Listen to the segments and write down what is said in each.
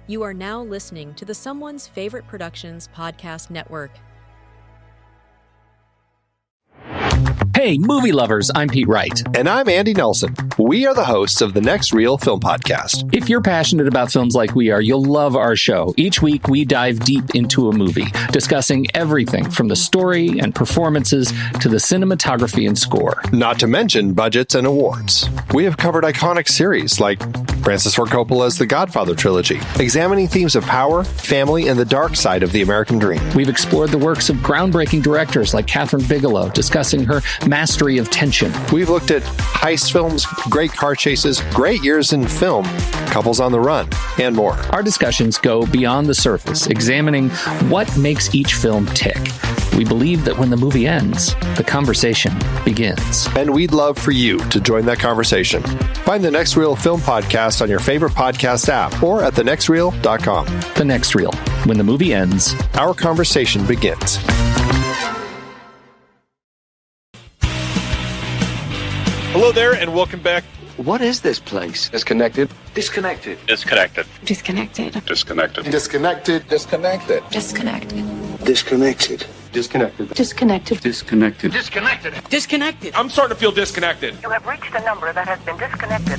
You are now listening to the Someone's Favorite Productions podcast network. Hey, movie lovers, I'm Pete Wright. And I'm Andy Nelson. We are the hosts of the Next Reel Film Podcast. If you're passionate about films like we are, you'll love our show. Each week, we dive deep into a movie, discussing everything from the story and performances to the cinematography and score. Not to mention budgets and awards. We have covered iconic series like Francis Ford Coppola's The Godfather trilogy, examining themes of power, family, and the dark side of the American dream. We've explored the works of groundbreaking directors like Catherine Bigelow, discussing her mastery of tension. We've looked at heist films, great car chases, great years in film, couples on the run, and more. Our discussions go beyond the surface, examining what makes each film tick. We believe that when the movie ends, the conversation begins. And we'd love for you to join that conversation. Find the Next Reel Film Podcast on your favorite podcast app or at thenextreel.com. The Next Reel. When the movie ends, our conversation begins. Hello there, and welcome back. What is this place? Disconnected. Disconnected. Disconnected. Disconnected. Disconnected. Disconnected. Disconnected. Disconnected. Disconnected. Disconnected. Disconnected. Disconnected. Disconnected. Disconnected. I'm starting to feel disconnected. You have reached a number that has been disconnected.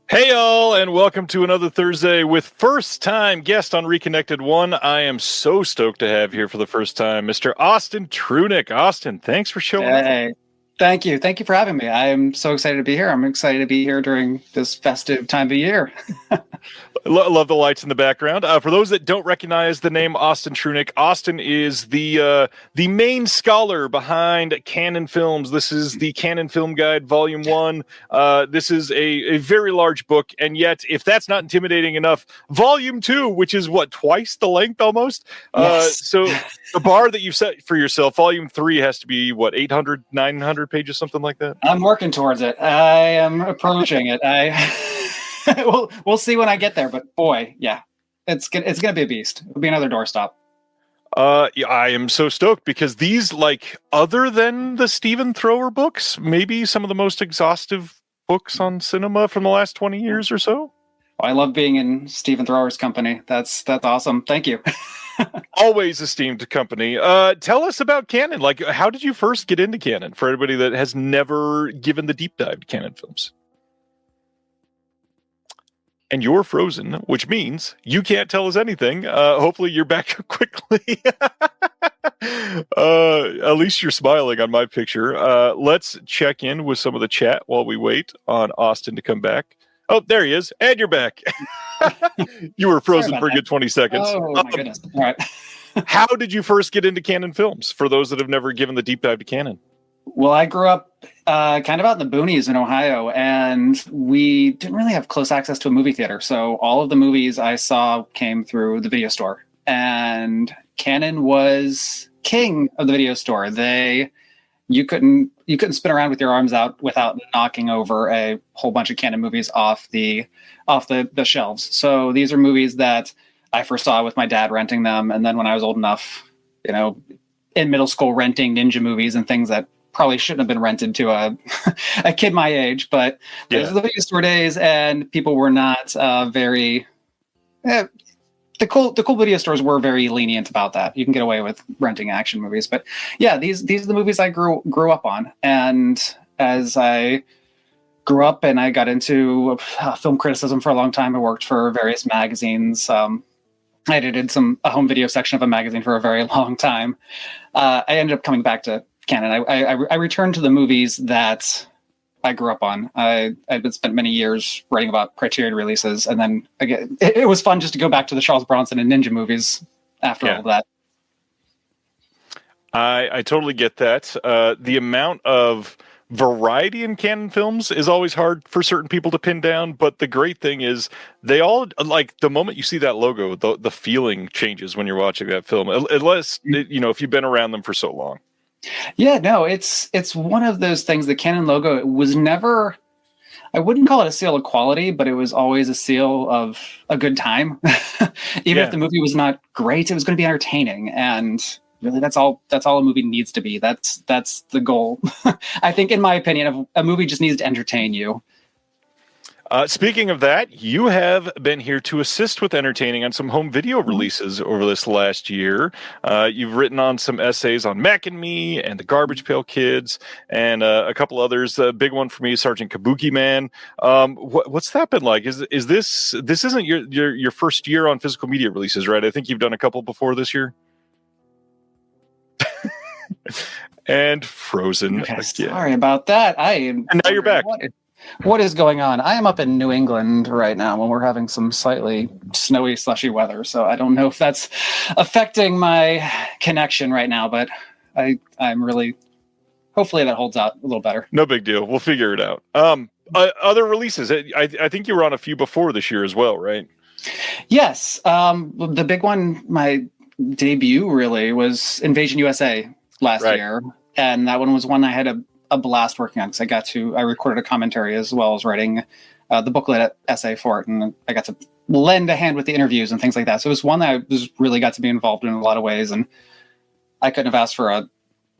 Hey, y'all, and welcome to another Thursday with first-time guest on Reconnected One. I am so stoked to have here for the first time Mr. Austin Trunick. Austin, thanks for showing up. Thank you. Thank you for having me. I'm so excited to be here. I'm excited to be here during this festive time of year. Love the lights in the background. For those that don't recognize the name Austin Trunick, Austin is the main scholar behind Canon Films. This is the Canon Film Guide, Volume 1. This is a very large book, and yet, if that's not intimidating enough, Volume 2, which is, twice the length almost? Yes. So the bar that you've set for yourself, Volume 3 has to be, 800, 900 pages, something like that? I'm working towards it. I am approaching it. We'll see when I get there, but boy, yeah, it's gonna be a beast. It'll be another doorstop. Yeah, I am so stoked because these, other than the Stephen Thrower books, maybe some of the most exhaustive books on cinema from the last 20 years or so. I love being in Stephen Thrower's company. That's awesome. Thank you. Always esteemed company. Tell us about Canon. How did you first get into Canon for everybody that has never given the deep dive to Canon Films? And you're frozen, which means you can't tell us anything. Hopefully you're back quickly. At least you're smiling on my picture. Let's check in with some of the chat while we wait on Austin to come back. Oh, there he is. And you're back. You were frozen for a good 20 seconds. Oh, my goodness. All right. How did you first get into Canon Films, for those that have never given the deep dive to Canon? Well, I grew up kind of out in the boonies in Ohio, and we didn't really have close access to a movie theater. So all of the movies I saw came through the video store. And Canon was king of the video store. You couldn't spin around with your arms out without knocking over a whole bunch of Canon movies off the shelves. So these are movies that I first saw with my dad renting them, and then when I was old enough, in middle school, renting ninja movies and things that probably shouldn't have been rented to a kid my age. But those are the video store days, and people were not very. The cool video stores were very lenient about that. You can get away with renting action movies, but yeah, these are the movies I grew up on. And as I grew up and I got into film criticism for a long time, I worked for various magazines. I edited a home video section of a magazine for a very long time. I ended up coming back to Canon. I returned to the movies that I grew up on. I'd spent many years writing about Criterion releases, and then again, it was fun just to go back to the Charles Bronson and ninja movies after all of that. I totally get that. The amount of variety in Canon Films is always hard for certain people to pin down, but the great thing is they all, the moment you see that logo, the feeling changes when you're watching that film, unless, if you've been around them for so long. Yeah, no, it's one of those things. The Canon logo, it was never, I wouldn't call it a seal of quality, but it was always a seal of a good time. Even if the movie was not great, it was going to be entertaining. And really, that's all a movie needs to be. That's the goal. I think, in my opinion, a movie just needs to entertain you. Speaking of that, you have been here to assist with entertaining on some home video releases over this last year. You've written on some essays on Mac and Me and the Garbage Pail Kids and a couple others. A big one for me, Sergeant Kabukiman. What's that been like? Is this isn't your first year on physical media releases, right? I think you've done a couple before this year. And frozen. Okay, sorry about that. And now you're back. What is going on? I am up in New England right now when we're having some slightly snowy, slushy weather. So I don't know if that's affecting my connection right now, but I'm really, hopefully that holds out a little better. No big deal. We'll figure it out. Other releases. I think you were on a few before this year as well, right? Yes. The big one, my debut really was Invasion USA last year. And that one was one I had a blast working on because I recorded a commentary as well as writing the booklet essay for it. And I got to lend a hand with the interviews and things like that. So it was one that I was really got to be involved in a lot of ways. And I couldn't have asked for a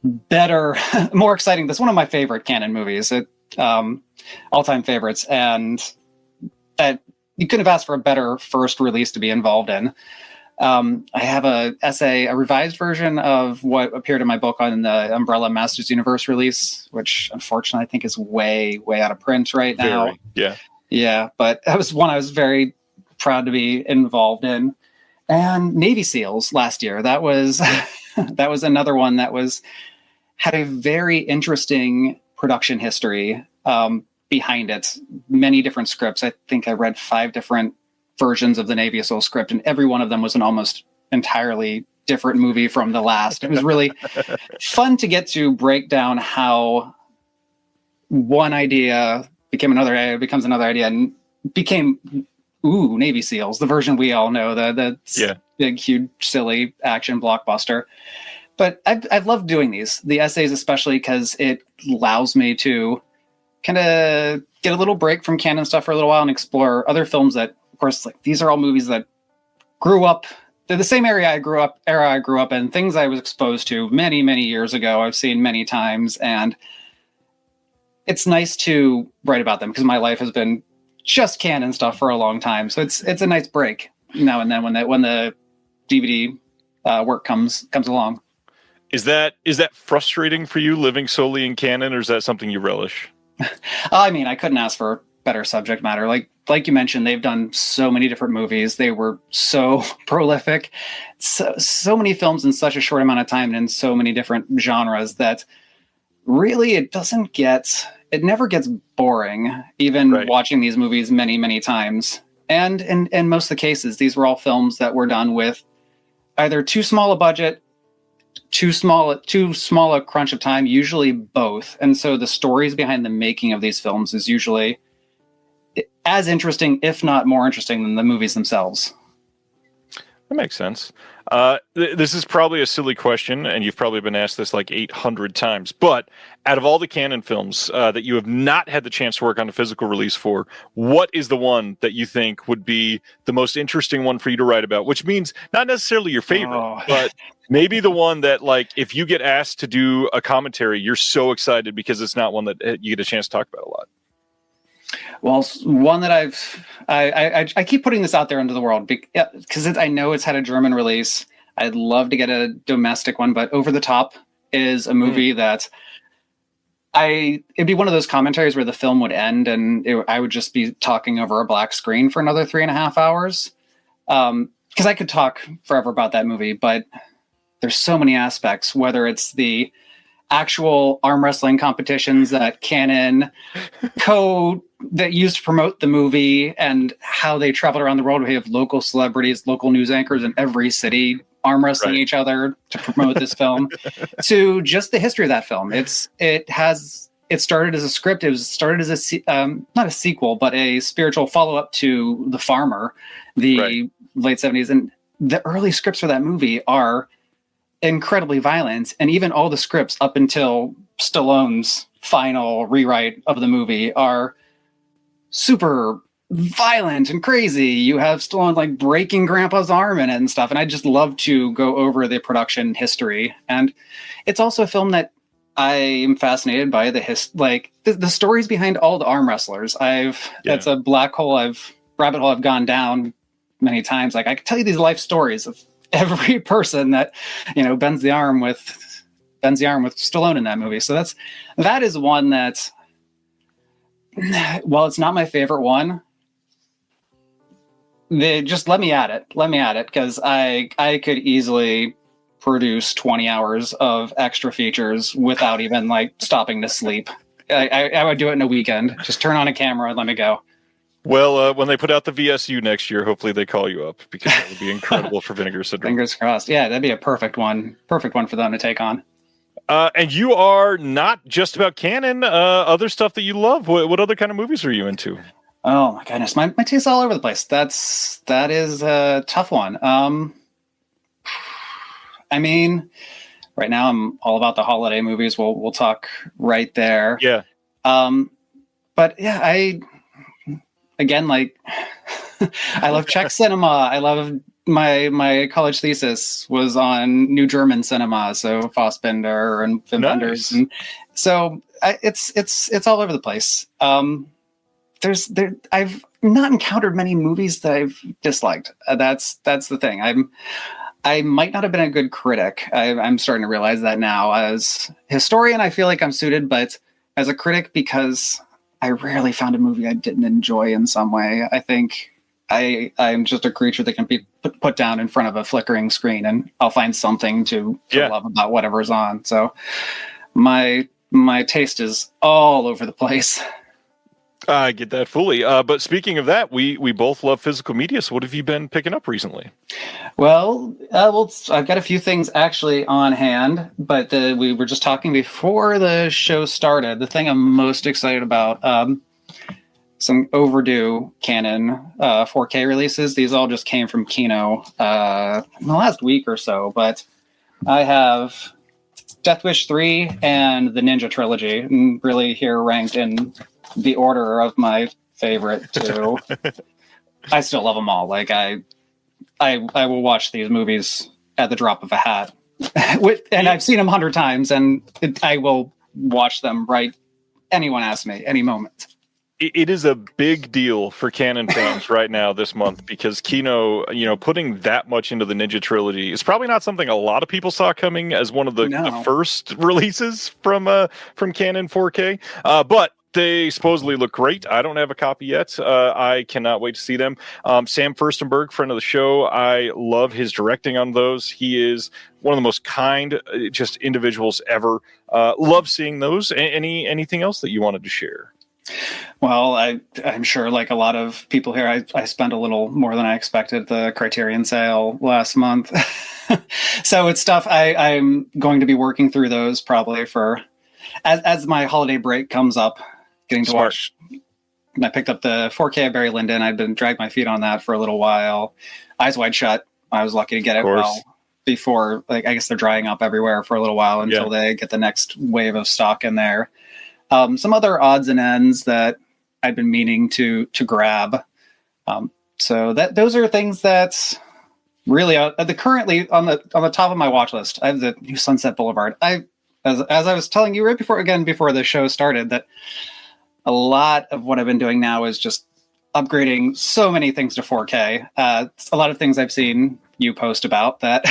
better, more exciting. That's one of my favorite canon movies, all-time favorites. And you couldn't have asked for a better first release to be involved in. I have a revised version of what appeared in my book on the Umbrella Masters Universe release, which unfortunately I think is way, way out of print right now. Yeah. But that was one I was very proud to be involved in. And Navy SEALs last year. That was another one that had a very interesting production history behind it. Many different scripts. I think I read 5 different versions of the Navy SEAL script, and every one of them was an almost entirely different movie from the last. It was really fun to get to break down how one idea becomes another idea, and became Navy SEALs, the version we all know, the big, huge, silly action blockbuster. But I've loved doing the essays, especially because it allows me to kind of get a little break from canon stuff for a little while and explore other films that, of course, like these are all movies that grew up. They're the same era I grew up in, things I was exposed to many, many years ago. I've seen many times, and it's nice to write about them because my life has been just canon stuff for a long time. So it's a nice break now and then when the DVD work comes along. Is that frustrating for you living solely in canon, or is that something you relish? I mean, I couldn't ask for better subject matter. Like you mentioned, they've done so many different movies. They were so prolific, so many films in such a short amount of time and in so many different genres that really it never gets boring, even watching these movies many, many times. And in most of the cases, these were all films that were done with either too small a budget, too small a crunch of time, usually both. And so the stories behind the making of these films is usually as interesting, if not more interesting, than the movies themselves. That makes sense. This is probably a silly question, and you've probably been asked this like 800 times, but out of all the canon films that you have not had the chance to work on a physical release for, what is the one that you think would be the most interesting one for you to write about? Which means not necessarily your favorite, but maybe the one that, like, if you get asked to do a commentary, you're so excited because it's not one that you get a chance to talk about a lot. Well, one that I keep putting this out there into the world because I know it's had a German release. I'd love to get a domestic one, but Over the Top is a movie that it'd be one of those commentaries where the film would end and I would just be talking over a black screen for another 3.5 hours. Because I could talk forever about that movie, but there's so many aspects, whether it's the actual arm wrestling competitions that Canon that used to promote the movie and how they traveled around the world. We have local celebrities, local news anchors in every city arm wrestling each other to promote this film, to just the history of that film. It started as a script. It was started as not a sequel, but a spiritual follow-up to The Farmer, the late 70s. And the early scripts for that movie are incredibly violent, and even all the scripts up until Stallone's final rewrite of the movie are super violent and crazy. You have Stallone like breaking Grandpa's arm in it and stuff, and I just love to go over the production history. And it's also a film that I am fascinated by the stories behind all the arm wrestlers. That's a rabbit hole I've gone down many times. Like, I could tell you these life stories of every person that, bends the arm with Stallone in that movie. So that is one that, while it's not my favorite one, they just let me at it because I could easily produce 20 hours of extra features without even stopping to sleep. I would do it in a weekend. Just turn on a camera and let me go. Well, when they put out the VSU next year, hopefully they call you up, because that would be incredible for Vinegar Syndrome. Fingers crossed. Yeah, that'd be a perfect one for them to take on. And you are not just about canon, other stuff that you love. What other kind of movies are you into? Oh my goodness, my taste's all over the place. That is a tough one. I mean, right now I'm all about the holiday movies. We'll talk right there. Yeah. But yeah, I love Czech cinema. I love my college thesis was on New German cinema, so Fassbinder and Wim Wenders, and so it's all over the place. I've not encountered many movies that I've disliked. That's the thing. I might not have been a good critic. I'm starting to realize that now. As historian, I feel like I'm suited, but as a critic, because I rarely found a movie I didn't enjoy in some way. I think I'm just a creature that can be put down in front of a flickering screen, and I'll find something to love about whatever's on. So my taste is all over the place. I get that fully. But speaking of that, we both love physical media. So what have you been picking up recently? Well, I've got a few things actually on hand, but we were just talking before the show started. The thing I'm most excited about, some overdue Canon 4K releases. These all just came from Kino in the last week or so, but I have Death Wish 3 and the Ninja Trilogy, and really here ranked in the order of my favorite two. I still love them all. Like I will watch these movies at the drop of a hat, and I've seen them 100 times, and I will watch them. Right? Anyone asks me, any moment. It is a big deal for Canon fans right now this month, because Kino, putting that much into the Ninja Trilogy is probably not something a lot of people saw coming as one of the first releases from Canon 4K. But they supposedly look great. I don't have a copy yet. I cannot wait to see them. Sam Furstenberg, friend of the show, I love his directing on those. He is one of the most kind, just individuals ever. Love seeing those. Anything else that you wanted to share? Well, I'm sure, like a lot of people here, I spent a little more than I expected at the Criterion sale last month. So it's stuff I'm going to be working through those probably as my holiday break comes up. Getting to watch. I picked up the 4K of Barry Lyndon. I've been dragged my feet on that for a little while. Eyes Wide Shut. I was lucky to get it before. I guess they're drying up everywhere for a little while until they get the next wave of stock in there. Some other odds and ends that I've been meaning to grab. So those are things that really currently on the top of my watch list. I have the new Sunset Boulevard. As I was telling you before the show started, that a lot of what I've been doing now is just upgrading so many things to 4K. A lot of things I've seen you post about that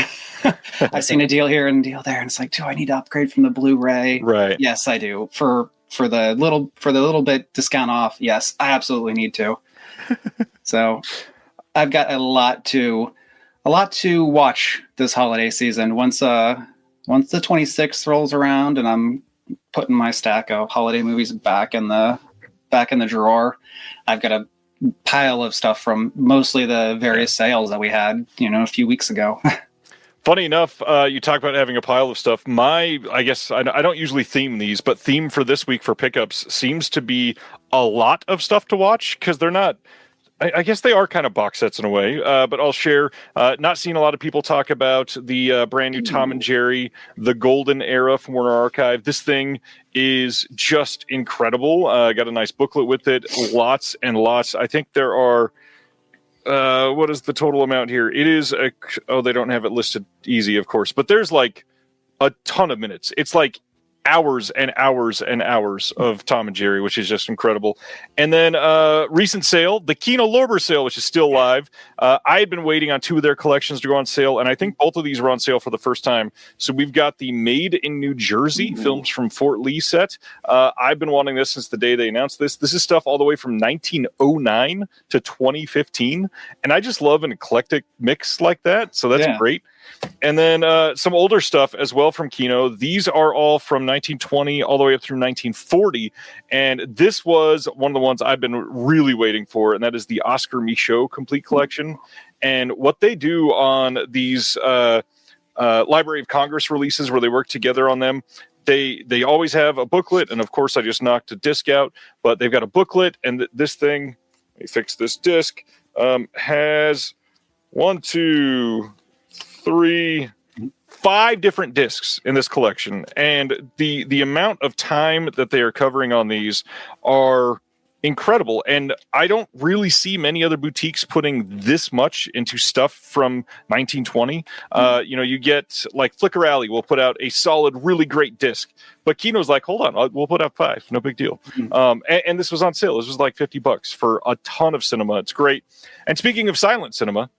I've seen a deal here and a deal there, and it's like, do I need to upgrade from the Blu-ray? Right. Yes, I do. For the little bit discount off, yes, I absolutely need to. So I've got a lot to watch this holiday season. Once the 26th rolls around and I'm putting my stack of holiday movies back in the drawer, I've got a pile of stuff from mostly the various sales that we had, a few weeks ago. Funny enough, you talk about having a pile of stuff. I guess I don't usually theme these, but theme for this week for pickups seems to be a lot of stuff to watch, because they're not. I guess they are kind of box sets in a way, but I'll share. Not seeing a lot of people talk about the brand new Tom and Jerry, the Golden Era from Warner Archive. This thing is just incredible. Got a nice booklet with it. Lots and lots. I think there are. What is the total amount here? It is they don't have it listed easy, of course, but there's like a ton of minutes. It's like hours and hours and hours of Tom and Jerry, which is just incredible. And then recent sale, the Kino Lorber sale, which is still live. I had been waiting on 2 of their collections to go on sale, and I think both of these were on sale for the first time. So we've got the Made in New Jersey films from Fort Lee set. I've been wanting this since the day they announced this. This is stuff all the way from 1909 to 2015, and I just love an eclectic mix like that, so that's great. And then some older stuff as well from Kino. These are all from 1920 all the way up through 1940. And this was one of the ones I've been really waiting for, and that is the Oscar Michaud Complete Collection. And what they do on these Library of Congress releases where they work together on them, they always have a booklet. And, of course, I just knocked a disc out. But they've got a booklet, and this thing, let me fix this disc, has 1, 2... 3, 5 different discs in this collection, and the amount of time that they are covering on these are incredible. And I don't really see many other boutiques putting this much into stuff from 1920. You get like Flicker Alley will put out a solid, really great disc, but Kino's like, hold on, we'll put out 5, no big deal. And this was on sale. This was like $50 for a ton of cinema. It's great. And speaking of silent cinema,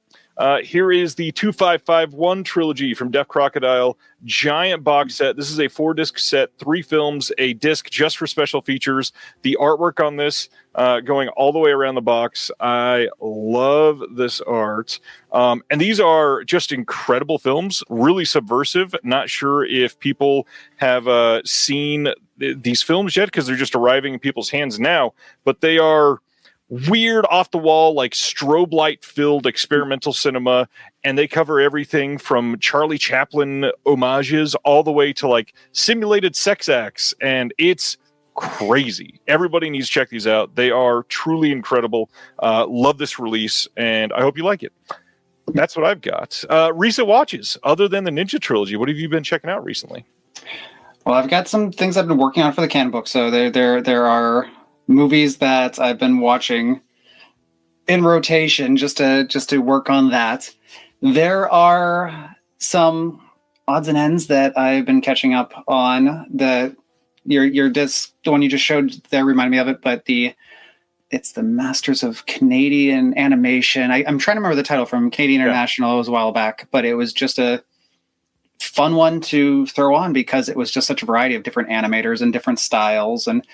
here is the 2551 trilogy from Deaf Crocodile, giant box set. This is a 4-disc set, 3 films, a disc just for special features. The artwork on this going all the way around the box. I love this art. And these are just incredible films, really subversive. Not sure if people have seen these films yet because they're just arriving in people's hands now, but they are weird, off the wall, like strobe light filled experimental cinema, and they cover everything from Charlie Chaplin homages all the way to like simulated sex acts, and it's crazy. Everybody needs to check these out. They are truly incredible. Love this release, and I hope you like it. That's what I've got. Recent watches, other than the Ninja trilogy, what have you been checking out recently? Well, I've got some things I've been working on for the Can book. So there are movies that I've been watching in rotation just to work on that. There are some odds and ends that I've been catching up on. Your disc, the one you just showed there, reminded me of it, but it's the Masters of Canadian Animation. I'm trying to remember the title from Canadian International. It was a while back, but it was just a fun one to throw on because it was just such a variety of different animators and different styles, and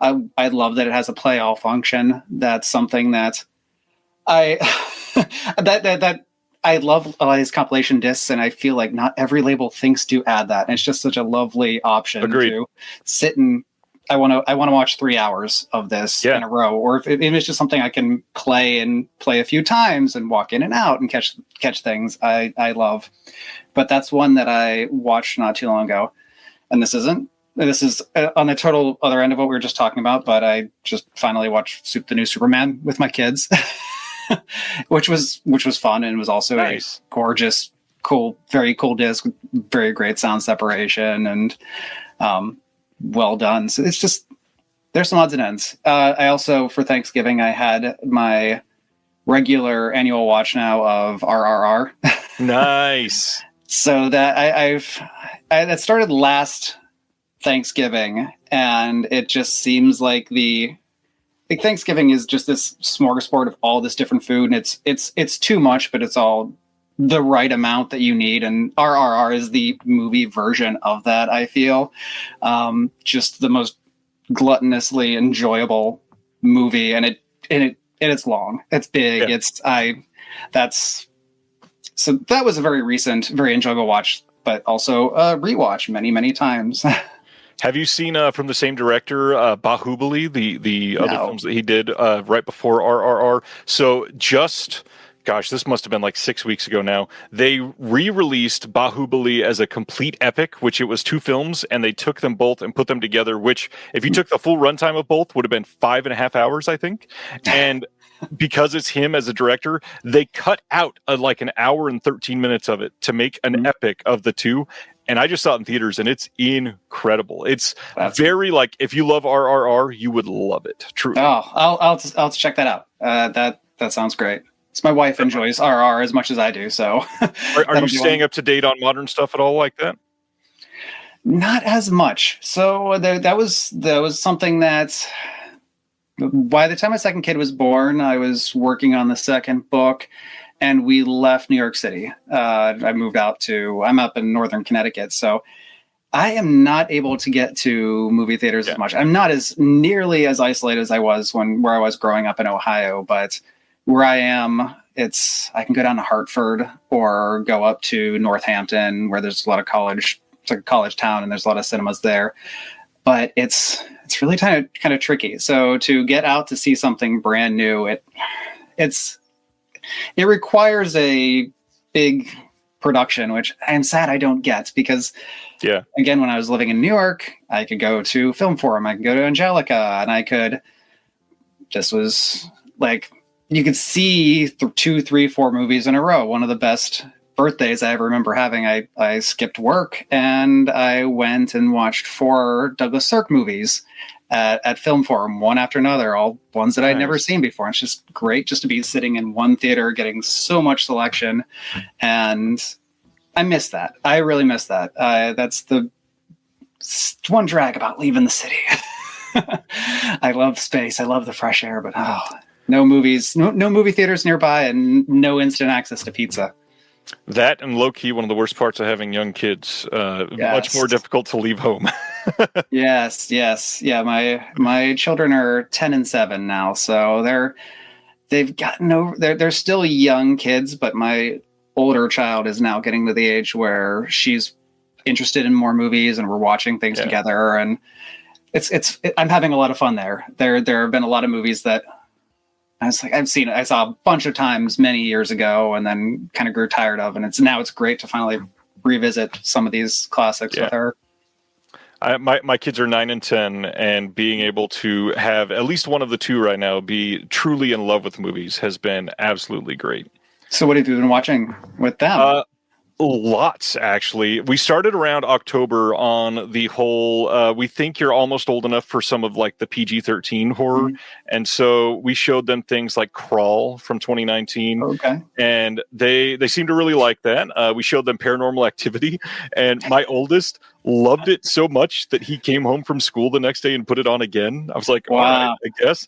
I love that it has a play-all function. That's something that I love a lot of these compilation discs, and I feel like not every label thinks to add that. And it's just such a lovely option to sit and I want to watch 3 hours of this in a row, or if it's just something I can play a few times and walk in and out and catch things. I love, but that's one that I watched not too long ago, and this is on the total other end of what we were just talking about, but I just finally watched the new Superman with my kids, which was fun, and was also a gorgeous, cool, very cool disc, very great sound separation, and well done. So it's just, there's some odds and ends. I also, for Thanksgiving, I had my regular annual watch now of RRR. Nice. So that that started last Thanksgiving, and it just seems like Thanksgiving is just this smorgasbord of all this different food, and it's too much, but it's all the right amount that you need, and RRR is the movie version of that. I feel just the most gluttonously enjoyable movie, and it's long, it's big, so that was a very recent, very enjoyable watch, but also a rewatch many times. Have you seen from the same director Bahubali, the other films that he did right before RRR? So this must have been like 6 weeks ago now. They re-released Bahubali as a complete epic, which it was 2 films, and they took them both and put them together, which if you took the full runtime of both would have been 5.5 hours, I think. And because it's him as a director, they cut out like an hour and 13 minutes of it to make an epic of the 2. And I just saw it in theaters, and it's incredible. It's very like, if you love RRR, you would love it. Truly. Oh, I'll check that out. That sounds great. So my wife enjoys RRR as much as I do. So, are you staying up to date on modern stuff at all like that? Not as much. So that was something that by the time my second kid was born, I was working on the second book, and we left New York City. I'm up in northern Connecticut, so I am not able to get to movie theaters as much. I'm not as nearly as isolated as I was where I was growing up in Ohio, but where I am, I can go down to Hartford or go up to Northampton, where there's a lot of college. It's like a college town, and there's a lot of cinemas there. But it's really kind of tricky. So to get out to see something brand new, it requires a big production, which I'm sad I don't get, because again, when I was living in New York, I could go to Film Forum, I could go to Angelica, and this was like, you could see 2, 3, 4 movies in a row. One of the best birthdays I ever remember having, I skipped work and I went and watched 4 Douglas Sirk movies at Film Forum, one after another, all ones that I'd never seen before. And it's just great just to be sitting in one theater, getting so much selection. And I miss that. I really miss that. That's the one drag about leaving the city. I love space. I love the fresh air, but no movies, no movie theaters nearby, and no instant access to pizza. That and low-key, one of the worst parts of having young kids. Much more difficult to leave home. Yes. Yeah, my children are 10 and 7 now, so they're still young kids, but my older child is now getting to the age where she's interested in more movies, and we're watching things together, and I'm having a lot of fun there. There have been a lot of movies that I saw a bunch of times many years ago, and then kind of grew tired of. And it's great to finally revisit some of these classics with her. My kids are 9 and 10, and being able to have at least one of the two right now be truly in love with movies has been absolutely great. So what have you been watching with them? Lots, actually. We started around October on the whole, we think you're almost old enough for some of like the PG-13 horror. Mm-hmm. And so we showed them things like Crawl from 2019. Okay. And they seem to really like that. We showed them Paranormal Activity, and my oldest loved it so much that he came home from school the next day and put it on again. I was like, wow. All right, I guess.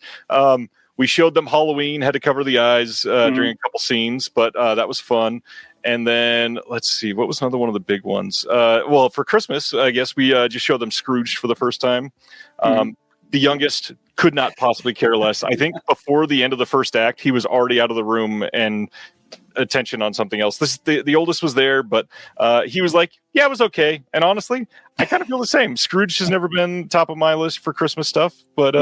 We showed them Halloween, had to cover the eyes during a couple scenes, but that was fun. And then let's see, what was another one of the big ones? Well, for Christmas, I guess we just showed them Scrooge for the first time. The youngest could not possibly care less. I think before the end of the first act, he was already out of the room and attention on something else. The oldest was there, but he was like, yeah, it was okay. And honestly, I kind of feel the same. Scrooge has never been top of my list for Christmas stuff, but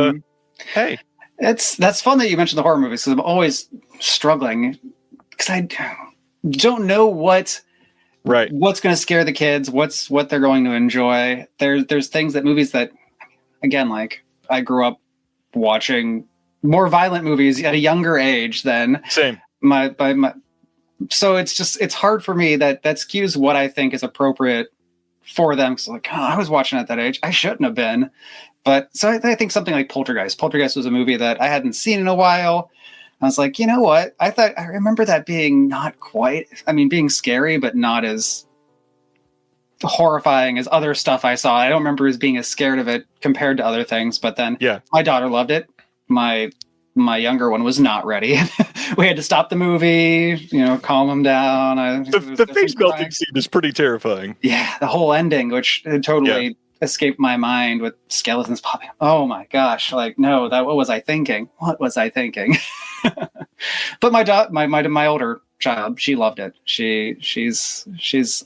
hey. That's fun that you mentioned the horror movies, because I'm always struggling because I don't know what's going to scare the kids, what they're going to enjoy. There's movies that, again, like I grew up watching more violent movies at a younger age than my so it's hard for me that skews what I think is appropriate for them. Cause like, I was watching at that age, I shouldn't have been. But so I think something like Poltergeist. Poltergeist was a movie that I hadn't seen in a while. I was like, you know what? I remember that being not quite, being scary, but not as horrifying as other stuff I saw. I don't remember as being as scared of it compared to other things. But then my daughter loved it. My younger one was not ready. We had to stop the movie, calm him down. The face melting scene is pretty terrifying. Yeah, the whole ending, which totally escaped my mind with skeletons popping. Oh my gosh! Like, no, what was I thinking? What was I thinking? But my older child, she loved it. She's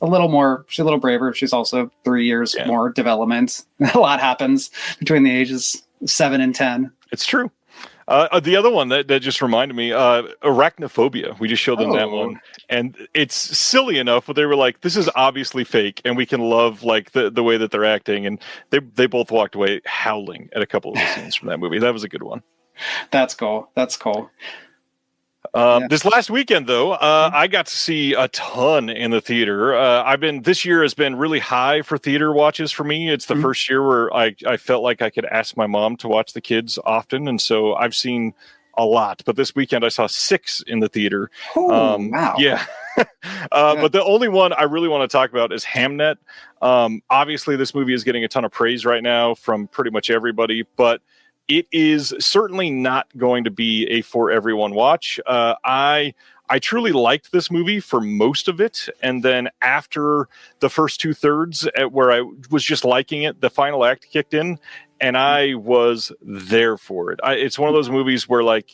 a little braver. She's also 3 years more development. A lot happens between the ages 7 and 10. It's true. The other one that just reminded me, Arachnophobia. We just showed them that one, and it's silly enough, but they were like, "This is obviously fake," and we can love like the way that they're acting, and they both walked away howling at a couple of the scenes from that movie. That was a good one. That's cool. This last weekend, though, I got to see a ton in the theater. This year has been really high for theater watches for me. It's the first year where I felt like I could ask my mom to watch the kids often. And so I've seen a lot, but this weekend I saw 6 in the theater. Wow. Yeah. But the only one I really want to talk about is Hamnet. Obviously, this movie is getting a ton of praise right now from pretty much everybody, but it is certainly not going to be a for everyone watch. I truly liked this movie for most of it, and then after the first 2/3, where I was just liking it, the final act kicked in, and I was there for it. It's one of those movies where, like,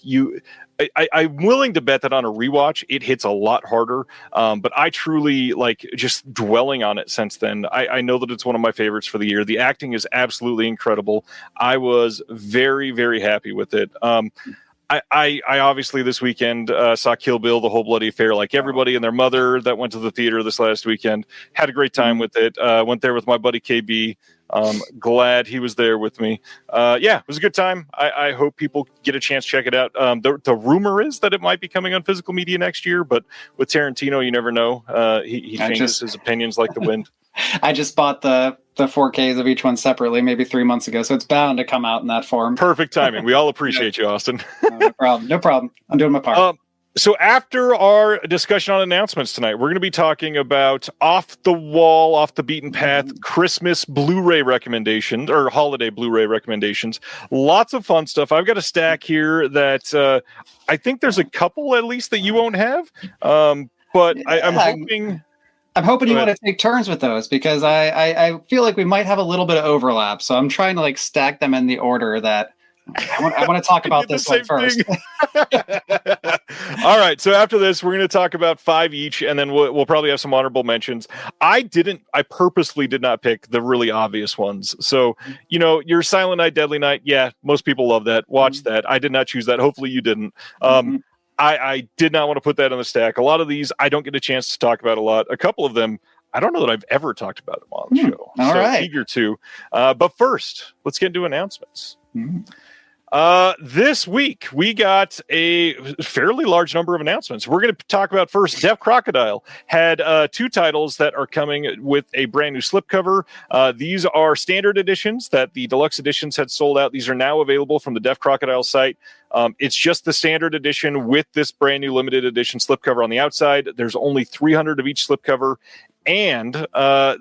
I'm willing to bet that on a rewatch, it hits a lot harder. But I truly, like, just dwelling on it since then. I know that it's one of my favorites for the year. The acting is absolutely incredible. I was very, very happy with it. I obviously this weekend saw Kill Bill, The Whole Bloody Affair, like everybody and their mother that went to the theater this last weekend. Had a great time with it. Went there with my buddy KB. Glad he was there with me. It was a good time. I hope people get a chance to check it out. The rumor is that it might be coming on physical media next year, but with Tarantino, you never know. He changes his opinions like the wind. I just bought the 4Ks of each one separately, maybe 3 months ago, so it's bound to come out in that form. Perfect timing. We all appreciate you, Austin. No problem. I'm doing my part. So after our discussion on announcements tonight, we're going to be talking about off the wall, off the beaten path, Christmas Blu-ray recommendations or holiday Blu-ray recommendations. Lots of fun stuff. I've got a stack here that I think there's a couple at least that you won't have. But I'm hoping... I'm hoping you want to take turns with those because I feel like we might have a little bit of overlap. So I'm trying to, like, stack them in the order that I want to talk about this one first. All right. So after this, we're going to talk about 5 each, and then we'll probably have some honorable mentions. I purposely did not pick the really obvious ones. So, your Silent Night, Deadly Night. Yeah, most people love that. Watch that. I did not choose that. Hopefully you didn't. I did not want to put that on the stack. A lot of these I don't get a chance to talk about a lot. A couple of them, I don't know that I've ever talked about them on the show. All right. Eager to. But first, let's get into announcements. This week, we got a fairly large number of announcements. We're going to talk about first, Deaf Crocodile had 2 titles that are coming with a brand new slipcover. These are standard editions that the deluxe editions had sold out. These are now available from the Deaf Crocodile site. It's just the standard edition with this brand new limited edition slipcover on the outside. There's only 300 of each slipcover. And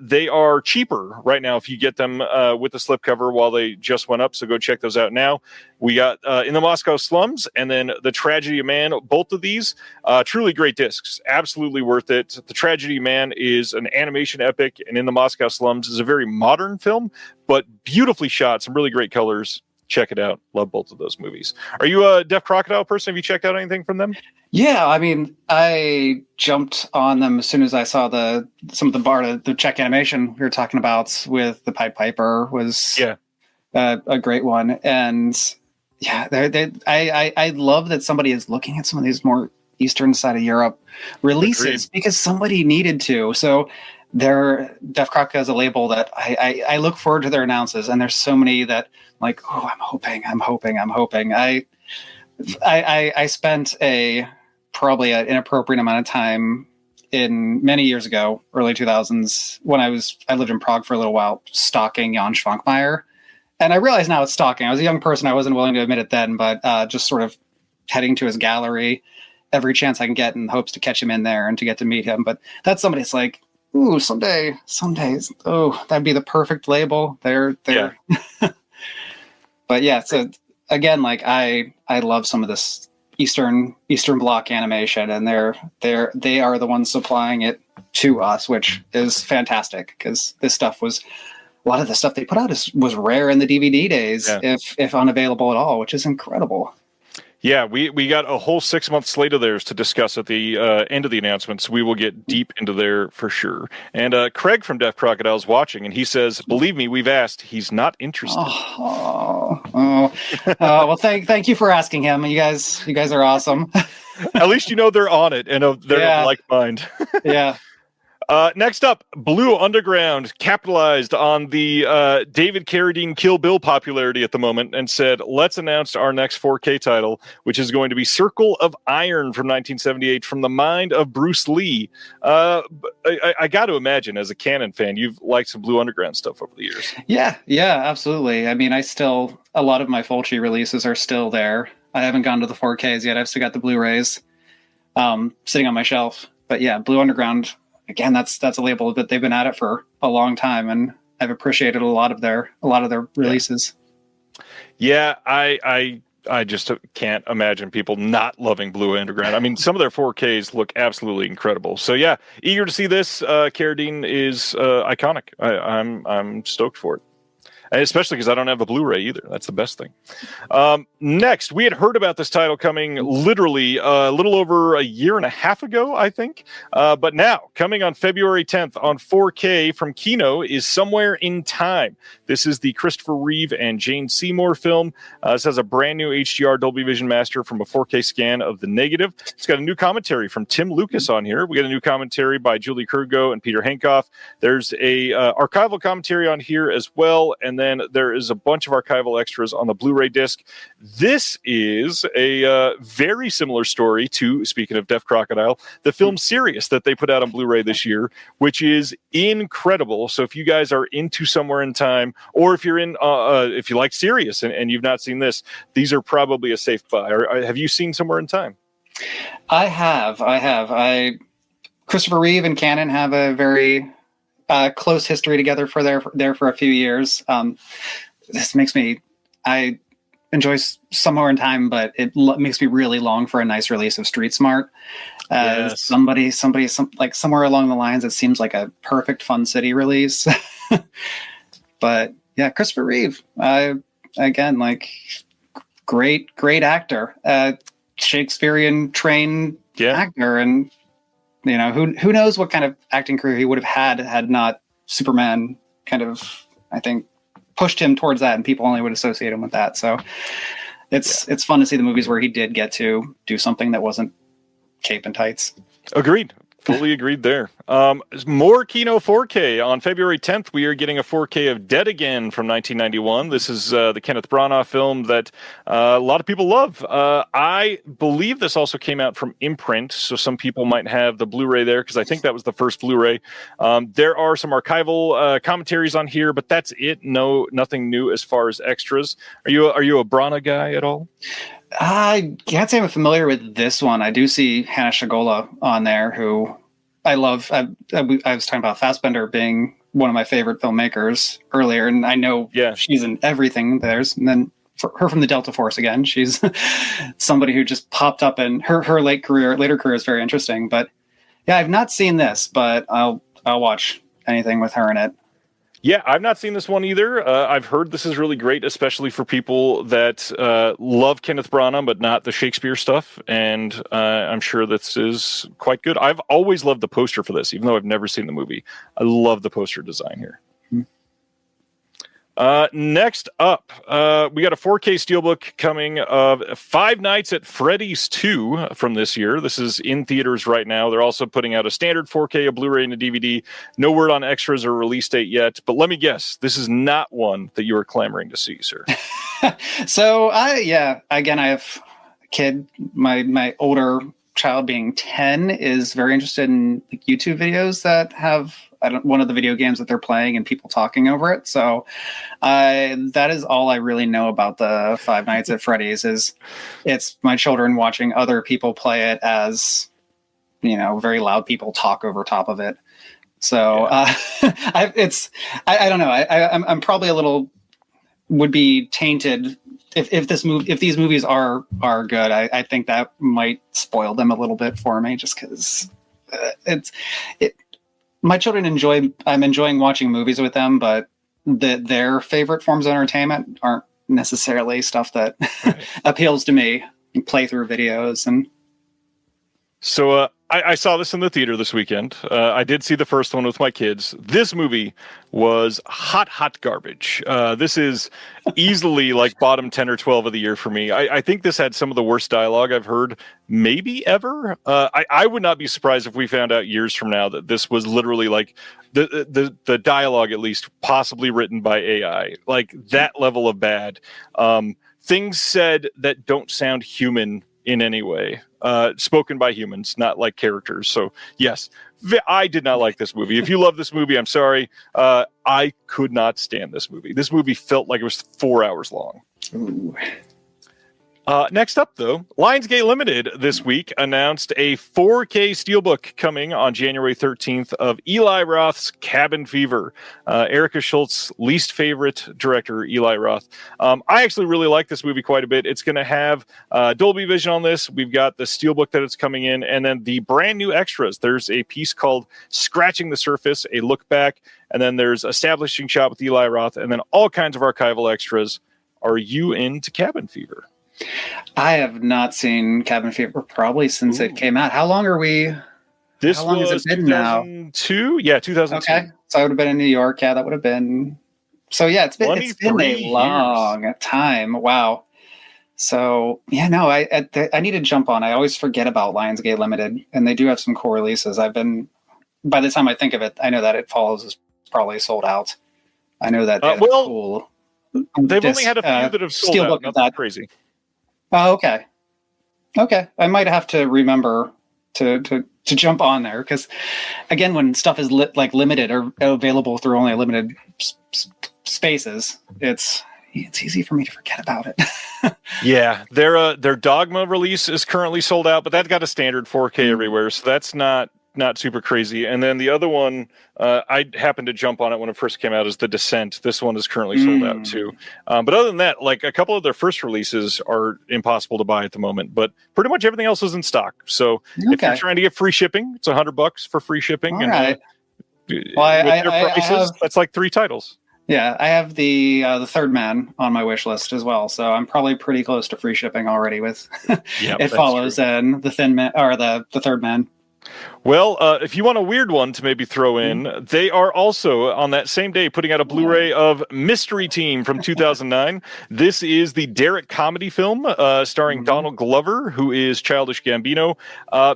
they are cheaper right now if you get them with the slipcover while they just went up. So go check those out now. We got In the Moscow Slums and then The Tragedy of Man. Both of these, truly great discs. Absolutely worth it. The Tragedy of Man is an animation epic, and In the Moscow Slums is a very modern film, but beautifully shot. Some really great colors. Check it out. Love both of those movies. Are you a Deaf Crocodile person? Have you checked out anything from them? Yeah, I mean, I jumped on them as soon as I saw some of the Czech animation we were talking about with the Pied Piper was a great one. And yeah, I love that somebody is looking at some of these more eastern side of Europe releases because somebody needed to. So Deaf Crocodile is a label that I look forward to their announces, and there's so many that like, I'm hoping. I spent probably an inappropriate amount of time in many years ago, early 2000s, when I lived in Prague for a little while, stalking Jan Schwankmeyer. And I realize now it's stalking. I was a young person. I wasn't willing to admit it then, but just sort of heading to his gallery every chance I can get in hopes to catch him in there and to get to meet him. But that's somebody that's like, ooh, someday, oh, that'd be the perfect label. They're. Yeah. But yeah, so again, like I love some of this Eastern Bloc animation, and they are the ones supplying it to us, which is fantastic because a lot of the stuff they put out was rare in the DVD days, if unavailable at all, which is incredible. Yeah, we got a whole 6-month slate of theirs to discuss at the end of the announcements. We will get deep into there for sure. And Craig from Deaf Crocodile is watching, and he says, "Believe me, we've asked. He's not interested." Well, thank you for asking him. You guys are awesome. At least you know they're on it and they're of like mind. Yeah. Next up, Blue Underground capitalized on the David Carradine Kill Bill popularity at the moment and said, let's announce our next 4K title, which is going to be Circle of Iron from 1978 from the mind of Bruce Lee. I got to imagine, as a Canon fan, you've liked some Blue Underground stuff over the years. Yeah, absolutely. I mean, a lot of my Fulci releases are still there. I haven't gone to the 4Ks yet. I've still got the Blu-rays sitting on my shelf. but yeah, Blue Underground, again, that's a label that they've been at it for a long time, and I've appreciated a lot of their releases. Yeah, I just can't imagine people not loving Blue Underground. I mean, some of their 4Ks look absolutely incredible. So yeah, eager to see this. Carradine is iconic. I'm stoked for it. And especially because I don't have a Blu-ray either. That's the best thing. Next, we had heard about this title coming literally a little over a year and a half ago, I think. But now, coming on February 10th on 4K from Kino is Somewhere in Time. This is the Christopher Reeve and Jane Seymour film. This has a brand new HDR Dolby Vision Master from a 4K scan of the negative. It's got a new commentary from Tim Lucas on here. We got a new commentary by Julie Kurgo and Peter Henkoff. There's a archival commentary on here as well, and then there is a bunch of archival extras on the Blu-ray disc. This is a very similar story to, speaking of Deaf Crocodile, the film Sirius that they put out on Blu-ray this year, which is incredible. So if you guys are into Somewhere in Time, or if you're in, if you like Sirius and you've not seen this, these are probably a safe buy. Have you seen Somewhere in Time? I have. Christopher Reeve and Cannon have a very close history together for a few years. This makes me, I enjoy Somewhere in Time, but it makes me really long for a nice release of Street Smart. Yes. Somebody, like somewhere along the lines, it seems like a perfect Fun City release. But yeah, Christopher Reeve, again, like great actor, Shakespearean trained actor, and you know, who knows what kind of acting career he would have had not Superman kind of, I think, pushed him towards that, and people only would associate him with that. So it's fun to see the movies where he did get to do something that wasn't cape and tights. Agreed. Fully agreed there. More Kino 4K. On February 10th, we are getting a 4K of Dead Again from 1991. This is the Kenneth Branagh film that a lot of people love. I believe this also came out from imprint, so some people might have the Blu-ray there, because I think that was the first Blu-ray. There are some archival commentaries on here, but that's it. No, nothing new as far as extras. Are you a Branagh guy at all? I can't say I'm familiar with this one. I do see Hannah Shagola on there, who I love. I was talking about Fassbender being one of my favorite filmmakers earlier, and I know she's in everything there's. And then for her from the Delta Force again, she's somebody who just popped up, and her later career is very interesting. But yeah, I've not seen this, but I'll watch anything with her in it. Yeah, I've not seen this one either. I've heard this is really great, especially for people that love Kenneth Branagh, but not the Shakespeare stuff. And I'm sure this is quite good. I've always loved the poster for this, even though I've never seen the movie. I love the poster design here. Next up, we got a 4K Steelbook coming of Five Nights at Freddy's 2 from this year. This is in theaters right now. They're also putting out a standard 4K, a Blu-ray, and a DVD. No word on extras or release date yet, but let me guess, this is not one that you are clamoring to see, sir. So, I have a kid. My older child, being 10, is very interested in YouTube videos that have one of the video games that they're playing and people talking over it. So that is all I really know about the Five Nights at Freddy's. Is it's my children watching other people play it as, you know, very loud people talk over top of it. So I don't know. I'm probably a little would be tainted if these movies are good. I think that might spoil them a little bit for me, just because my children I'm enjoying watching movies with them, but their favorite forms of entertainment aren't necessarily stuff that appeals to me. Playthrough videos. And so I saw this in the theater this weekend. I did see the first one with my kids. This movie was hot garbage. This is easily like bottom 10 or 12 of the year for me. I think this had some of the worst dialogue I've heard maybe ever. I would not be surprised if we found out years from now that this was literally like the dialogue, at least possibly written by AI, like that level of bad. Things said that don't sound human in any way, spoken by humans, not like characters. So yes, I did not like this movie. If you love this movie, I'm sorry. I could not stand this movie. This movie felt like it was 4 hours long. Ooh. Next up, though, Lionsgate Limited this week announced a 4K steelbook coming on January 13th of Eli Roth's Cabin Fever. Erica Schultz's least favorite director, Eli Roth. I actually really like this movie quite a bit. It's going to have Dolby Vision on this. We've got the steelbook that it's coming in, and then the brand new extras. There's a piece called Scratching the Surface, a look back, and then there's Establishing Shot with Eli Roth, and then all kinds of archival extras. Are you into Cabin Fever? I have not seen Cabin Fever probably since it came out. How long are we? This how long was has it been 2002? Yeah, 2002. Okay, so I would have been in New York. Yeah, that would have been. So yeah, it's been a long time. Wow. So yeah, no, I need to jump on. I always forget about Lionsgate Limited, and they do have some cool releases. By the time I think of it, I know that It Follows is probably sold out. I know that. Cool. They've only had a few that have sold out. Nothing crazy. Oh, okay. Okay. I might have to remember to jump on there because, again, when stuff is limited or available through only limited spaces, it's easy for me to forget about it. Yeah, their Dogma release is currently sold out, but that got a standard 4K everywhere, so that's not super crazy. And then the other one, I happened to jump on it when it first came out, is The Descent. This one is currently sold out too. But other than that, like a couple of their first releases are impossible to buy at the moment, but pretty much everything else is in stock. So if you're trying to get free shipping, it's $100 for free shipping. All and right. That's like 3 titles. Yeah, I have the Third Man on my wish list as well, so I'm probably pretty close to free shipping already with It Follows true. And the Thin Man or the Third Man. Well, if you want a weird one to maybe throw in, they are also on that same day putting out a Blu-ray of Mystery Team from 2009. This is the Derek comedy film starring Donald Glover, who is Childish Gambino.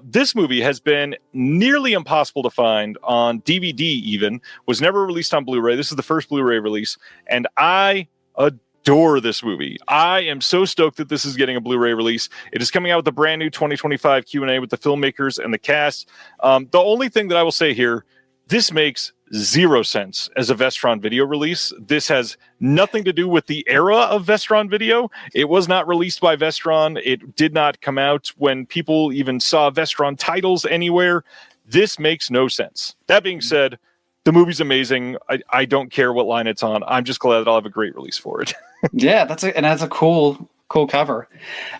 This movie has been nearly impossible to find on DVD even, was never released on Blu-ray. This is the first Blu-ray release, and I adore this movie. I am so stoked that this is getting a Blu-ray release. It is coming out with a brand new 2025 Q&A with the filmmakers and the cast. The only thing that I will say here, this makes 0 sense as a Vestron video release. This has nothing to do with the era of Vestron video. It was not released by Vestron. It did not come out when people even saw Vestron titles anywhere. This makes no sense. That being said, the movie's amazing. I don't care what line it's on. I'm just glad that I'll have a great release for it. Yeah, that's a cool cover.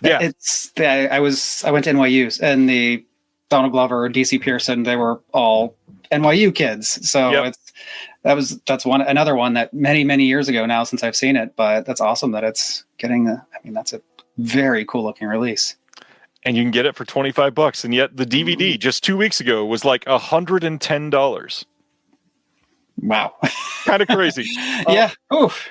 Yeah, I went to NYU, and the Donald Glover, DC Pearson, they were all NYU kids. So that's another one that many years ago now since I've seen it. But that's awesome that it's getting. That's a very cool looking release. And you can get it for $25, and yet the DVD just 2 weeks ago was like $110. Wow, kind of crazy. Yeah. Oof.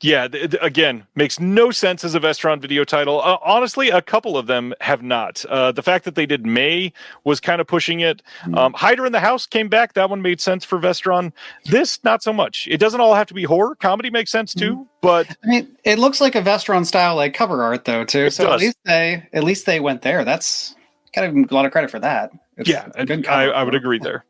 Yeah, again, makes no sense as a Vestron video title. Honestly, a couple of them have not. The fact that they did May was kind of pushing it. Hider in the House came back. That one made sense for Vestron. This, not so much. It doesn't all have to be horror. Comedy makes sense too, but... I mean, it looks like a Vestron style like cover art though too. So does. at least they went there. That's kind of a lot of credit for that. It's I would agree there.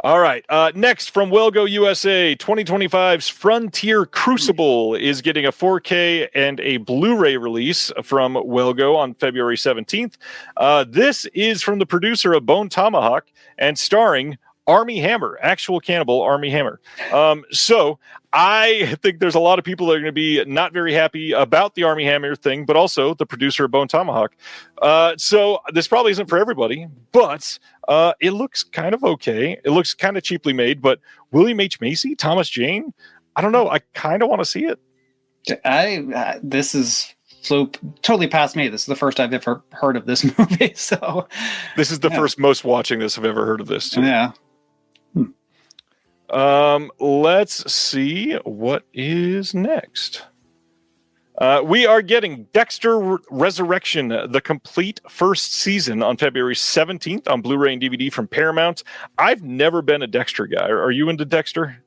All right. Next, from Wellgo USA, 2025's Frontier Crucible is getting a 4K and a Blu-ray release from Wellgo on February 17th. This is from the producer of Bone Tomahawk and starring Armie Hammer, actual cannibal Armie Hammer. So I think there's a lot of people that are going to be not very happy about the Armie Hammer thing, but also the producer of Bone Tomahawk. So this probably isn't for everybody, but it looks kind of okay. It looks kind of cheaply made, but William H. Macy, Thomas Jane, I don't know. I kind of want to see it. This is flew totally past me. This is the first I've ever heard of this movie. So this is the first most watching this I've ever heard of this too. Yeah. Let's see what is next. We are getting Dexter Resurrection, the complete first season on February 17th on Blu-ray and DVD from Paramount. I've never been a Dexter guy. Are you into Dexter?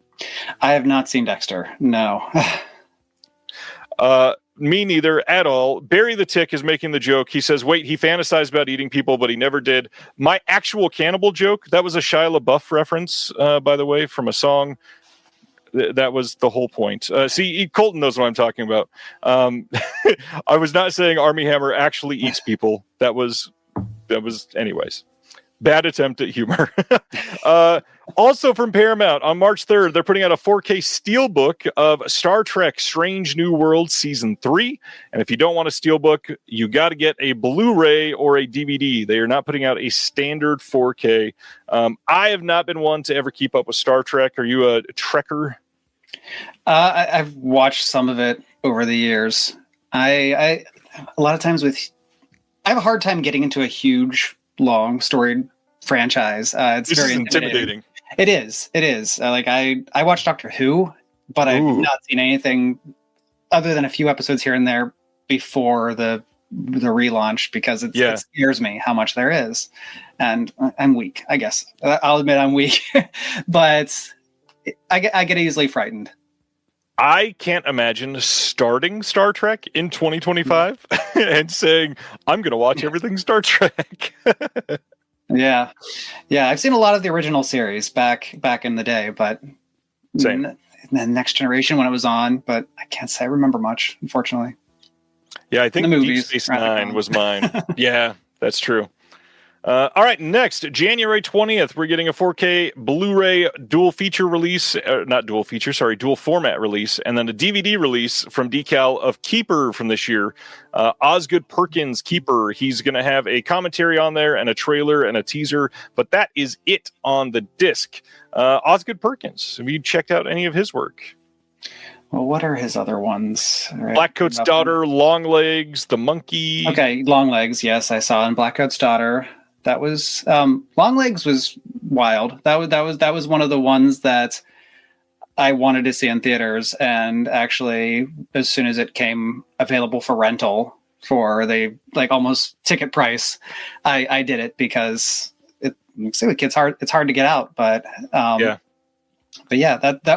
I have not seen Dexter. No. Me neither at all. Barry the Tick is making the joke. He says, wait, he fantasized about eating people, but he never did. My actual cannibal joke, that was a Shia LaBeouf reference, by the way, from a song. That was the whole point. See, Colton knows what I'm talking about. I was not saying Armie Hammer actually eats people. That was anyways. Bad attempt at humor. Also from Paramount, on March 3rd, they're putting out a 4K steelbook of Star Trek Strange New Worlds Season 3. And if you don't want a steelbook, you got to get a Blu-ray or a DVD. They are not putting out a standard 4K. I have not been one to ever keep up with Star Trek. Are you a Trekker? I've watched some of it over the years. I a lot of times I have a hard time getting into a huge, long storied franchise. It's this very is intimidating. It is. Like I watched Doctor Who, but I've not seen anything other than a few episodes here and there before the relaunch because it scares me how much there is, and I'm weak. I guess I'll admit I'm weak, but I get easily frightened. I can't imagine starting Star Trek in 2025 and saying, I'm going to watch everything Star Trek. Yeah. I've seen a lot of the original series back in the day, but Same. The Next Generation when it was on, but I can't say I remember much, unfortunately. Yeah, I think Deep Space Nine was mine. Yeah, that's true. All right, next, January 20th, we're getting a 4K Blu-ray dual format release, and then a DVD release from Decal of Keeper from this year. Osgood Perkins' Keeper. He's going to have a commentary on there and a trailer and a teaser, but that is it on the disc. Osgood Perkins, have you checked out any of his work? Well, what are his other ones? Right. Blackcoat's Daughter, Long Legs, The Monkey. Okay, Long Legs, yes, I saw in Blackcoat's Daughter. That was Long Legs was wild. That was one of the ones that I wanted to see in theaters, and actually, as soon as it came available for rental for the almost ticket price, I did it because it's hard to get out. But that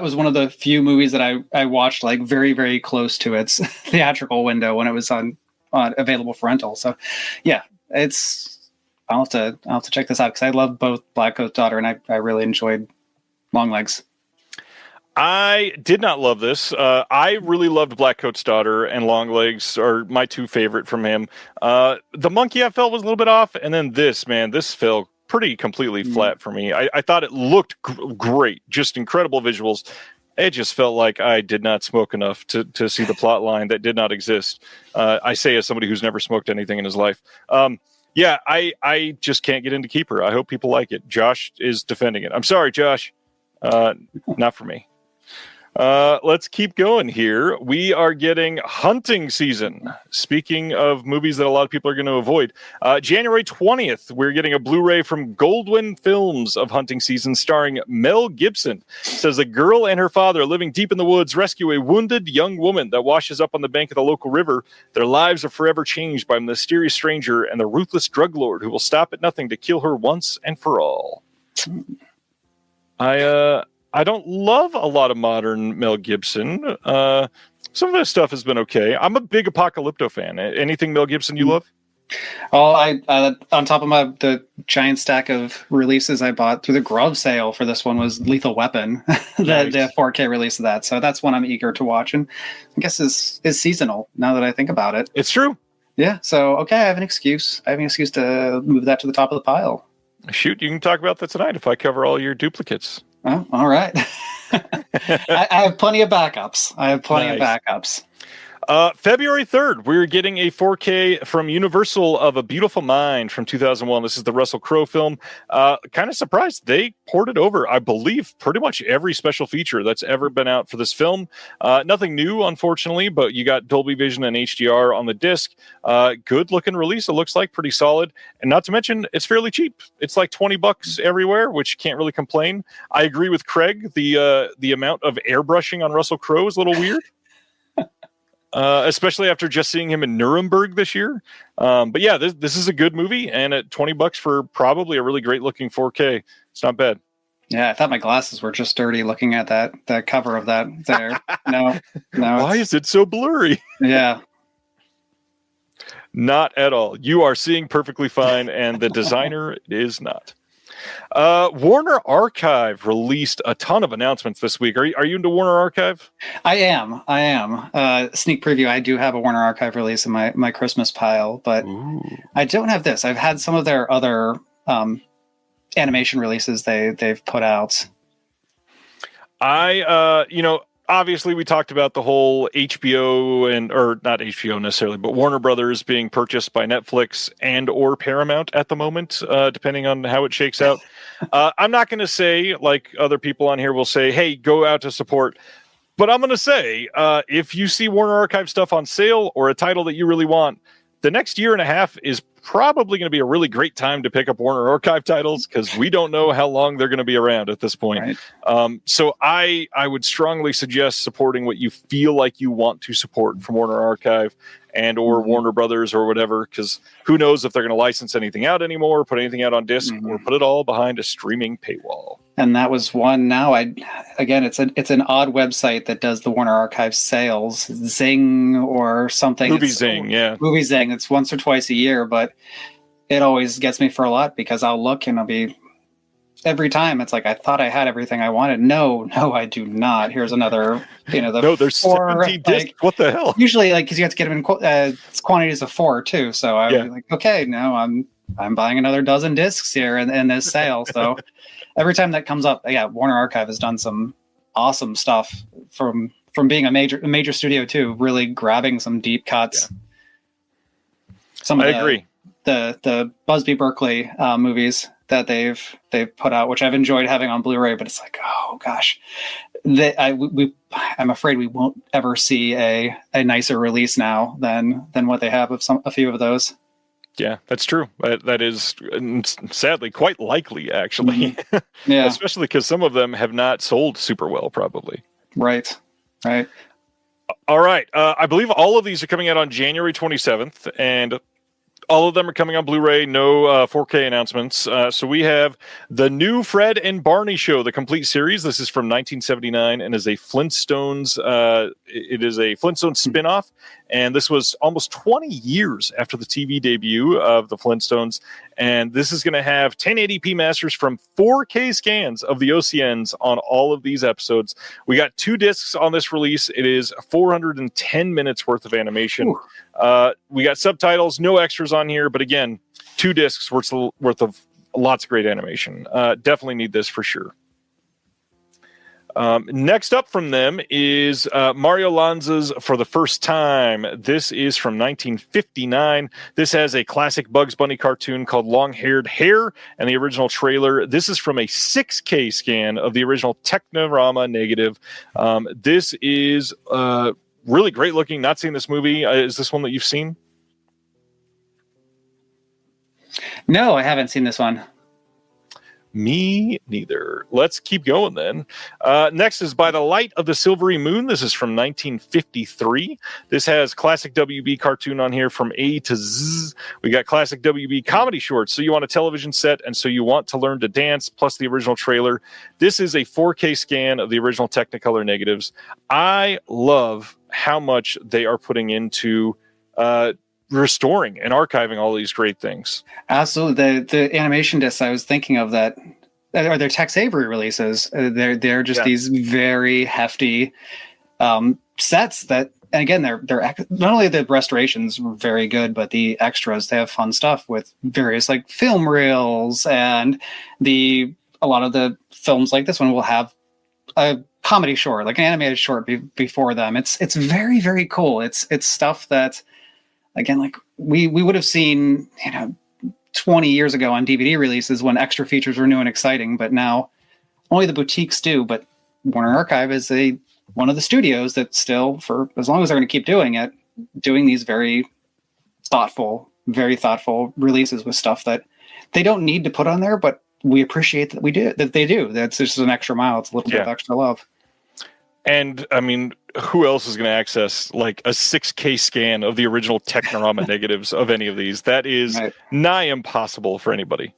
was one of the few movies that I watched very, very close to its theatrical window when it was on available for rental. So yeah, I'll have to check this out because I love both Blackcoat's Daughter and I really enjoyed Long Legs. I did not love this. I really loved Blackcoat's Daughter, and Long Legs are my two favorite from him. The Monkey I felt was a little bit off, and then this fell pretty completely flat for me. I thought it looked great, just incredible visuals. It just felt like I did not smoke enough to see the plot line that did not exist. I say as somebody who's never smoked anything in his life. Yeah, I just can't get into Keeper. I hope people like it. Josh is defending it. I'm sorry, Josh. Not for me. Let's keep going here. We are getting hunting season. Speaking of movies that a lot of people are going to avoid, January 20th, we're getting a Blu-ray from Goldwyn Films of hunting season starring Mel Gibson. It says a girl and her father living deep in the woods rescue a wounded young woman that washes up on the bank of the local river. Their lives are forever changed by a mysterious stranger and the ruthless drug lord who will stop at nothing to kill her once and for all. I don't love a lot of modern Mel Gibson. Some of his stuff has been okay. I'm a big Apocalypto fan. Anything Mel Gibson you love? Oh, I on top of the giant stack of releases I bought through the Grove sale for this one was Lethal Weapon, the 4K release of that. So that's one I'm eager to watch, and I guess is seasonal now that I think about it. It's true. Yeah. So okay, I have an excuse. to move that to the top of the pile. Shoot, you can talk about that tonight if I cover all your duplicates. Oh, all right. I have plenty of backups. February 3rd, we're getting a 4K from Universal of A Beautiful Mind from 2001. This is the Russell Crowe film. Kind of surprised. They ported over, I believe, pretty much every special feature that's ever been out for this film. Nothing new, unfortunately, but you got Dolby Vision and HDR on the disc. Good looking release. It looks like pretty solid. And not to mention, it's fairly cheap. It's like $20 everywhere, which can't really complain. I agree with Craig. The amount of airbrushing on Russell Crowe is a little weird. Especially after just seeing him in Nuremberg this year. But yeah, this is a good movie, and at $20 for probably a really great looking 4K, it's not bad. Yeah, I thought my glasses were just dirty looking at that cover of that there. No. Why is it so blurry? Yeah. Not at all. You are seeing perfectly fine, and the designer is not. Warner Archive released a ton of announcements this week. Are you into Warner Archive? I am. Sneak preview. I do have a Warner Archive release in my Christmas pile, but I don't have this. I've had some of their other animation releases they've put out. Obviously we talked about the whole HBO or not HBO necessarily, but Warner Brothers being purchased by Netflix and or Paramount at the moment, depending on how it shakes out. I'm not going to say, like other people on here will say, hey, go out to support. But I'm going to say, if you see Warner Archive stuff on sale or a title that you really want, the next year and a half is probably going to be a really great time to pick up Warner Archive titles because we don't know how long they're going to be around at this point. Right. So I would strongly suggest supporting what you feel like you want to support from Warner Archive and or Warner Brothers or whatever, because who knows if they're going to license anything out anymore, put anything out on disc, or put it all behind a streaming paywall. And that was one. Now, it's an odd website that does the Warner Archive sales, Zing or something. Movie Zing. It's once or twice a year, but it always gets me for a lot because I'll look and I'll be every time. It's like I thought I had everything I wanted. No, I do not. Here's another. There's 17 discs. What the hell? Usually, because you have to get them in quantities of 4 too. So I was like, okay, now I'm buying another dozen discs here in this sale. So. Every time that comes up, Warner Archive has done some awesome stuff from being a major studio too, really grabbing some deep cuts. Yeah. I agree. The Busby Berkeley movies that they've put out, which I've enjoyed having on Blu-ray, but it's like, oh gosh, I'm afraid we won't ever see a nicer release now than what they have of a few of those. Yeah, that's true. That is sadly quite likely, actually. Yeah, especially because some of them have not sold super well, probably. Right. All right. I believe all of these are coming out on January 27th, and all of them are coming on Blu-ray. No 4K announcements. So we have the new Fred and Barney Show, the complete series. This is from 1979 and is a Flintstones. It is a Flintstones spinoff, and this was almost 20 years after the TV debut of the Flintstones. And this is going to have 1080p masters from 4K scans of the OCNs on all of these episodes. We got 2 discs on this release. It is 410 minutes worth of animation. We got subtitles, no extras on here, but again, 2 discs worth of lots of great animation. Definitely need this for sure. Next up from them is Mario Lanza's For the First Time. This is from 1959. This has a classic Bugs Bunny cartoon called Long-Haired Hare and the original trailer. This is from a 6K scan of the original Technorama negative. This is really great looking. Not seen this movie. Is this one that you've seen? No, I haven't seen this one. Me neither. Let's keep going then. Next is By the Light of the Silvery Moon. This is from 1953. This has classic WB cartoon on here from A to Z. We got classic WB comedy shorts. So you want a television set and so you want to learn to dance, plus the original trailer. This is a 4K scan of the original Technicolor negatives. I love how much they are putting into restoring and archiving all these great things. Absolutely. The animation discs I was thinking of that are their Tex Avery releases. They're just these very hefty sets that, and again, they're not only the restorations were very good, but the extras, they have fun stuff with various like film reels, and a lot of the films like this one will have a comedy short, like an animated short before them. It's very, very cool. It's stuff that, again, like we would have seen, 20 years ago on DVD releases when extra features were new and exciting, but now only the boutiques do. But Warner Archive is one of the studios that still, for as long as they're going to keep doing it, doing these very thoughtful releases with stuff that they don't need to put on there, but we appreciate that they do. That's just an extra mile. It's a little bit of extra love. And I mean, who else is going to access like a 6K scan of the original Technorama negatives of any of these? That is nigh impossible for anybody.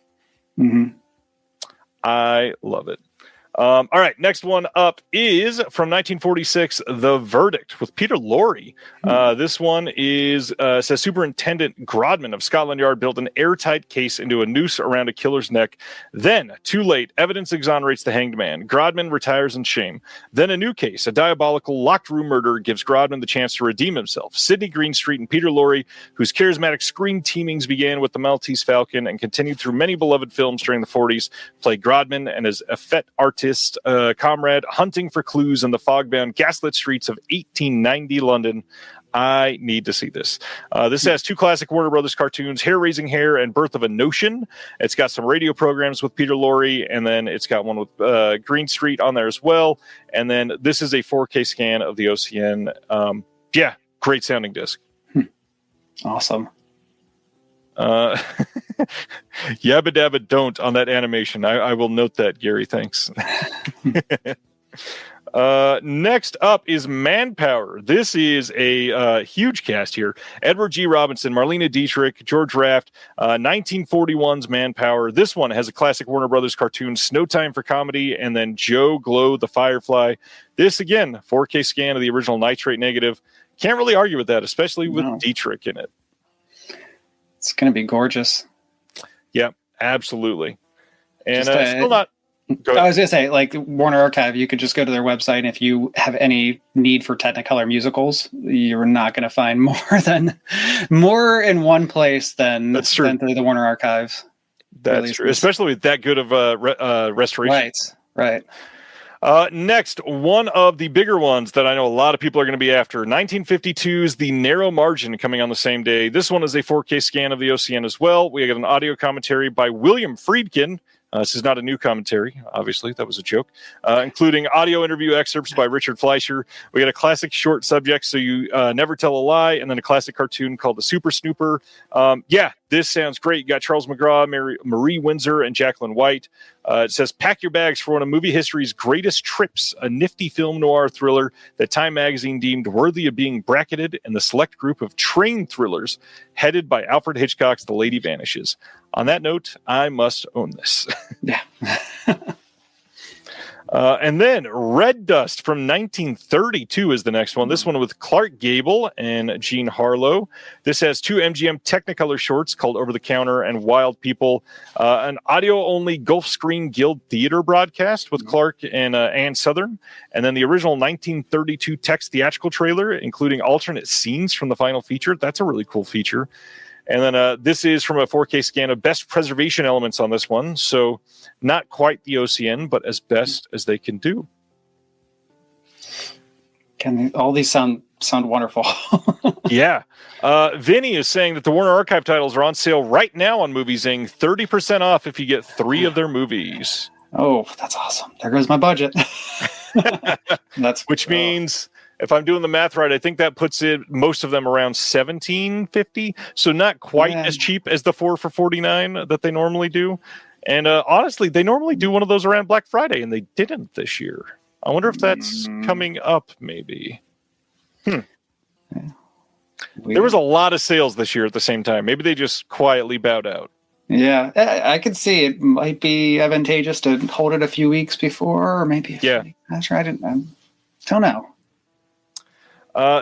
Mm-hmm. I love it. All right, next one up is from 1946, The Verdict with Peter Lorre. This one is says Superintendent Grodman of Scotland Yard built an airtight case into a noose around a killer's neck. Then, too late, evidence exonerates the hanged man. Grodman retires in shame. Then a new case, a diabolical locked room murder, gives Grodman the chance to redeem himself. Sidney Greenstreet and Peter Lorre, whose charismatic screen teamings began with The Maltese Falcon and continued through many beloved films during the 40s, played Grodman and his effete artist comrade hunting for clues in the fog-bound gaslit streets of 1890 London. I need to see this. This has two classic Warner Brothers cartoons, Hair-Raising Hare and Birth of a Notion. It's got some radio programs with Peter Lorre, and then it's got one with Greenstreet on there as well. And then this is a 4K scan of the OCN. Great sounding disc. Awesome. Yabba dabba don't on that animation. I will note that, Gary. Thanks. Next up is Manpower. This is a huge cast here. Edward G. Robinson, Marlena Dietrich, George Raft, 1941's Manpower. This one has a classic Warner Brothers cartoon, Snow Time for Comedy, and then Joe Glow the Firefly. This, again, 4K scan of the original nitrate negative. Can't really argue with that, especially with Dietrich in it. It's going to be gorgeous. Yeah, absolutely. And Just, still not... I was going to say, like Warner Archive, you could just go to their website, and if you have any need for Technicolor musicals, you're not going to find more in one place than through the Warner Archive. That's releases. true, especially with that good of restoration. Right. Next, one of the bigger ones that I know a lot of people are going to be after, 1952's The Narrow Margin, coming on the same day. This one is a 4K scan of the OCN as well. We got an audio commentary by William Friedkin. This is not a new commentary, obviously. That was a joke. Including audio interview excerpts by Richard Fleischer. We got a classic short subject, So You Never Tell a Lie, and then a classic cartoon called The Super Snooper. This sounds great. You got Charles McGraw, Marie Windsor, and Jacqueline White. It says, pack your bags for one of movie history's greatest trips, a nifty film noir thriller that Time magazine deemed worthy of being bracketed in the select group of train thrillers headed by Alfred Hitchcock's The Lady Vanishes. On that note, I must own this. Yeah. And then Red Dust from 1932 is the next one. This one with Clark Gable and Jean Harlow. This has two MGM Technicolor shorts called Over the Counter and Wild People. An audio-only Gulf Screen Guild Theater broadcast with Clark and Ann Southern. And then the original 1932 text theatrical trailer, including alternate scenes from the final feature. That's a really cool feature. And then this is from a 4K scan of best preservation elements on this one. So not quite the OCN, but as best as they can do. All these sound wonderful. Yeah. Vinny is saying that the Warner Archive titles are on sale right now on Movie-Zing, 30% off if you get 3 of their movies. Oh, that's awesome. There goes my budget. Which means... if I'm doing the math right, I think that puts most of them around $17.50. So not quite as cheap as the 4 for $49 that they normally do. And honestly, they normally do one of those around Black Friday, and they didn't this year. I wonder if that's coming up, maybe. There was a lot of sales this year at the same time. Maybe they just quietly bowed out. Yeah, I could see it might be advantageous to hold it a few weeks before, or maybe. That's right. I don't know.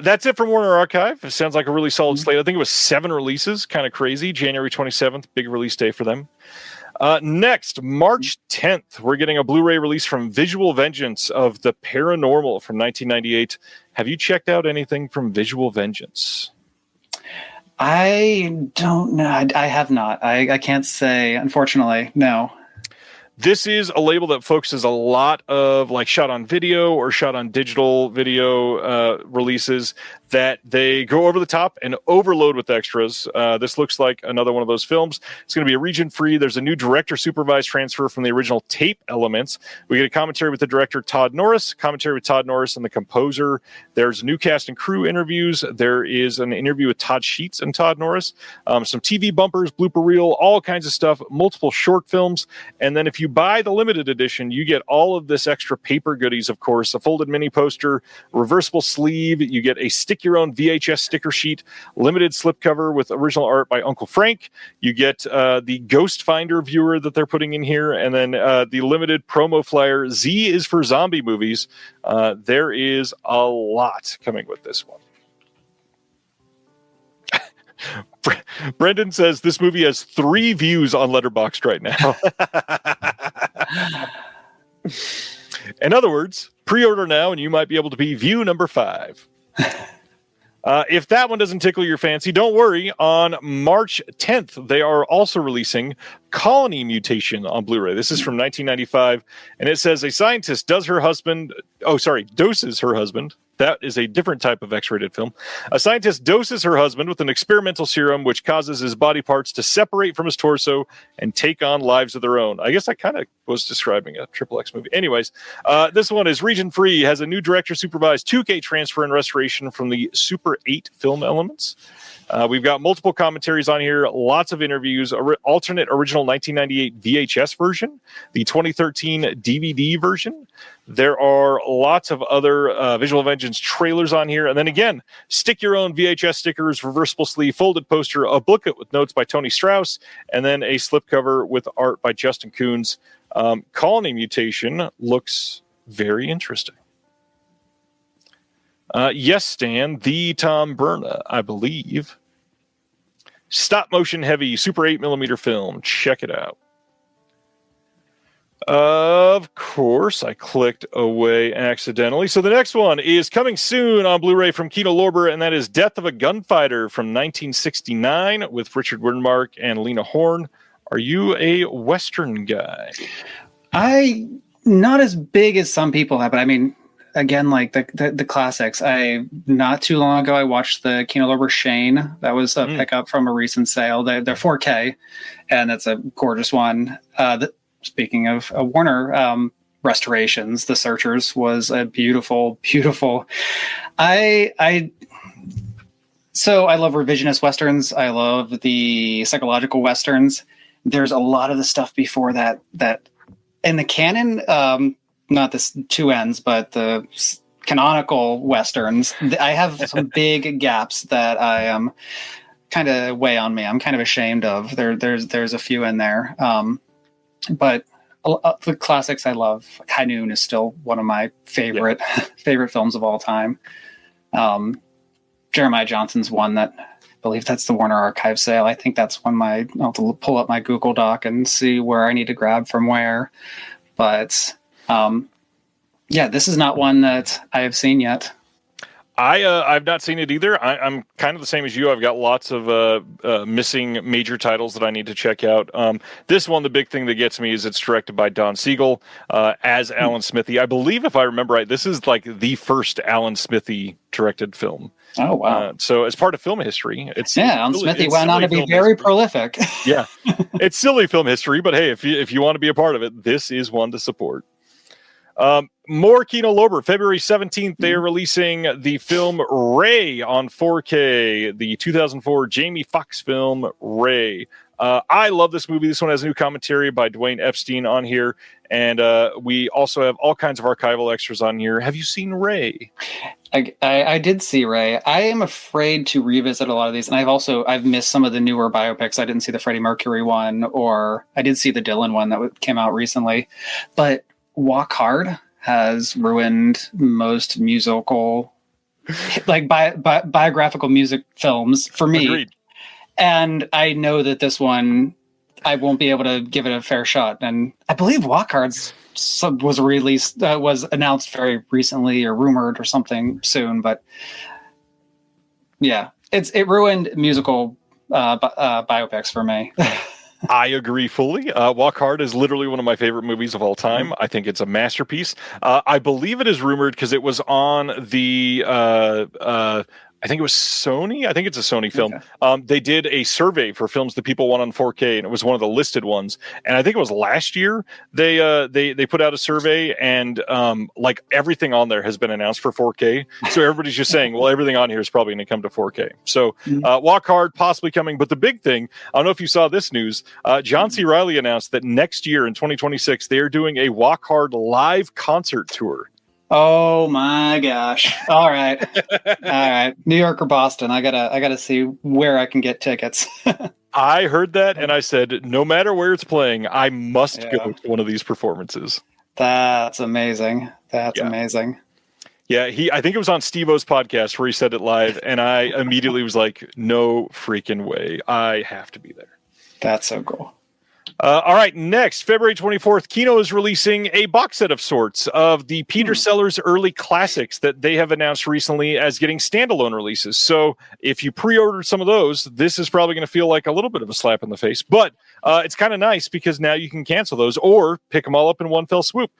That's it from Warner Archive. It sounds like a really solid slate. I think it was 7 releases. Kind of crazy. January 27th, big release day for them. Next, March 10th, we're getting a Blu-ray release from Visual Vengeance of The Paranormal from 1998. Have you checked out anything from Visual Vengeance? I don't know. I have not. I can't say, unfortunately, no. This is a label that focuses a lot of like shot on video or shot on digital video releases that they go over the top and overload with extras. This looks like another one of those films. It's going to be a region free. There's a new director supervised transfer from the original tape elements. We get a commentary with the director Todd Norris, commentary with Todd Norris and the composer. There's new cast and crew interviews. There is an interview with Todd Sheets and Todd Norris. Some TV bumpers, blooper reel, all kinds of stuff, multiple short films. And then if you you buy the limited edition, you get all of this extra paper goodies, of course, a folded mini poster, reversible sleeve. You get a stick your own VHS sticker sheet, limited slipcover with original art by Uncle Frank. You get the Ghost Finder viewer that they're putting in here, and then the limited promo flyer. Z is for zombie movies. There is a lot coming with this one. Brendan says this movie has 3 views on Letterboxd right now. In other words, pre-order now and you might be able to be view number 5. If that one doesn't tickle your fancy, don't worry. On March 10th, they are also releasing Colony Mutation on Blu-ray. This is from 1995, and it says a scientist doses her husband. That is a different type of X-rated film. A scientist doses her husband with an experimental serum which causes his body parts to separate from his torso and take on lives of their own. I guess I kind of was describing a XXX movie. Anyways, this one is region-free, has a new director-supervised 2K transfer and restoration from the Super 8 film elements. We've got multiple commentaries on here, lots of interviews, alternate original 1998 VHS version, the 2013 DVD version. There are lots of other Visual Vengeance trailers on here. And then again, stick your own VHS stickers, reversible sleeve, folded poster, a booklet with notes by Tony Strauss, and then a slipcover with art by Justin Coons. Colony Mutation looks very interesting. Yes, Stan, the Tom Berna, I believe. Stop motion heavy, Super 8mm film. Check it out. Of course, I clicked away accidentally. So the next one is coming soon on Blu-ray from Kino Lorber, and that is Death of a Gunfighter from 1969 with Richard Widmark and Lena Horne. Are you a Western guy? Not as big as some people have, but I mean, again, like the classics. Not too long ago, I watched the Kino Lorber Shane. That was a pickup from a recent sale. They're 4K, and it's a gorgeous one. Speaking of Warner restorations, The Searchers was a beautiful, beautiful. So I love revisionist westerns. I love the psychological westerns. There's a lot of the stuff before that in the canon. Not the two ends, but the canonical westerns. I have some big gaps that I am kind of weigh on me. I'm kind of ashamed of. There's a few in there. But the classics I love. High Noon is still one of my favorite films of all time. Jeremiah Johnson's one that I believe that's the Warner Archive sale. I think that's one I'll have to pull up my Google Doc and see where I need to grab from where. But this is not one that I have seen yet. I've not seen it either. I'm kind of the same as you. I've got lots of missing major titles that I need to check out. This one, the big thing that gets me is it's directed by Don Siegel as Alan Smithee. I believe, if I remember right, this is like the first Alan Smithee directed film. Oh, wow. So as part of film history, Alan Smithee went on to be very prolific. Yeah, it's silly film history, but hey, if you want to be a part of it, this is one to support. More Kino Lorber. February 17th, they are releasing the film Ray on 4K, the 2004 Jamie Foxx film Ray. I love this movie. This one has a new commentary by Dwayne Epstein on here, and we also have all kinds of archival extras on here. Have you seen Ray? I did see Ray. I am afraid to revisit a lot of these, and I've missed some of the newer biopics. I didn't see the Freddie Mercury one, or I did see the Dylan one that came out recently, but Walk Hard has ruined most musical, like biographical music films for me. Agreed. And I know that this one, I won't be able to give it a fair shot. And I believe Walk Hard was released, was announced very recently or rumored or something soon. But yeah, it ruined musical biopics for me. I agree fully. Walk Hard is literally one of my favorite movies of all time. I think it's a masterpiece. I believe it is rumored because it was on the I think it was Sony. I think it's a Sony film. Okay. They did a survey for films that people want on 4K, and it was one of the listed ones. And I think it was last year they put out a survey, and like everything on there has been announced for 4K. So everybody's just saying, well, everything on here is probably going to come to 4K. So Walk Hard possibly coming. But the big thing, I don't know if you saw this news. John C. Reilly announced that next year in 2026 they are doing a Walk Hard live concert tour. Oh my gosh. All right. All right. New York or Boston. I gotta see where I can get tickets. I heard that and I said, no matter where it's playing, I must go to one of these performances. That's amazing. That's amazing. Yeah, I think it was on Steve-O's podcast where he said it live, and I immediately was like, no freaking way. I have to be there. That's so cool. All right, next, February 24th, Kino is releasing a box set of sorts of the Peter Sellers early classics that they have announced recently as getting standalone releases. So if you pre-ordered some of those, this is probably going to feel like a little bit of a slap in the face. But it's kind of nice because now you can cancel those or pick them all up in one fell swoop.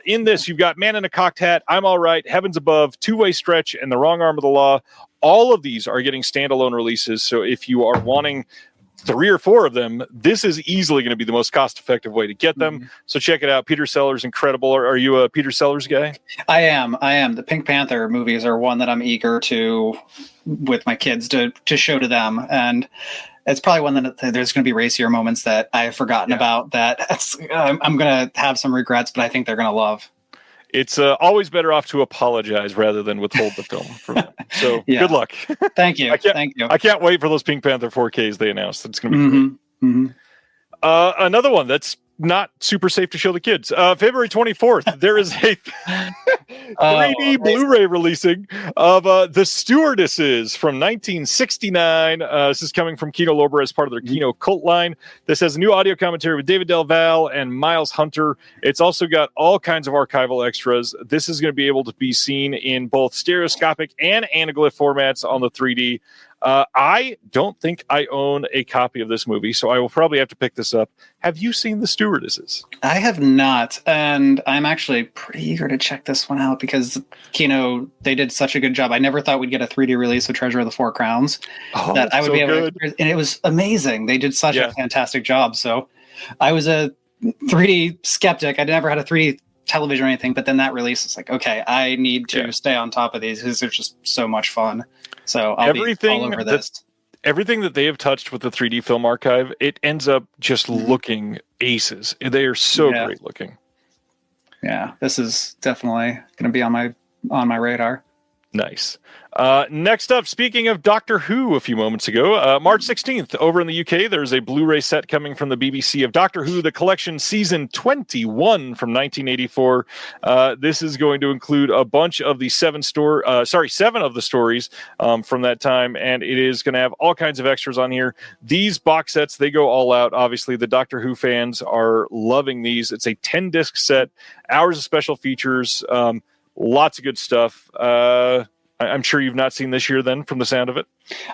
In this, you've got Man in a Cocked Hat, I'm All Right, Heavens Above, Two-Way Stretch, and The Wrong Arm of the Law. All of these are getting standalone releases. So if you are wanting 3 or 4 of them, this is easily going to be the most cost-effective way to get them. So check it out. Peter Sellers, incredible. Are you a Peter Sellers guy? I am. The Pink Panther movies are one that I'm eager to, with my kids, to show to them. And it's probably one that there's going to be racier moments that I've forgotten about that I'm going to have some regrets, but I think they're going to love. It's always better off to apologize rather than withhold the film from them. So good luck. Thank you. Thank you. I can't wait for those Pink Panther 4Ks they announced. It's going to be great. Another one that's not super safe to show the kids. February 24th, there is a 3D Blu-ray releasing of The Stewardesses from 1969. This is coming from Kino Lorber as part of their Kino cult line. This has a new audio commentary with David Del Valle and Miles Hunter. It's also got all kinds of archival extras. This is going to be able to be seen in both stereoscopic and anaglyph formats on the 3D. I don't think I own a copy of this movie, so I will probably have to pick this up. Have you seen The Stewardesses? I have not, and I'm actually pretty eager to check this one out because Kino, they did such a good job. I never thought we'd get a 3D release of Treasure of the Four Crowns. That I would be able to, and it was amazing. They did such a fantastic job. So I was a 3D skeptic. I never had a 3D television or anything, but then that release is like, okay, I need to stay on top of these because they're just so much fun. So I'll be all over this. Everything that they have touched with the 3D film archive, it ends up just looking aces. They are so great looking. Yeah, this is definitely going to be on my radar. Nice. Next up, speaking of Doctor Who a few moments ago, March 16th, over in the UK, there's a Blu-ray set coming from the BBC of Doctor Who, the collection season 21 from 1984. This is going to include a bunch of the 7 of the stories from that time, and it is going to have all kinds of extras on here. These box sets, they go all out. Obviously, the Doctor Who fans are loving these. It's a 10-disc set, hours of special features, lots of good stuff. I'm sure you've not seen this year then from the sound of it.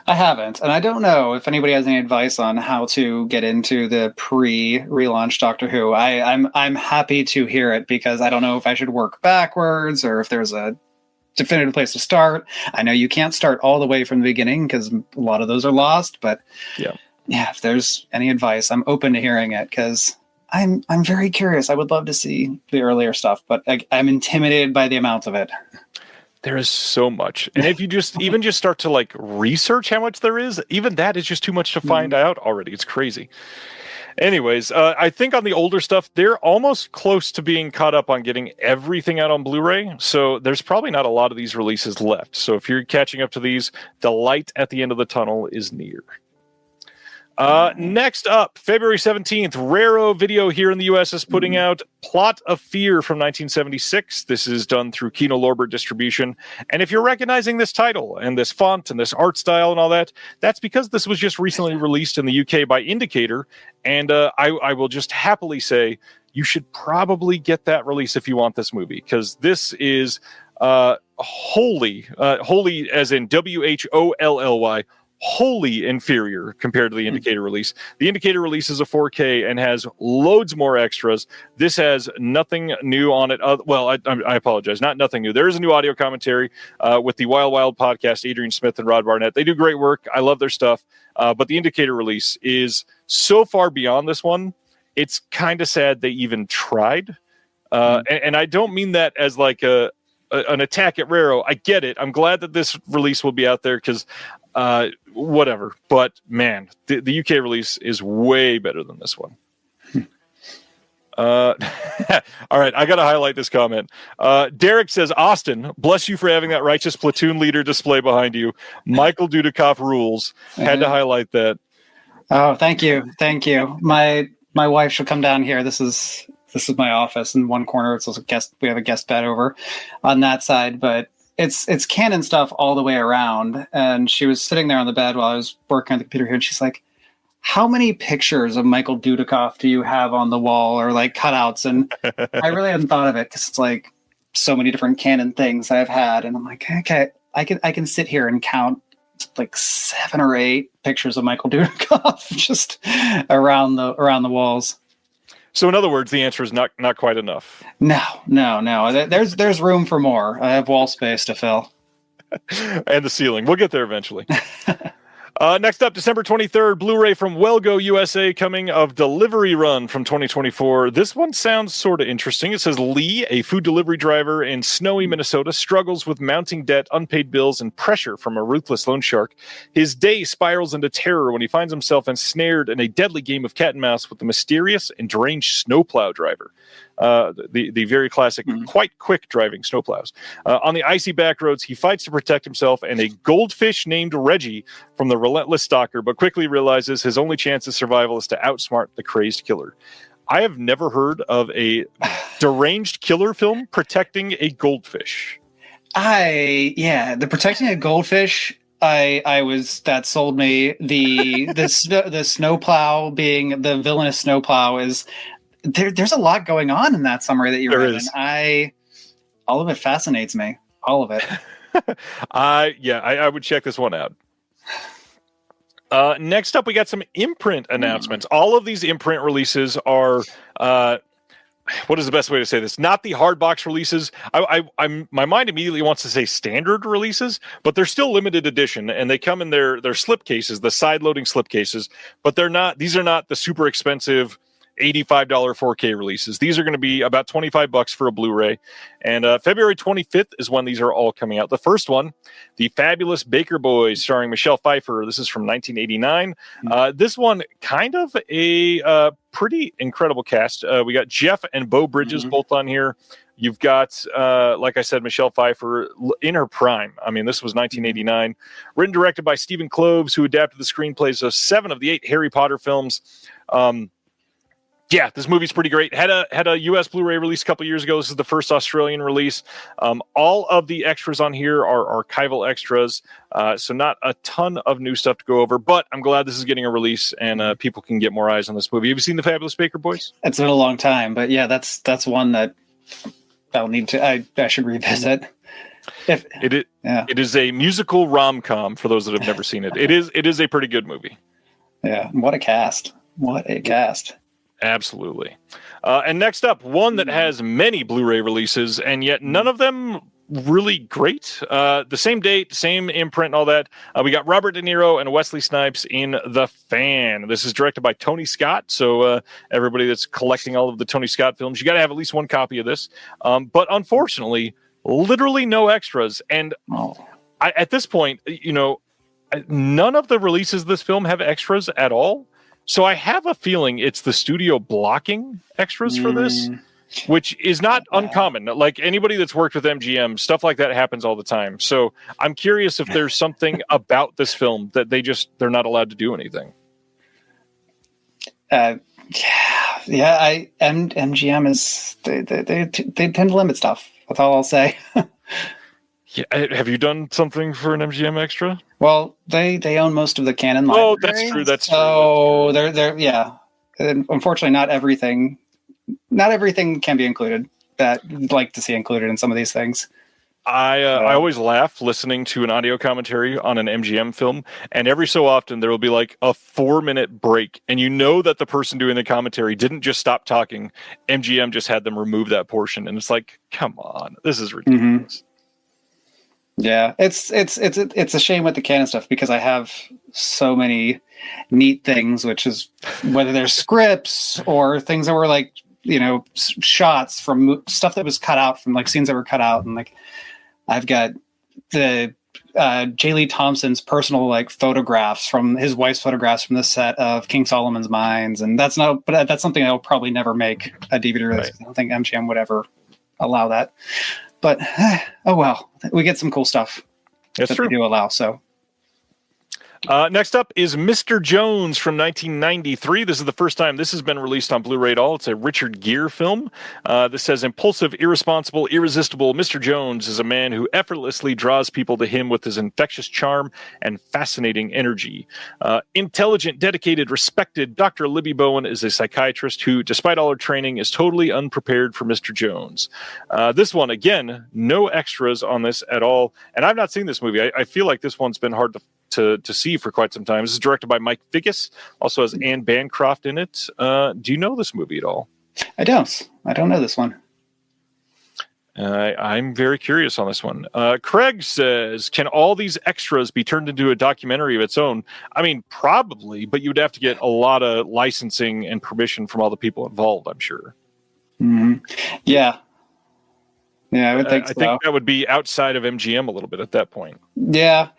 I haven't. And I don't know if anybody has any advice on how to get into the pre-relaunch Doctor Who. I'm happy to hear it because I don't know if I should work backwards or if there's a definitive place to start. I know you can't start all the way from the beginning because a lot of those are lost, but yeah, if there's any advice, I'm open to hearing it because I'm very curious. I would love to see the earlier stuff, but I'm intimidated by the amount of it. There is so much. And if you just start to like research how much there is, even that is just too much to find out already. It's crazy. Anyways, I think on the older stuff, they're almost close to being caught up on getting everything out on Blu-ray. So there's probably not a lot of these releases left. So if you're catching up to these, the light at the end of the tunnel is near. Next up, February 17th, Raro Video here in the US is putting out Plot of Fear from 1976. This is done through Kino Lorber distribution. And if you're recognizing this title and this font and this art style and all that, that's because this was just recently released in the UK by Indicator. And I will just happily say you should probably get that release if you want this movie, because this is holy as in WHOLLY, wholly inferior compared to the indicator release. The indicator release is a 4K and has loads more extras. This has nothing new on it. I apologize, not nothing new. There is a new audio commentary with the Wild Wild podcast, Adrian Smith and Rod Barnett. They do great work. I love their stuff. But the indicator release is so far beyond this one. It's kind of sad they even tried. And I don't mean that as like an attack at Raro. I get it. I'm glad that this release will be out there because whatever. But man, the UK release is way better than this one. All right, I got to highlight this comment. Derek says, Austin, bless you for having that righteous platoon leader display behind you. Michael Dudikoff rules. Had to highlight that. Oh, thank you. Thank you. My wife should come down here. This is my office. In one corner, it's also we have a guest bed over on that side, but it's Canon stuff all the way around. And she was sitting there on the bed while I was working on the computer here, and she's like, how many pictures of Michael Dudikoff do you have on the wall or like cutouts? And I really hadn't thought of it because it's like so many different Canon things I've had. And I'm like, okay, I can sit here and count like 7 or 8 pictures of Michael Dudikoff just around the walls. So in other words, the answer is not quite enough. No. There's room for more. I have wall space to fill. And the ceiling. We'll get there eventually. Next up, December 23rd, Blu-ray from Wellgo USA coming of Delivery Run from 2024. This one sounds sort of interesting. It says Lee, a food delivery driver in snowy Minnesota, struggles with mounting debt, unpaid bills, and pressure from a ruthless loan shark. His day spirals into terror when he finds himself ensnared in a deadly game of cat and mouse with the mysterious and deranged snowplow driver. The very classic, quite quick driving snowplows. On the icy back roads, he fights to protect himself and a goldfish named Reggie from the relentless stalker, but quickly realizes his only chance of survival is to outsmart the crazed killer. I have never heard of a deranged killer film protecting a goldfish. The protecting a goldfish. That sold me. The snowplow being the villainous snowplow is. There's a lot going on in that summary that you read. All of it fascinates me. All of it. I would check this one out. Next up, we got some imprint announcements. All of these imprint releases are, what is the best way to say this? Not the hard box releases. My mind immediately wants to say standard releases, but they're still limited edition, and they come in their slip cases, the side-loading slip cases. But these are not the super expensive $85 4K releases. These are going to be about $25 for a Blu-ray. And February 25th is when these are all coming out. The first one, The Fabulous Baker Boys, starring Michelle Pfeiffer. This is from 1989. This one, kind of a pretty incredible cast. We got Jeff and Beau Bridges both on here. You've got, like I said, Michelle Pfeiffer in her prime. I mean, this was 1989. Written and directed by Stephen Kloves, who adapted the screenplays of 7 of the 8 Harry Potter films. Yeah, this movie's pretty great. Had a US Blu-ray release a couple years ago. This is the first Australian release. All of the extras on here are archival extras, so not a ton of new stuff to go over. But I'm glad this is getting a release and people can get more eyes on this movie. Have you seen The Fabulous Baker Boys? It's been a long time, but yeah, that's one that I'll need to. I should revisit. It is a musical rom-com for those that have never seen it. It is a pretty good movie. Yeah, what a cast! What a cast! Absolutely. And next up, one that has many Blu-ray releases, and yet none of them really great. The same date, same imprint and all that. We got Robert De Niro and Wesley Snipes in The Fan. This is directed by Tony Scott. So everybody that's collecting all of the Tony Scott films, you got to have at least one copy of this. But unfortunately, literally no extras. And at this point, none of the releases of this film have extras at all. So I have a feeling it's the studio blocking extras for this, which is not uncommon. Like anybody that's worked with MGM, stuff like that happens all the time. So I'm curious if there's something about this film that they're not allowed to do anything. MGM is they tend to limit stuff. That's all I'll say. Yeah, have you done something for an MGM extra? Well, they own most of the Canon library. Oh, that's true. That's true. So they're And unfortunately, not everything can be included that you'd like to see included in some of these things. I always laugh listening to an audio commentary on an MGM film, and every so often there will be like a 4-minute break, and you know that the person doing the commentary didn't just stop talking. MGM just had them remove that portion, and it's like, come on, this is ridiculous. Yeah, it's a shame with the canon stuff because I have so many neat things, which is whether they're scripts or things that were like, shots from stuff that was cut out from like scenes that were cut out, and like I've got the J. Lee Thompson's personal like photographs from his wife's photographs from the set of King Solomon's Mines, and that's something I'll probably never make a DVD release. Right. I don't think MGM would ever allow that, but oh well, we get some cool stuff. That's true. They do allow. So next up is Mr. Jones from 1993. This is the first time this has been released on Blu-ray at all. It's a Richard Gere film. This says, impulsive, irresponsible, irresistible Mr. Jones is a man who effortlessly draws people to him with his infectious charm and fascinating energy. Intelligent, dedicated, respected, Dr. Libby Bowen is a psychiatrist who, despite all her training, is totally unprepared for Mr. Jones. This one, again, no extras on this at all. And I've not seen this movie. I feel like this one's been hard to see for quite some time. This is directed by Mike Figgis, also has Anne Bancroft in it. Do you know this movie at all? I don't know this one. I'm very curious on this one. Craig says, can all these extras be turned into a documentary of its own? I mean, probably, but you'd have to get a lot of licensing and permission from all the people involved, I'm sure. Mm-hmm. Yeah, I would think so. I think that would be outside of MGM a little bit at that point. Yeah.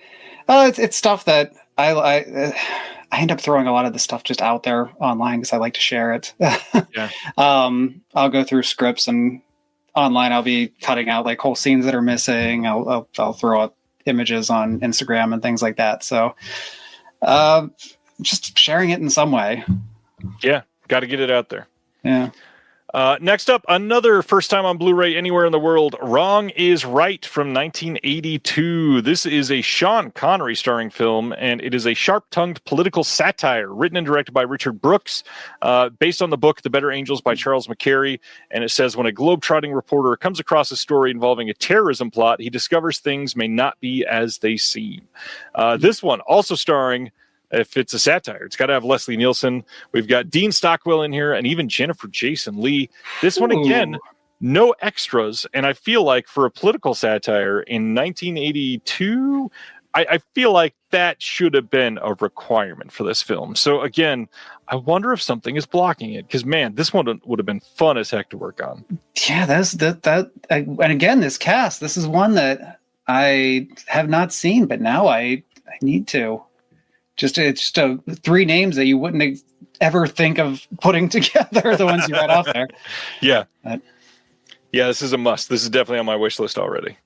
It's stuff that I end up throwing a lot of the stuff just out there online because I like to share it. Yeah. I'll go through scripts, and online I'll be cutting out like whole scenes that are missing. I'll throw up images on Instagram and things like that. So just sharing it in some way. Yeah, got to get it out there. Yeah. Next up, another first time on Blu-ray anywhere in the world, Wrong is Right from 1982. This is a Sean Connery starring film, and it is a sharp-tongued political satire written and directed by Richard Brooks, based on the book The Better Angels by Charles McCary. And it says, when a globe-trotting reporter comes across a story involving a terrorism plot, he discovers things may not be as they seem. This one also starring, if it's a satire, it's got to have Leslie Nielsen. We've got Dean Stockwell in here, and even Jennifer Jason Leigh. This one, again, no extras. And I feel like for a political satire in 1982, I feel like that should have been a requirement for this film. So again, I wonder if something is blocking it, because man, this one would have been fun as heck to work on. Yeah, and again, this cast, this is one that I have not seen, but now I need to. It's just three names that you wouldn't ever think of putting together, the ones you read off there. Yeah. Yeah, this is a must. This is definitely on my wish list already.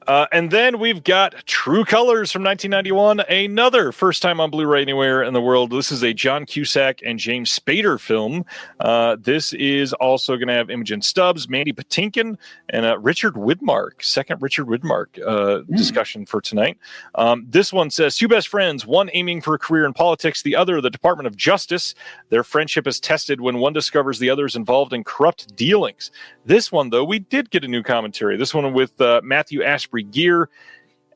And then we've got True Colors from 1991, another first time on Blu-ray anywhere in the world. This is a John Cusack and James Spader film. This is also going to have Imogen Stubbs, Mandy Patinkin, and Richard Widmark, second Richard Widmark discussion for tonight. This one says, two best friends, one aiming for a career in politics, the other the Department of Justice. Their friendship is tested when one discovers the other is involved in corrupt dealings. This one, though, we did get a new commentary. This one with Matthew Ashbury Gear,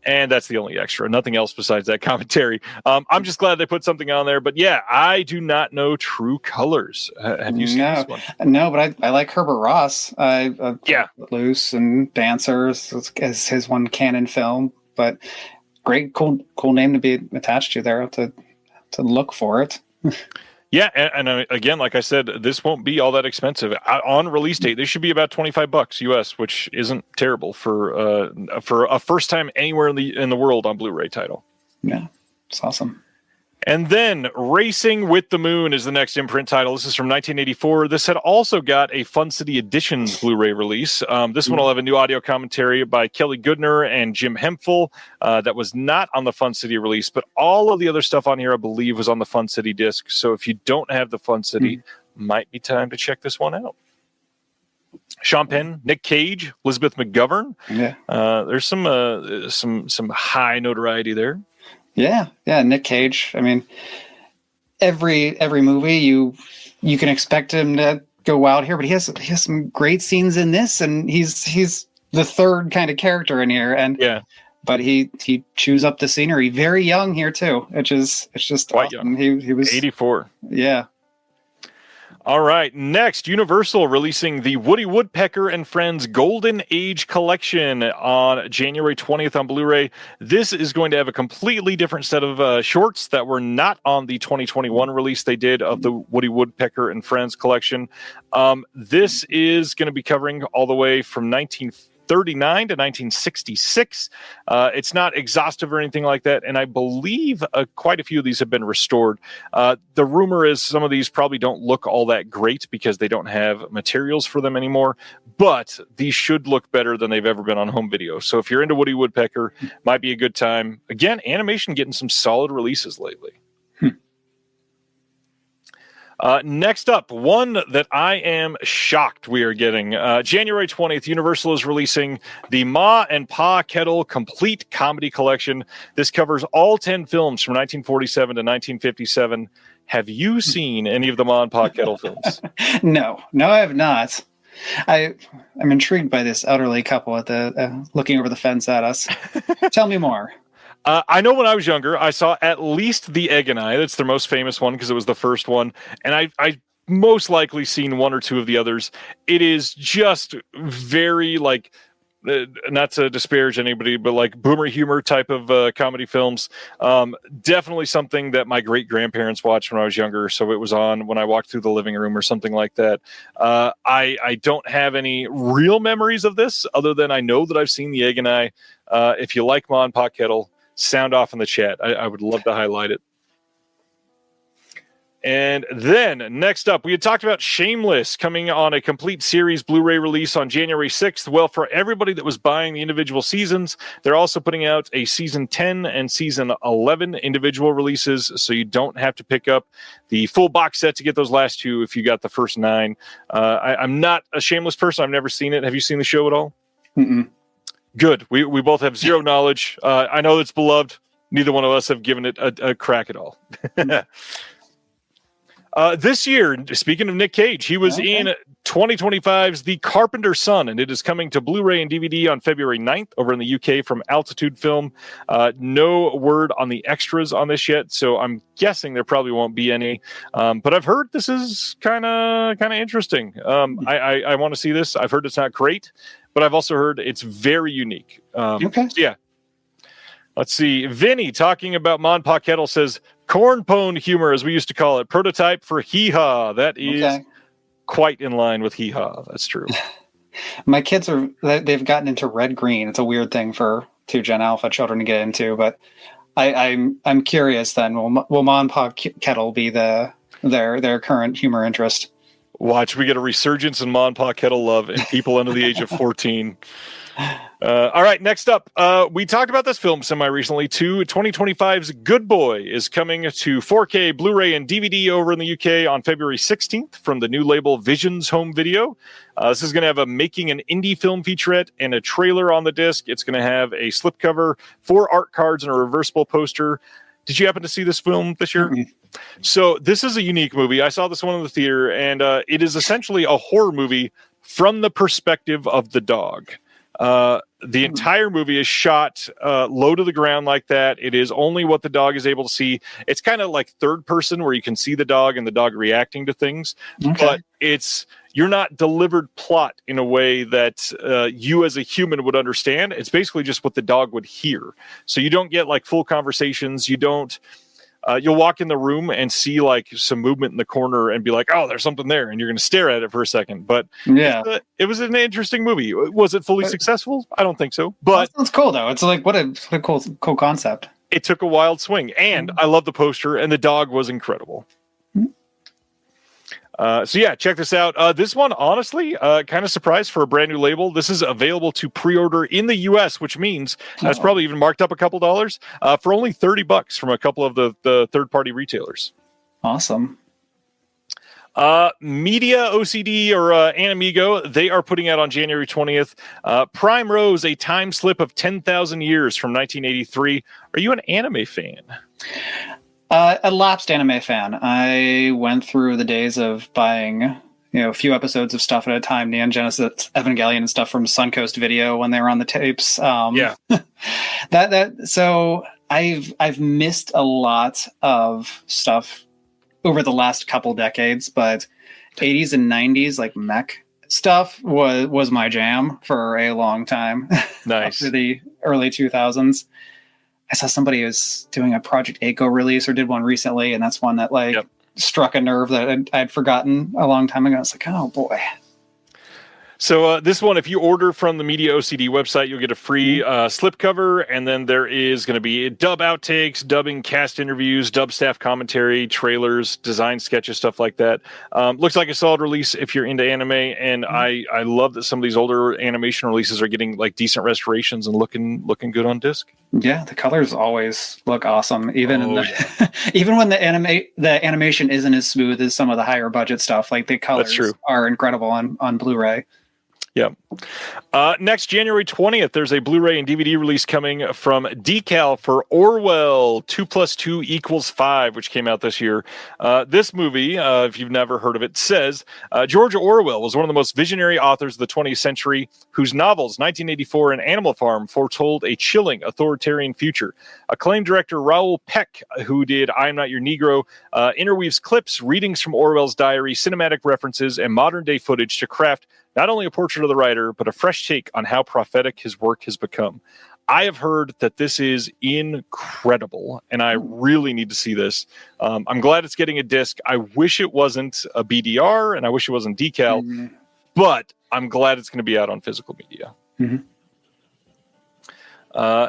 and that's the only extra. Nothing else besides that commentary. I'm just glad they put something on there. But yeah, I do not know True Colors. Have you seen this one? No, but I like Herbert Ross. Yeah, Loose and Dancers is his one canon film. But great, cool name to be attached to there. To look for it. Yeah, and again, like I said, this won't be all that expensive on release date. This should be about $25 US, which isn't terrible for a first time anywhere in the world on Blu-ray title. Yeah, it's awesome. And then Racing with the Moon is the next imprint title. This is from 1984. This had also got a Fun City Editions Blu-ray release. This one will have a new audio commentary by Kelly Goodner and Jim Hemphill. That was not on the Fun City release, but all of the other stuff on here, I believe, was on the Fun City disc. So if you don't have the Fun City, might be time to check this one out. Sean Penn, Nick Cage, Elizabeth McGovern. Yeah, there's some high notoriety there. Yeah, Nick Cage. I mean, every movie you can expect him to go out here, but he has some great scenes in this, and he's the third kind of character in here, and but he chews up the scenery. Very young here too, it's just quite awesome. young. He was 84. Yeah. All right, next, Universal releasing the Woody Woodpecker and Friends Golden Age Collection on January 20th on Blu-ray. This is going to have a completely different set of shorts that were not on the 2021 release they did of the Woody Woodpecker and Friends collection. This is going to be covering all the way from 1939 to 1966. It's not exhaustive or anything like that, and I believe quite a few of these have been restored. The rumor is some of these probably don't look all that great because they don't have materials for them anymore, but these should look better than they've ever been on home video. So if you're into Woody Woodpecker, might be a good time. Again, animation getting some solid releases lately. Next up, one that I am shocked we are getting. January 20th, Universal is releasing the Ma and Pa Kettle Complete Comedy Collection. This covers all 10 films from 1947 to 1957. Have you seen any of the Ma and Pa Kettle films? No, I have not. I'm intrigued by this elderly couple at the looking over the fence at us. Tell me more. I know when I was younger, I saw at least The Egg and I. That's their most famous one because it was the first one. And I most likely seen one or two of the others. It is just very like, not to disparage anybody, but like boomer humor type of comedy films. Definitely something that my great-grandparents watched when I was younger. So it was on when I walked through the living room or something like that. I don't have any real memories of this other than I know that I've seen The Egg and I. If you like Ma and Pa Kettle, sound off in the chat. I would love to highlight it. And then next up, we had talked about Shameless coming on a complete series Blu-ray release on January 6th. Well, for everybody that was buying the individual seasons, they're also putting out a season 10 and season 11 individual releases. So you don't have to pick up the full box set to get those last two if you got the first 9. I'm not a Shameless person. I've never seen it. Have you seen the show at all? Mm-mm. Good. We both have zero knowledge. I know it's beloved. Neither one of us have given it a crack at all. This year, speaking of Nick Cage, he was in 2025's The Carpenter's Son, and it is coming to Blu-ray and DVD on February 9th over in the UK from Altitude Film. No word on the extras on this yet, so I'm guessing there probably won't be any. But I've heard this is kind of interesting. I want to see this. I've heard it's not great, but I've also heard it's very unique. Yeah. Let's see. Vinny, talking about Ma and Pa Kettle, says, corn pone humor, as we used to call it, prototype for hee-haw. That is quite in line with hee-haw. That's true. My kids they've gotten into Red Green. It's a weird thing for 2 Gen Alpha children to get into, but I'm curious then, will Ma and Pa Kettle be their current humor interest? Watch, we get a resurgence in Ma and Pa Kettle love in people under the age of 14. All right, next up, we talked about this film semi-recently too. 2025's Good Boy is coming to 4K, Blu-ray, and DVD over in the UK on February 16th from the new label Visions Home Video. This is going to have a making an indie film featurette and a trailer on the disc. It's going to have a slipcover, 4 art cards, and a reversible poster. Did you happen to see this film this year? Mm-hmm. So this is a unique movie. I saw this one in the theater, and it is essentially a horror movie from the perspective of the dog. The entire movie is shot low to the ground like that. It is only what the dog is able to see. It's kind of like third person where you can see the dog and the dog reacting to things, but you're not delivered plot in a way that you as a human would understand. It's basically just what the dog would hear. So you don't get like full conversations. You don't. You'll walk in the room and see like some movement in the corner and be like, oh, there's something there. And you're going to stare at it for a second. But it was an interesting movie. Was it fully successful? I don't think so. But it's cool, though. It's like, what a cool concept. It took a wild swing. And I love the poster. And the dog was incredible. So yeah, check this out. This one, honestly, kind of surprised for a brand new label. This is available to pre-order in the US, which means that's probably even marked up a couple dollars for only $30 from a couple of the third-party retailers. Awesome. Media OCD or Animigo, they are putting out on January 20th. Prime Rose, a time slip of 10,000 years from 1983. Are you an anime fan? A lapsed anime fan. I went through the days of buying a few episodes of stuff at a time, Neon Genesis Evangelion and stuff from Suncoast Video when they were on the tapes. So I've missed a lot of stuff over the last couple decades, but 80s and 90s like mech stuff was my jam for a long time. Nice. After the early 2000s. I saw somebody was doing a Project A-Ko release or did one recently, and that's one that struck a nerve that I'd forgotten a long time ago. It's like, oh boy. So this one, if you order from the Media OCD website, you'll get a free slipcover, and then there is going to be dub outtakes, dubbing cast interviews, dub staff commentary, trailers, design sketches, stuff like that. Looks like a solid release if you're into anime, and I love that some of these older animation releases are getting like decent restorations and looking good on disc. Yeah, the colors always look awesome, even even when the animation isn't as smooth as some of the higher budget stuff. Like the colors are incredible on Blu-ray. Yeah. Next, January 20th, there's a Blu-ray and DVD release coming from Decal for Orwell 2 + 2 = 5, which came out this year. This movie, if you've never heard of it, says George Orwell was one of the most visionary authors of the 20th century, whose novels 1984 and Animal Farm foretold a chilling authoritarian future. Acclaimed director Raoul Peck, who did I Am Not Your Negro, interweaves clips, readings from Orwell's diary, cinematic references, and modern-day footage to craft not only a portrait of the writer, but a fresh take on how prophetic his work has become. I have heard that this is incredible, and I really need to see this. I'm glad it's getting a disc. I wish it wasn't a BDR, and I wish it wasn't Decal, but I'm glad it's going to be out on physical media. Mm-hmm.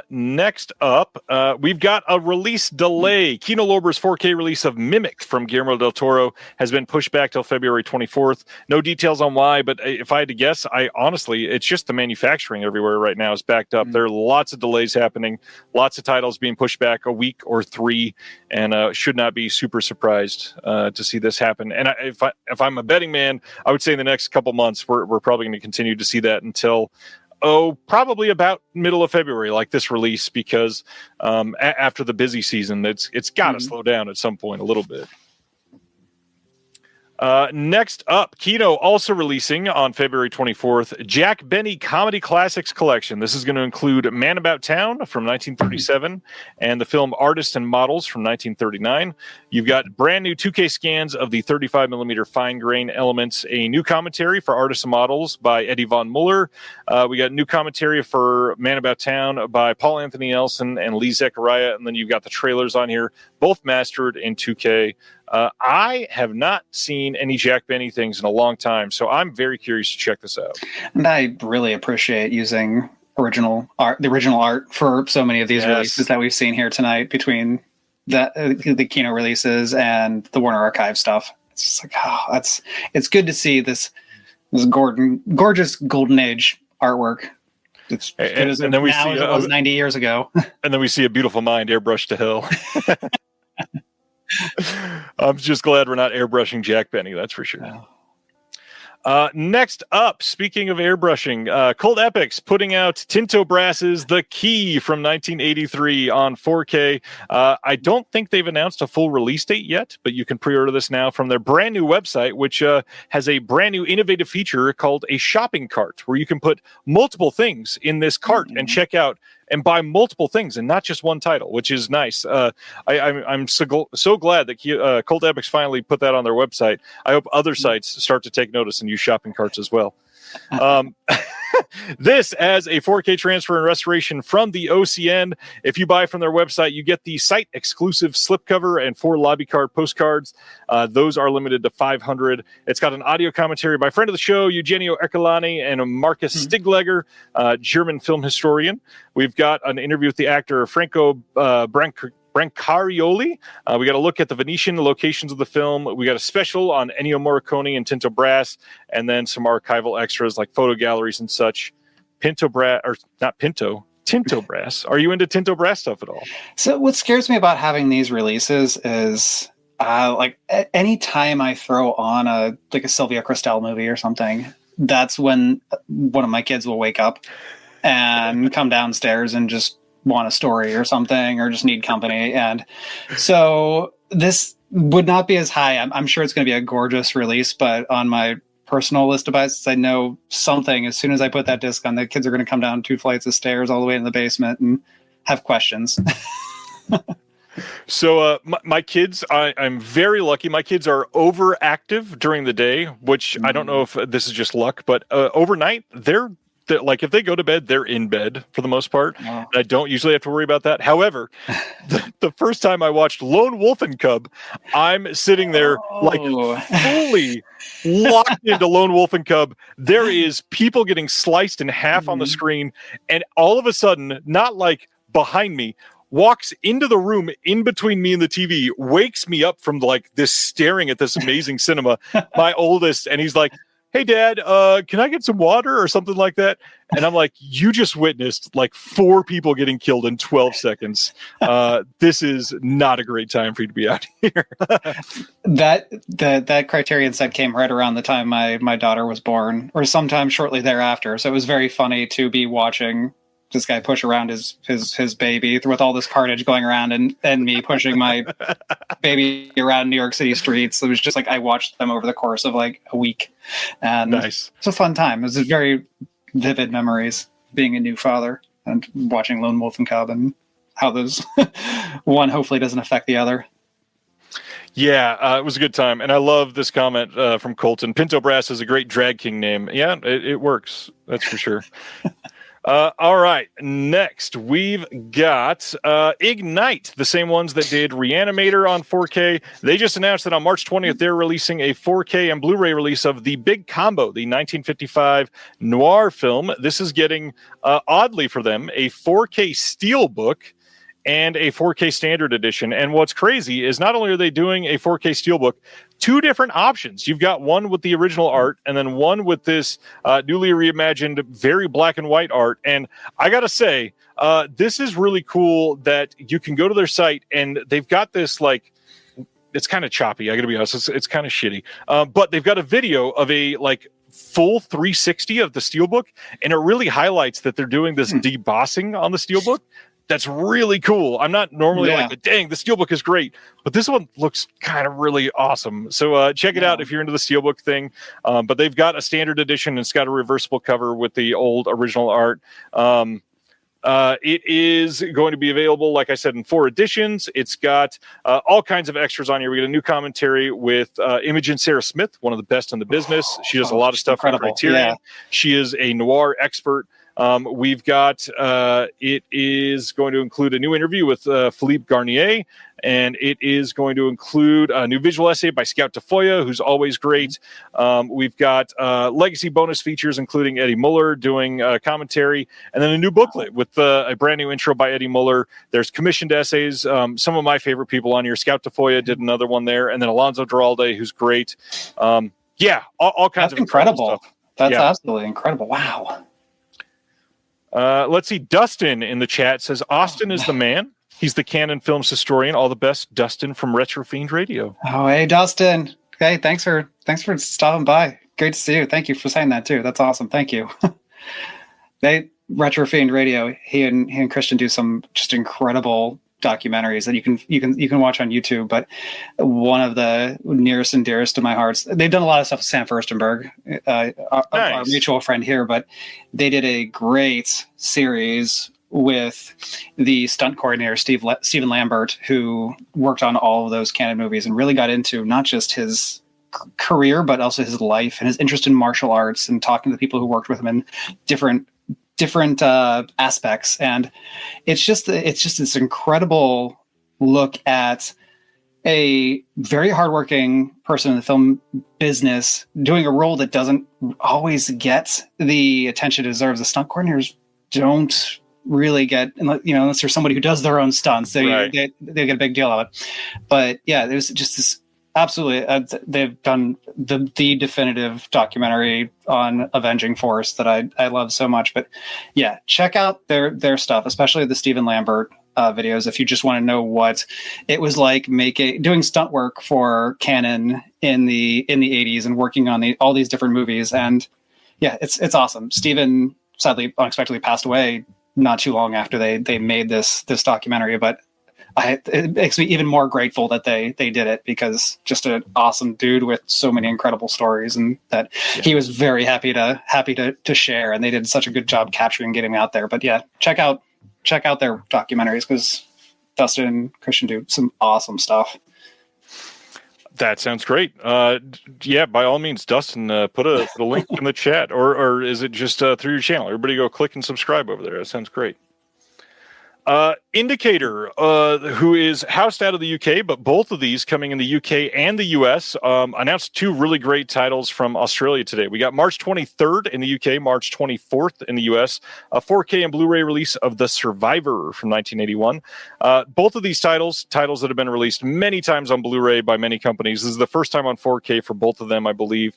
Next up, we've got a release delay. Kino Lorber's 4K release of Mimic from Guillermo del Toro has been pushed back till February 24th. No details on why, but if I had to guess, it's just the manufacturing everywhere right now is backed up. There are lots of delays happening, lots of titles being pushed back a week or 3, and should not be super surprised to see this happen. And if I'm a betting man, I would say in the next couple months, we're probably going to continue to see that until probably about middle of February, like this release, because after the busy season, it's got to slow down at some point a little bit. Next up, Kino also releasing on February 24th, Jack Benny Comedy Classics Collection. This is going to include Man About Town from 1937 and the film Artists and Models from 1939. You've got brand new 2K scans of the 35mm fine grain elements, a new commentary for Artists and Models by Eddie Von Muller. We got new commentary for Man About Town by Paul Anthony Nelson and Lee Zechariah. And then you've got the trailers on here, both mastered in 2K. I have not seen any Jack Benny things in a long time, so I'm very curious to check this out. And I really appreciate using the original art for so many of these releases that we've seen here tonight, between the Kino releases and the Warner Archive stuff. It's just like, it's good to see this gorgeous golden age artwork. It's good as it was 90 years ago. And then we see a beautiful mind airbrushed to hell. I'm just glad we're not airbrushing Jack Benny, that's for sure. Next up, speaking of airbrushing, Cold Epics putting out Tinto Brass's The Key from 1983 on 4K. I don't think they've announced a full release date yet, but you can pre-order this now from their brand new website, which has a brand new innovative feature called a shopping cart, where you can put multiple things in this cart and check out and buy multiple things and not just one title, which is nice. I'm so glad that Cold Epics finally put that on their website. I hope other sites start to take notice and use shopping carts as well. This as a 4K transfer and restoration from the OCN. If you buy from their website, you get the site exclusive slipcover and 4 lobby card postcards. Those are limited to 500. It's got an audio commentary by friend of the show, Eugenio Ercolani, and Marcus Stiglegger, German film historian. We've got an interview with the actor Franco Brancarioli. We got a look at the Venetian locations of the film. We got a special on Ennio Morricone and Tinto Brass, and then some archival extras like photo galleries and such. Tinto Brass. Are you into Tinto Brass stuff at all? So what scares me about having these releases is like any time I throw on a Sylvia Kristel movie or something, that's when one of my kids will wake up and come downstairs and just want a story or something, or just need company. And so this would not be as high. I'm sure it's going to be a gorgeous release, but on my personal list of biases. I know something as soon as I put that disc on, the kids are going to come down 2 flights of stairs all the way in the basement and have questions. So my kids, I'm very lucky. My kids are overactive during the day, which I don't know if this is just luck, but overnight they're like, if they go to bed, they're in bed for the most part. Wow. I don't usually have to worry about that. However, the first time I watched Lone Wolf and Cub, I'm sitting there like fully locked into Lone Wolf and Cub. There is people getting sliced in half on the screen, and all of a sudden, not like behind me, walks into the room in between me and the TV, wakes me up from like this staring at this amazing cinema, my oldest, and he's like, "Hey Dad, can I get some water or something like that?" And I'm like, "You just witnessed like 4 people getting killed in 12 seconds. This is not a great time for you to be out here." That Criterion set came right around the time my daughter was born, or sometime shortly thereafter. So it was very funny to be watching this guy push around his baby with all this carnage going around, and me pushing my baby around New York City streets. It was just like, I watched them over the course of like a week, and nice. It's a fun time. It was very vivid memories being a new father and watching Lone Wolf and Cub, and how those one hopefully doesn't affect the other. Yeah, it was a good time. And I love this comment from Colton. Pinto Brass is a great drag king name. Yeah, it works. That's for sure. All right, next we've got Ignite, the same ones that did Reanimator on 4K. They just announced that on March 20th, they're releasing a 4K and Blu-ray release of The Big Combo, the 1955 noir film. This is getting, oddly for them, a 4K Steelbook and a 4K Standard Edition. And what's crazy is not only are they doing a 4K Steelbook, 2 different options. You've got one with the original art and then one with this newly reimagined, very black and white art. And I got to say, this is really cool that you can go to their site and they've got this, like, it's kind of choppy. I got to be honest. It's kind of shitty. But they've got a video of a, like, full 360 of the Steelbook. And it really highlights that they're doing this debossing on the Steelbook. That's really cool. I'm not normally like, dang, the Steelbook is great, but this one looks kind of really awesome. So check it out if you're into the Steelbook thing. But they've got a standard edition. And it's got a reversible cover with the old original art. It is going to be available, like I said, in 4 editions. It's got all kinds of extras on here. We get a new commentary with Imogen Sarah Smith, one of the best in the business. She does a lot of stuff for Criterion. Yeah. She is a noir expert. We've got, it is going to include a new interview with Philippe Garnier, and it is going to include a new visual essay by Scout Tafoya, who's always great. We've got legacy bonus features, including Eddie Muller doing commentary, and then a new booklet with a brand new intro by Eddie Muller. There's commissioned essays. Some of my favorite people on here. Scout Tafoya did another one there, and then Alonzo Duralde, who's great. Yeah, all kinds of incredible stuff. That's yeah. Absolutely incredible. Wow. Let's see. Dustin in the chat says Austin is the man. He's the Canon Films historian. All the best, Dustin from Retro Fiend Radio. Oh, hey, Dustin. Hey, thanks for stopping by. Great to see you. Thank you for saying that too. That's awesome. Thank you. Retro Fiend Radio. He and Christian do some just incredible documentaries that you can watch on YouTube. But one of the nearest and dearest to my hearts, they've done a lot of stuff with Sam Furstenberg, our mutual friend here, but they did a great series with the stunt coordinator Stephen Lambert, who worked on all of those Canon movies and really got into not just his career but also his life and his interest in martial arts, and talking to the people who worked with him in different aspects. And it's just this incredible look at a very hardworking person in the film business doing a role that doesn't always get the attention it deserves. The stunt coordinators don't really get, unless there's somebody who does their own stunts, they get a big deal of it. But yeah, there's just this absolutely, they've done the definitive documentary on Avenging Force that I love so much. But yeah, check out their stuff, especially the Stephen Lambert videos, if you just want to know what it was like doing stunt work for Canon in the 80s and working on all these different movies. And yeah, it's awesome. Stephen sadly unexpectedly passed away not too long after they made this documentary, but it makes me even more grateful that they did it, because just an awesome dude with so many incredible stories, and that he was very happy to share, and they did such a good job capturing, getting out there. But yeah, check out their documentaries, because Dustin and Christian do some awesome stuff. That sounds great. Yeah, by all means, Dustin, put a link in the chat, or is it just through your channel? Everybody go click and subscribe over there. That sounds great. Indicator, who is housed out of the UK, but both of these coming in the UK and the US, announced two really great titles from Australia today. We got March 23rd in the UK, March 24th in the US, a 4K and Blu-ray release of The Survivor from 1981. Both of these titles that have been released many times on Blu-ray by many companies. This is the first time on 4K for both of them, I believe.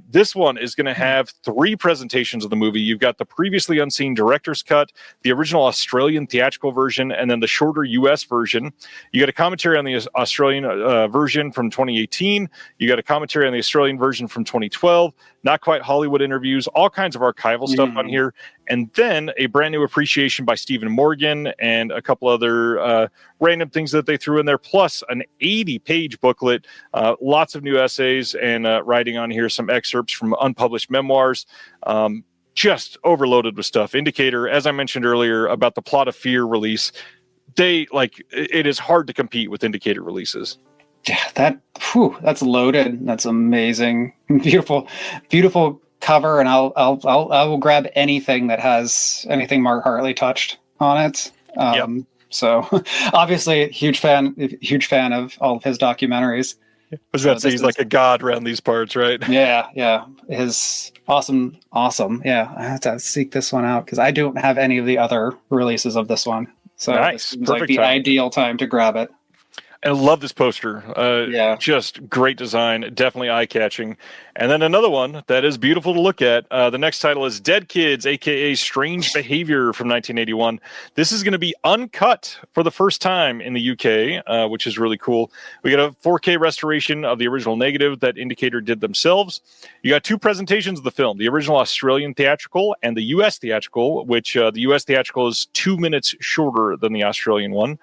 This one is going to have three presentations of the movie. You've got the previously unseen director's cut, the original Australian theatrical version, and then the shorter US version. You got a commentary on the Australian version from 2018. You got a commentary on the Australian version from 2012. Not Quite Hollywood interviews, all kinds of archival stuff on here. And then a brand new appreciation by Stephen Morgan and a couple other random things that they threw in there, plus an 80-page booklet, lots of new essays and writing on here, some excerpts from unpublished memoirs. Just overloaded with stuff. Indicator, as I mentioned earlier about the Plot of Fear release, it is hard to compete with Indicator releases. Yeah, that's loaded. That's amazing. Beautiful cover, and I will grab anything that has anything Mark Hartley touched on it. So obviously huge fan of all of his documentaries. I was about to say he's like a god around these parts, right? Yeah. His awesome. Yeah, I have to seek this one out because I don't have any of the other releases of this one. So nice. This seems like the ideal time to grab it. I love this poster. Just great design, definitely eye-catching. And then another one that is beautiful to look at. The next title is Dead Kids, a.k.a. Strange Behavior from 1981. This is going to be uncut for the first time in the UK, which is really cool. We got a 4K restoration of the original negative that Indicator did themselves. You got two presentations of the film, the original Australian theatrical and the US theatrical, which the US theatrical is 2 minutes shorter than the Australian one.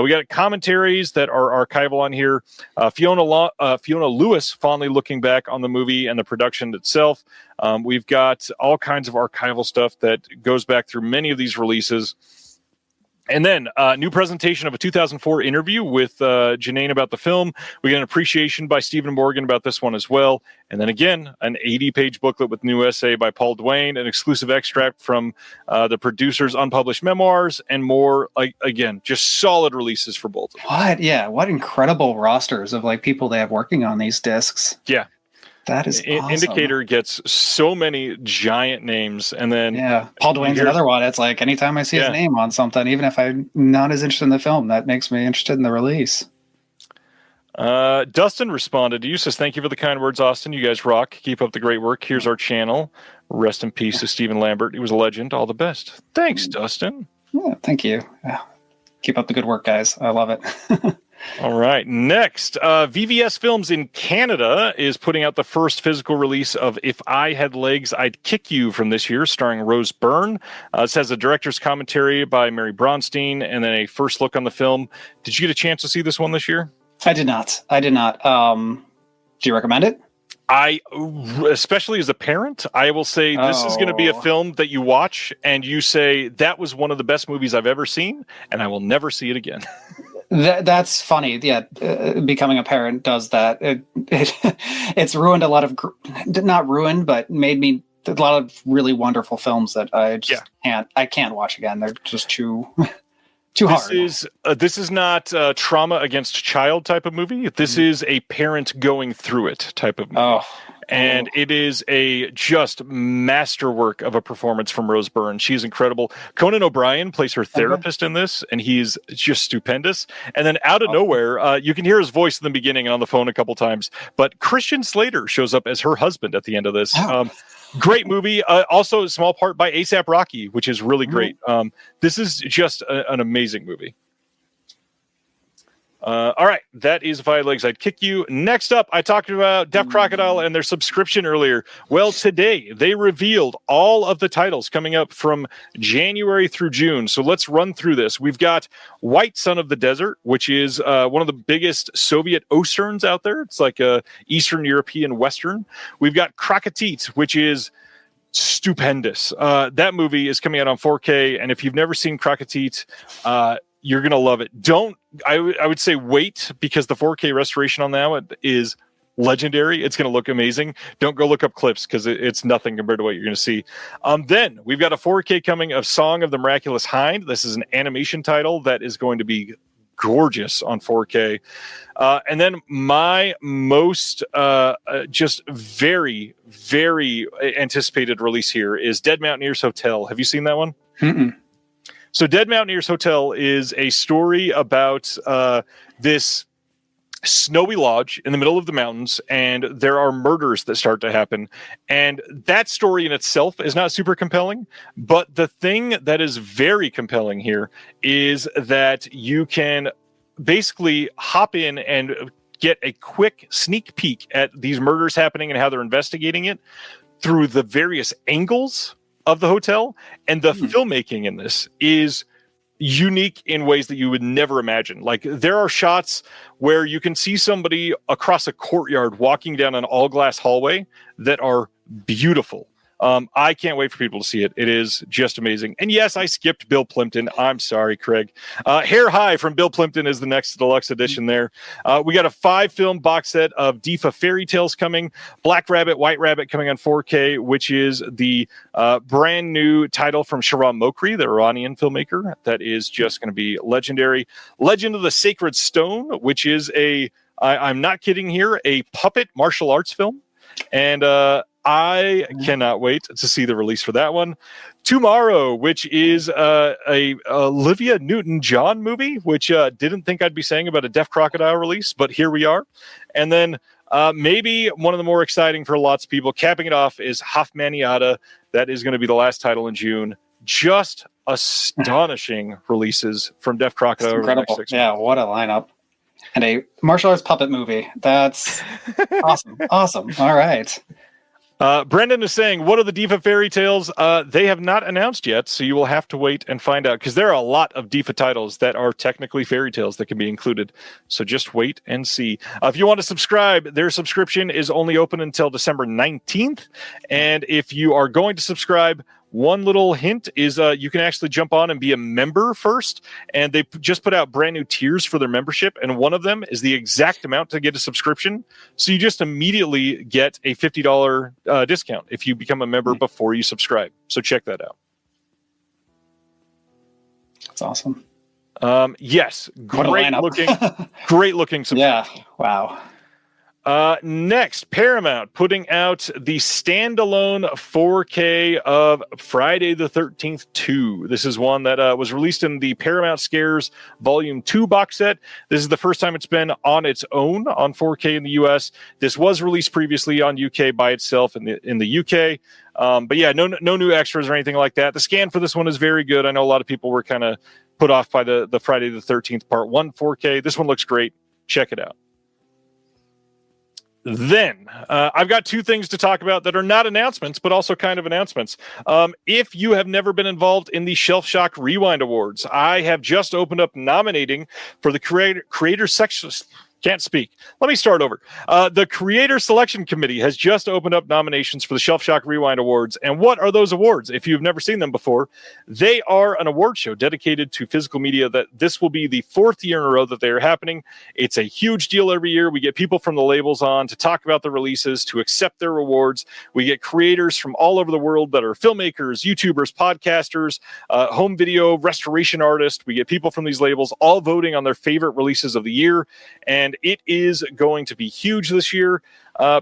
We got commentaries that are archival on here. Fiona Lewis fondly looking back on the movie and the production itself. We've got all kinds of archival stuff that goes back through many of these releases. And then a new presentation of a 2004 interview with Janine about the film. We get an appreciation by Stephen Morgan about this one as well. And then again, an 80-page booklet with new essay by Paul Duane, an exclusive extract from the producer's unpublished memoirs, and more. Again, just solid releases for both of them. What? Yeah, what incredible rosters of people they have working on these discs. Yeah. That is awesome. Indicator gets so many giant names, and then Paul Duane's another one. It's like anytime I see his name on something, even if I'm not as interested in the film, that makes me interested in the release. Dustin responded to you, says, "Thank you for the kind words, Austin. You guys rock. Keep up the great work. Here's our channel. Rest in peace to Stephen Lambert. He was a legend. All the best." Thanks, Dustin. Yeah, thank you. Yeah. Keep up the good work, guys. I love it. All right. Next, VVS Films in Canada is putting out the first physical release of If I Had Legs, I'd Kick You from this year, starring Rose Byrne. This has a director's commentary by Mary Bronstein and then a first look on the film. Did you get a chance to see this one this year? I did not. Do you recommend it? Especially as a parent, I will say this is going to be a film that you watch and you say, that was one of the best movies I've ever seen, and I will never see it again. That's funny. Yeah, becoming a parent does that. It's ruined a lot of, not ruined, but made me a lot of really wonderful films that I just can't watch again. They're just too hard. This is not a trauma against child type of movie. This is a parent going through it type of movie. And it is a just masterwork of a performance from Rose Byrne. She's incredible. Conan O'Brien plays her therapist in this, and he's just stupendous. And then out of nowhere, you can hear his voice in the beginning and on the phone a couple times, but Christian Slater shows up as her husband at the end of this. Great movie. Also a small part by A$AP Rocky, which is really great. This is just an amazing movie. All right, that is Five Legs I'd Kick You. Next up, I talked about Deaf Crocodile and their subscription earlier. Well, today they revealed all of the titles coming up from January through June. So let's run through this. We've got White Son of the Desert, which is one of the biggest Soviet Osterns out there. It's like a Eastern European Western. We've got Krakatit, which is stupendous. That movie is coming out on 4K, and if you've never seen Krakatit, you're going to love it. I would say wait, because the 4K restoration on that is legendary. It's going to look amazing. Don't go look up clips, because it's nothing compared to what you're going to see. Then we've got a 4K coming of Song of the Miraculous Hind. This is an animation title that is going to be gorgeous on 4K. And then my most just very, very anticipated release here is Dead Mountaineers Hotel. Have you seen that one? Mm-mm. So Dead Mountaineers Hotel is a story about this snowy lodge in the middle of the mountains, and there are murders that start to happen. And that story in itself is not super compelling, but the thing that is very compelling here is that you can basically hop in and get a quick sneak peek at these murders happening and how they're investigating it through the various angles of the hotel. And the filmmaking in this is unique in ways that you would never imagine. Like, there are shots where you can see somebody across a courtyard walking down an all glass hallway that are beautiful. I can't wait for people to see it. It is just amazing. And yes, I skipped Bill Plimpton. I'm sorry, Craig. Hair High from Bill Plimpton is the next deluxe edition there. We got a 5-film box set of Deefa Fairy Tales coming. Black Rabbit, White Rabbit coming on 4K, which is the brand new title from Shahram Mokri, the Iranian filmmaker. That is just going to be legendary. Legend of the Sacred Stone, which is I'm not kidding here, a puppet martial arts film. And I cannot wait to see the release for that one. Tomorrow, which is a Olivia Newton-John movie, which didn't think I'd be saying about a Deaf Crocodile release, but here we are. And then maybe one of the more exciting for lots of people, capping it off, is Hoffmaniata. That is going to be the last title in June. Just astonishing releases from Deaf Crocodile. Incredible. Yeah, what a lineup. And a martial arts puppet movie. That's awesome. Awesome. All right. Brendan is saying, what are the Deefa Fairy Tales? They have not announced yet, so you will have to wait and find out, because there are a lot of Deefa titles that are technically fairy tales that can be included. So just wait and see. If you want to subscribe, their subscription is only open until December 19th. And if you are going to subscribe, one little hint is you can actually jump on and be a member first, and they just put out brand new tiers for their membership, and one of them is the exact amount to get a subscription. So you just immediately get a $50 discount if you become a member before you subscribe. So check that out. That's awesome. Yes, great looking. Yeah, wow. Next, Paramount putting out the standalone 4K of Friday the 13th 2. This is one that was released in the Paramount Scares Volume 2 box set. This is the first time it's been on its own on 4K in the US. This was released previously on UK by itself in the UK. But yeah, no new extras or anything like that. The scan for this one is very good. I know a lot of people were kind of put off by the Friday the 13th Part 1 4K. This one looks great. Check it out. Then I've got two things to talk about that are not announcements, but also kind of announcements. If you have never been involved in the Shelf Shock Rewind Awards, I have just opened up nominating for the creator section. Can't speak. Let me start over. The Creator Selection Committee has just opened up nominations for the Shelf Shock Rewind Awards. And what are those awards? If you've never seen them before, they are an award show dedicated to physical media. That this will be the 4th year in a row that they are happening. It's a huge deal every year. We get people from the labels on to talk about the releases, to accept their awards. We get creators from all over the world that are filmmakers, YouTubers, podcasters, home video restoration artists. We get people from these labels all voting on their favorite releases of the year. And it is going to be huge this year,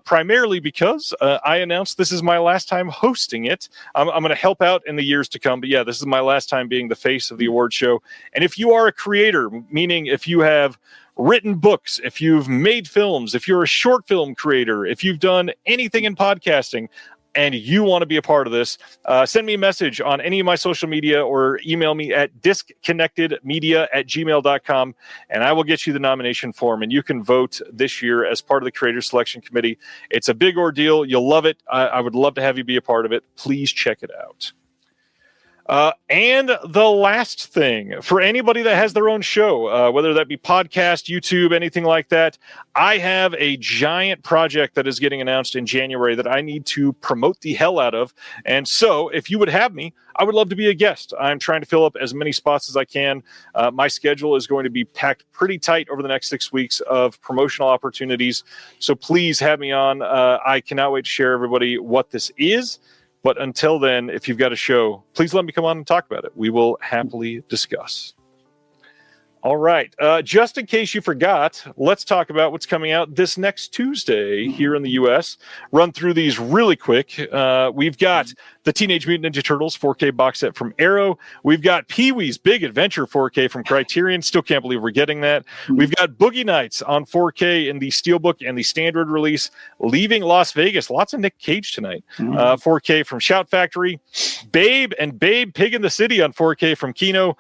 primarily because I announced this is my last time hosting it. I'm going to help out in the years to come, but yeah, this is my last time being the face of the award show. And if you are a creator, meaning if you have written books, if you've made films, if you're a short film creator, if you've done anything in podcasting, and you want to be a part of this, send me a message on any of my social media or email me at disconnectedmedia@gmail.com, and I will get you the nomination form, and you can vote this year as part of the Creator Selection Committee. It's a big ordeal. You'll love it. I would love to have you be a part of it. Please check it out. And the last thing, for anybody that has their own show, whether that be podcast, YouTube, anything like that, I have a giant project that is getting announced in January that I need to promote the hell out of. And so if you would have me, I would love to be a guest. I'm trying to fill up as many spots as I can. My schedule is going to be packed pretty tight over the next 6 weeks of promotional opportunities. So please have me on. I cannot wait to share everybody what this is. But until then, if you've got a show, please let me come on and talk about it. We will happily discuss. All right. Just in case you forgot, let's talk about what's coming out this next Tuesday here in the U.S. Run through these really quick. We've got the Teenage Mutant Ninja Turtles 4K box set from Arrow. We've got Pee-wee's Big Adventure 4K from Criterion. Still can't believe we're getting that. We've got Boogie Nights on 4K in the Steelbook and the standard release. Leaving Las Vegas. Lots of Nick Cage tonight. 4K from Shout Factory. Babe and Babe Pig in the City on 4K from Kino.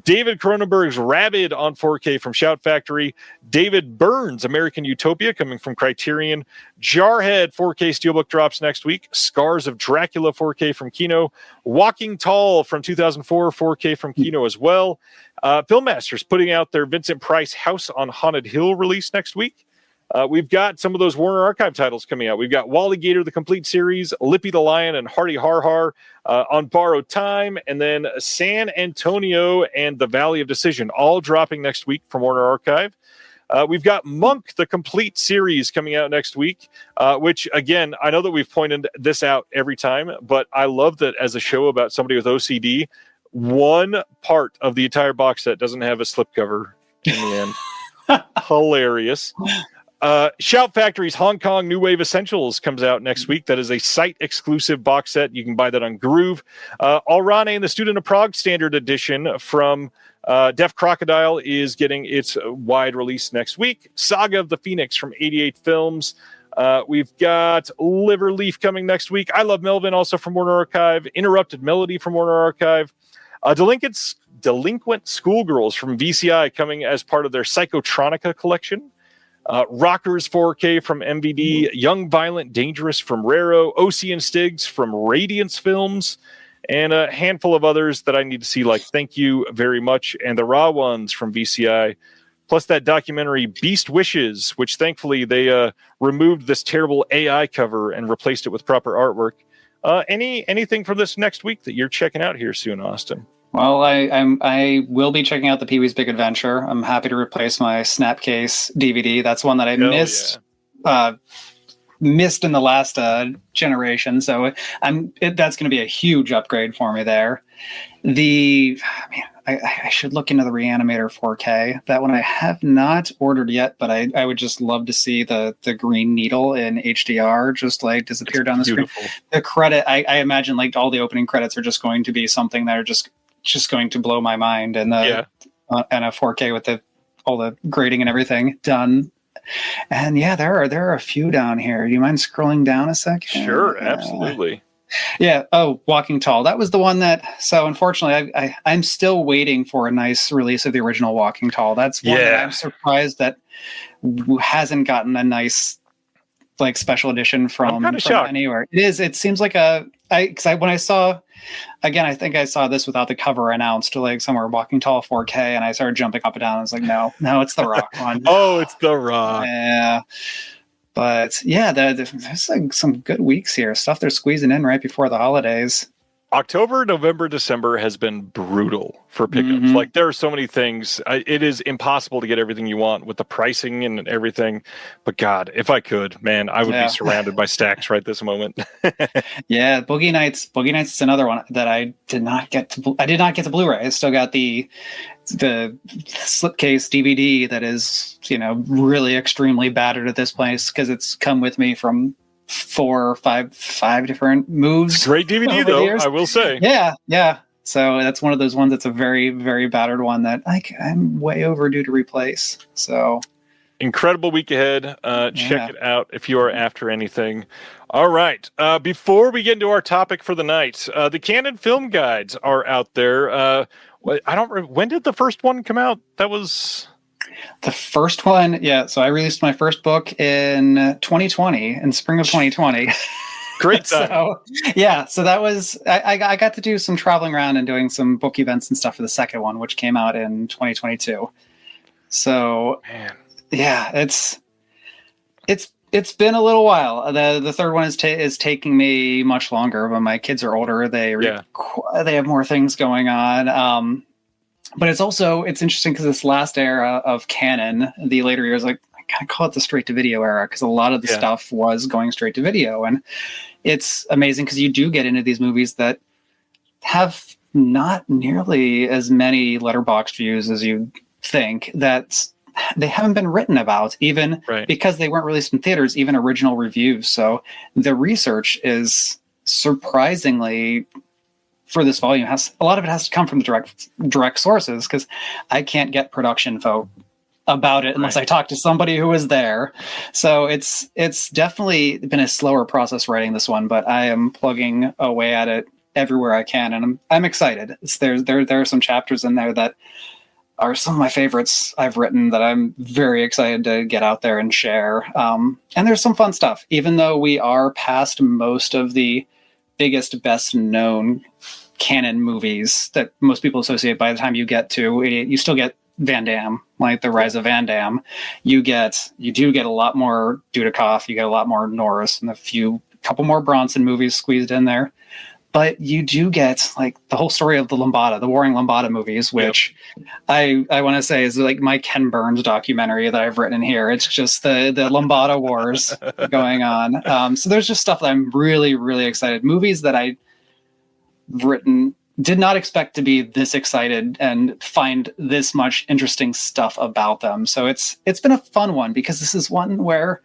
David Cronenberg's Rabid on 4K from Shout Factory. David Byrne's American Utopia coming from Criterion. Jarhead 4K Steelbook drops next week. Scars of Dracula 4K from Kino. Walking Tall from 2004 4K from Kino as well. Filmmasters putting out their Vincent Price House on Haunted Hill release next week. We've got some of those Warner Archive titles coming out. We've got Wally Gator, the complete series, Lippy the Lion, and Hardy Har Har on Borrowed Time, and then San Antonio and The Valley of Decision, all dropping next week from Warner Archive. We've got Monk, the complete series, coming out next week, which, again, I know that we've pointed this out every time, but I love that as a show about somebody with OCD, one part of the entire box set doesn't have a slipcover in the end. Hilarious. Shout Factory's Hong Kong New Wave Essentials comes out next week. That is a site-exclusive box set. You can buy that on Groove. Alrane and the Student of Prague Standard Edition from Deaf Crocodile is getting its wide release next week. Saga of the Phoenix from 88 Films. We've got Liver Leaf coming next week. I Love Melvin, also from Warner Archive. Interrupted Melody from Warner Archive. Delinquent Schoolgirls from VCI coming as part of their Psychotronica collection. Rockers 4K from MVD, Young Violent Dangerous from Raro, OC and Stigs from Radiance Films, and a handful of others that I need to see, like Thank You Very Much and The Raw Ones from VCI, plus that documentary Beast Wishes, which thankfully they removed this terrible AI cover and replaced it with proper artwork. Anything from this next week that you're checking out here soon, Austin? Well, I will be checking out the Pee-wee's Big Adventure. I'm happy to replace my Snapcase DVD. That's one that I missed in the last generation. So that's going to be a huge upgrade for me there. I should look into the Reanimator 4K. That one I have not ordered yet, but I would just love to see the Green Needle in HDR just like disappear down the screen. The credit, I imagine like all the opening credits are just going to be something that are just going to blow my mind, and and a 4K with all the grading and everything done. And yeah, there are a few down here. Do you mind scrolling down a second? Sure, absolutely. Yeah. Oh, Walking Tall. That was the one that. So unfortunately, I'm still waiting for a nice release of the original Walking Tall. That's one that I'm surprised that hasn't gotten a nice like special edition from anywhere. It is. It seems like when I saw. Again, I think I saw this without the cover announced, like somewhere Walking Tall 4K, and I started jumping up and down. I was like, no, it's the Rock one. Oh, it's the Rock. Yeah. But yeah, there's like some good weeks here. Stuff they're squeezing in right before the holidays. October, November, December has been brutal for pickups. Mm-hmm. Like there are so many things. It is impossible to get everything you want with the pricing and everything. But God, if I could, man, I would be surrounded by stacks right this moment. Yeah, Boogie Nights. Boogie Nights is another one that I did not get to Blu-ray. I still got the slipcase DVD that is, really extremely battered at this place because it's come with me from 4 or 5 different moves. Great DVD though, I will say. Yeah. So that's one of those ones that's a very, very battered one that I'm way overdue to replace. So incredible week ahead. Check it out if you are after anything. All right. Before we get into our topic for the night, the Canon Film Guides are out there. When did the first one come out? That was the first one. Yeah. So I released my first book in 2020, in spring of 2020. Great time. So that was, I got to do some traveling around and doing some book events and stuff for the second one, which came out in 2022. So, man, yeah, it's been a little while. The third one is taking me much longer, but my kids are older. They have more things going on. But it's interesting because this last era of Canon, the later years, like I kind of call it the straight to video era, because a lot of the stuff was going straight to video, and it's amazing because you do get into these movies that have not nearly as many letterboxd views as you think, that they haven't been written about, even because they weren't released in theaters, even original reviews. So the research is surprisingly, for this volume, a lot of it has to come from the direct sources, because I can't get production info about it unless I talk to somebody who was there. So it's definitely been a slower process writing this one, but I am plugging away at it everywhere I can, and I'm excited. There are some chapters in there that are some of my favorites I've written that I'm very excited to get out there and share. And there's some fun stuff, even though we are past most of the biggest, best known Canon movies that most people associate. By the time you get to it, you still get Van Damme, like the Rise of Van Damme. You do get a lot more Dudikoff, you get a lot more Norris, and couple more Bronson movies squeezed in there. But you do get like the whole story of the Warring Lambada movies, which I want to say is like my Ken Burns documentary that I've written in here. It's just the Lambada Wars going on. So there's just stuff that I'm really, really excited. Movies that I did not expect to be this excited and find this much interesting stuff about them. So it's been a fun one, because this is one where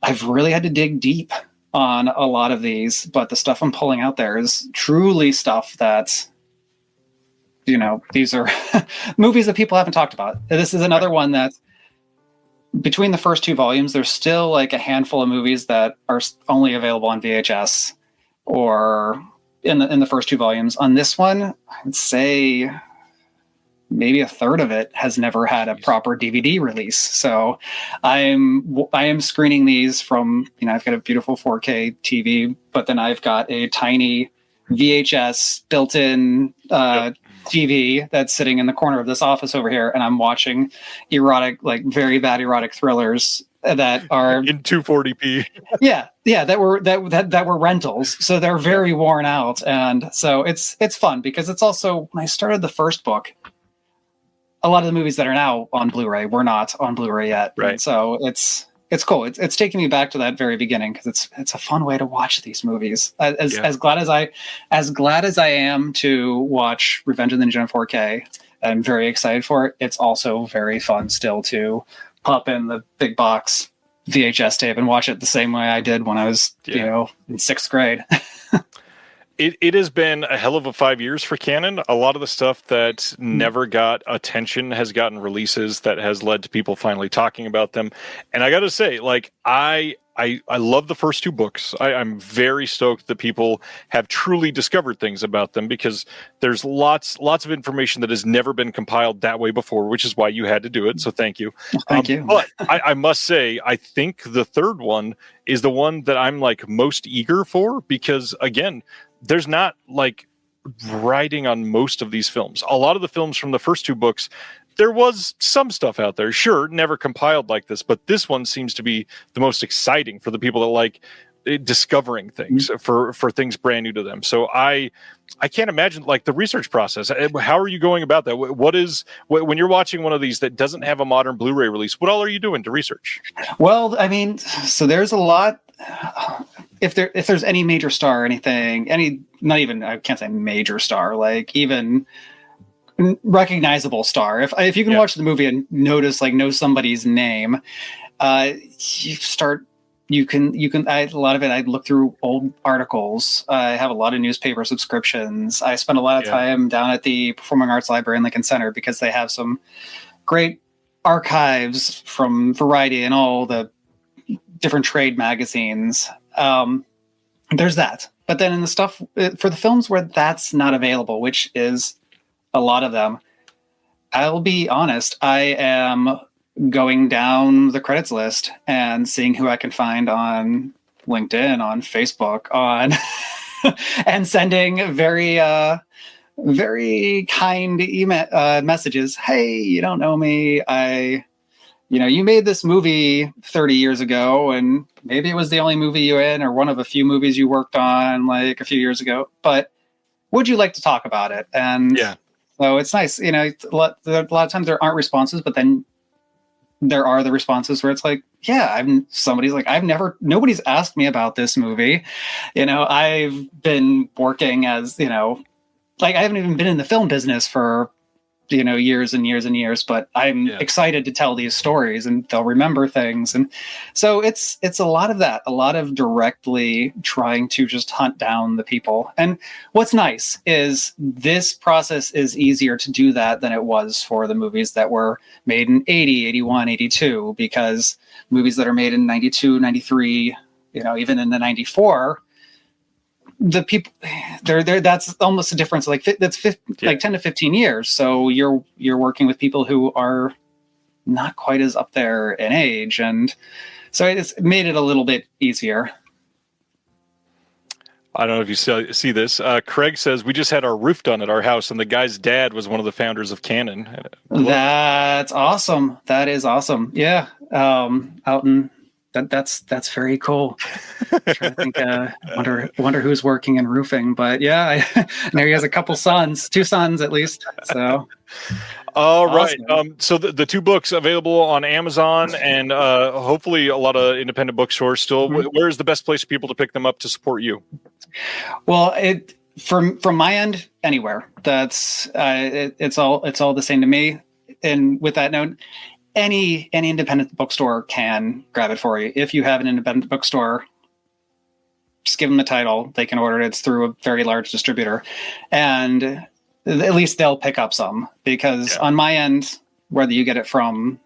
I've really had to dig deep on a lot of these, but the stuff I'm pulling out there is truly stuff that, these are movies that people haven't talked about. This is another one that, between the first two volumes, there's still like a handful of movies that are only available on VHS or in the first two volumes. On this one, I'd say maybe a third of it has never had a proper DVD release. So I am screening these from, I've got a beautiful 4K TV, but then I've got a tiny VHS built-in TV that's sitting in the corner of this office over here, and I'm watching erotic, like very bad erotic thrillers that are in 240p. that were rentals, so they're very worn out. And so it's fun, because it's also, when I started the first book, a lot of the movies that are now on Blu-ray were not on Blu-ray yet. Right. And so it's cool. It's taking me back to that very beginning, because it's a fun way to watch these movies. As glad as I am to watch Revenge of the Ninja in 4K, I'm very excited for it. It's also very fun still to pop in the big box VHS tape and watch it the same way I did when I was, in sixth grade. It has been a hell of a 5 years for Canon. A lot of the stuff that never got attention has gotten releases that has led to people finally talking about them. And I got to say, like, I love the first two books. I'm very stoked that people have truly discovered things about them, because there's lots of information that has never been compiled that way before, which is why you had to do it. So thank you. Thank you. But I must say, I think the third one is the one that I'm like most eager for, because again, there's not like writing on most of these films. A lot of the films from the first two books, there was some stuff out there, sure, never compiled like this, but this one seems to be the most exciting for the people that like discovering things, for things brand new to them. So I can't imagine like the research process. How are you going about that? When you're watching one of these that doesn't have a modern Blu-ray release, what all are you doing to research? Well, I mean, so there's a lot. If there's any major star or anything, not even, I can't say major star, like even recognizable star. If you can watch the movie and know somebody's name, you can a lot of it. I look through old articles. I have a lot of newspaper subscriptions. I spend a lot of time down at the Performing Arts Library in Lincoln Center, because they have some great archives from Variety and all the different trade magazines. there's that. But then in the stuff for the films where that's not available, which is a lot of them, I'll be honest, I am going down the credits list and seeing who I can find on LinkedIn, on Facebook, on and sending very very kind email messages. Hey, you don't know me. You made this movie 30 years ago, and maybe it was the only movie you in, or one of a few movies you worked on like a few years ago. But would you like to talk about it? And so it's nice. A lot of times there aren't responses, but then there are the responses where it's like, yeah, nobody's asked me about this movie. I've been working as, I haven't even been in the film business for, years and years and years, but I'm excited to tell these stories and they'll remember things. And so it's a lot of that, a lot of directly trying to just hunt down the people. And what's nice is this process is easier to do that than it was for the movies that were made in 80, 81, 82, because movies that are made in 92, 93, even in the 94, the people that's almost a difference like 10 to 15 years. So you're working with people who are not quite as up there in age, and so it's made it a little bit easier. I don't know if you see this. Craig says, we just had our roof done at our house, and the guy's dad was one of the founders of Canon. That's awesome. That is awesome. Yeah. Out in That's very cool. I'm trying to think. Wonder who's working in roofing, but yeah, I know he has a couple sons, 2 sons at least. So, all right. Awesome. So the 2 books available on Amazon and hopefully a lot of independent bookstores still. Mm-hmm. Where is the best place for people to pick them up to support you? Well, from my end, anywhere. That's it's all the same to me. And with that note, any independent bookstore can grab it for you. If you have an independent bookstore, just give them the title. They can order it. It's through a very large distributor. And at least they'll pick up some, because on my end, whether you get it from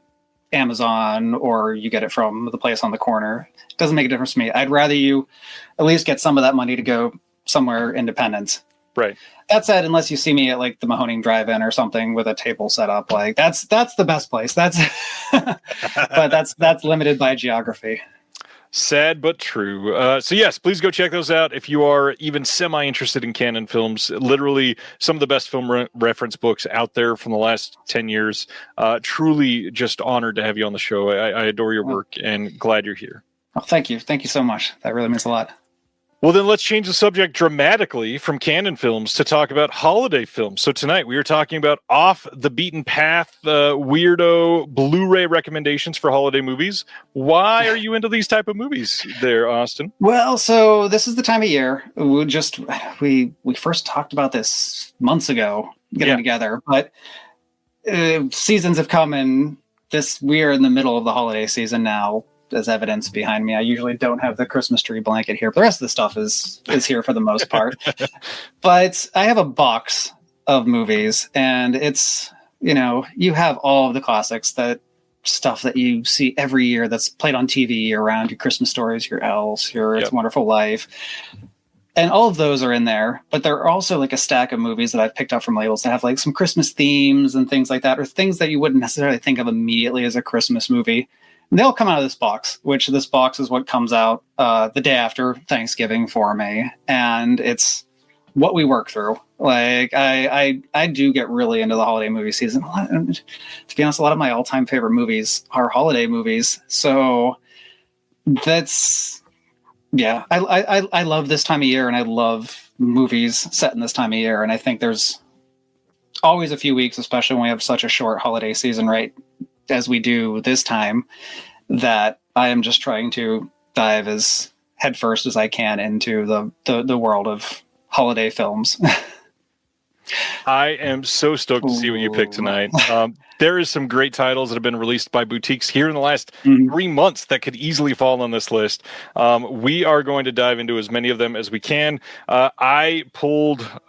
Amazon or you get it from the place on the corner, it doesn't make a difference to me. I'd rather you at least get some of that money to go somewhere independent. Right. That said, unless you see me at like the Mahoning Drive-In or something with a table set up, like that's the best place. That's but that's limited by geography. Sad but true. So yes, please go check those out if you are even semi-interested in Canon films. Literally some of the best film reference books out there from the last 10 years. Truly just honored to have you on the show. I adore your work and glad you're here. Oh, thank you. Thank you so much. That really means a lot. Well, then let's change the subject dramatically from Canon films to talk about holiday films. So tonight we are talking about off the beaten path, weirdo Blu-ray recommendations for holiday movies. Why are you into these type of movies there, Austin? Well, so this is the time of year. We first talked about this months ago, getting together, but seasons have come, and we are in the middle of the holiday season now. As evidence behind me, I usually don't have the Christmas tree blanket here, but the rest of the stuff is here for the most part. But I have a box of movies, and it's, you have all of the classics, that stuff that you see every year that's played on TV around your Christmas Stories, your Elves, your It's a Wonderful Life. And all of those are in there, but there are also like a stack of movies that I've picked up from labels that have like some Christmas themes and things like that, or things that you wouldn't necessarily think of immediately as a Christmas movie. And they'll come out of this box, which this box is what comes out the day after Thanksgiving for me. And it's what we work through. Like I do get really into the holiday movie season. To be honest, a lot of my all-time favorite movies are holiday movies. So that's, I love this time of year, and I love movies set in this time of year. And I think there's always a few weeks, especially when we have such a short holiday season, right, as we do this time, that I am just trying to dive as headfirst as I can into the world of holiday films. I am so stoked to see what you picked tonight. There is some great titles that have been released by boutiques here in the last 3 months that could easily fall on this list. We are going to dive into as many of them as we can. I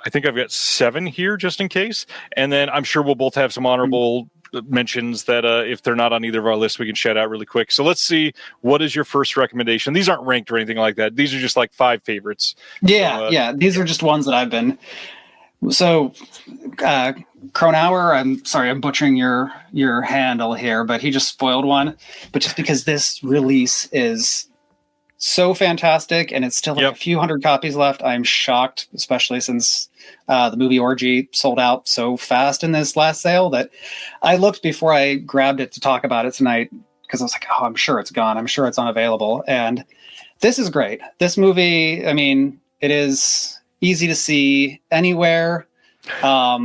think I've got 7 here just in case. And then I'm sure we'll both have some honorable mentions that if they're not on either of our lists, we can shout out really quick. So let's see, what is your first recommendation? These aren't ranked or anything like that. These are just like 5 favorites. Yeah. These are just ones that I've been. So, Kronauer, I'm sorry, I'm butchering your handle here, but he just spoiled one. But just because this release is so fantastic and it's still like a few hundred copies left, I'm shocked, especially since the movie Orgy sold out so fast in this last sale that I looked before I grabbed it to talk about it tonight because I was like, oh, I'm sure it's gone. I'm sure it's unavailable. And this is great. This movie, I mean, it is easy to see anywhere. A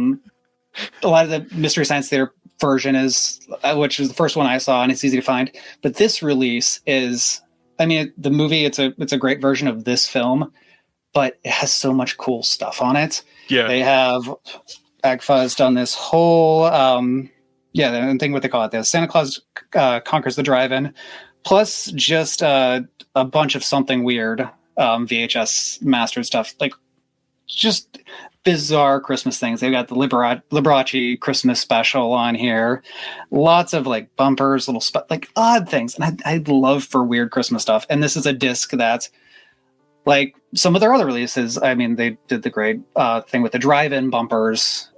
lot of the Mystery Science Theater version is, which is the first one I saw, and it's easy to find. But this release is, I mean, the movie, it's a great version of this film, but it has so much cool stuff on it. Yeah. They have, AGFA has done this whole, the thing, what they call it, the Santa Claus Conquers the Drive-In, plus just a bunch of something weird VHS mastered stuff, like just bizarre Christmas things. They've got the Liberace Christmas special on here. Lots of like bumpers, little like odd things. And I love for weird Christmas stuff. And this is a disc that, like some of their other releases, I mean, they did the great thing with the drive-in bumpers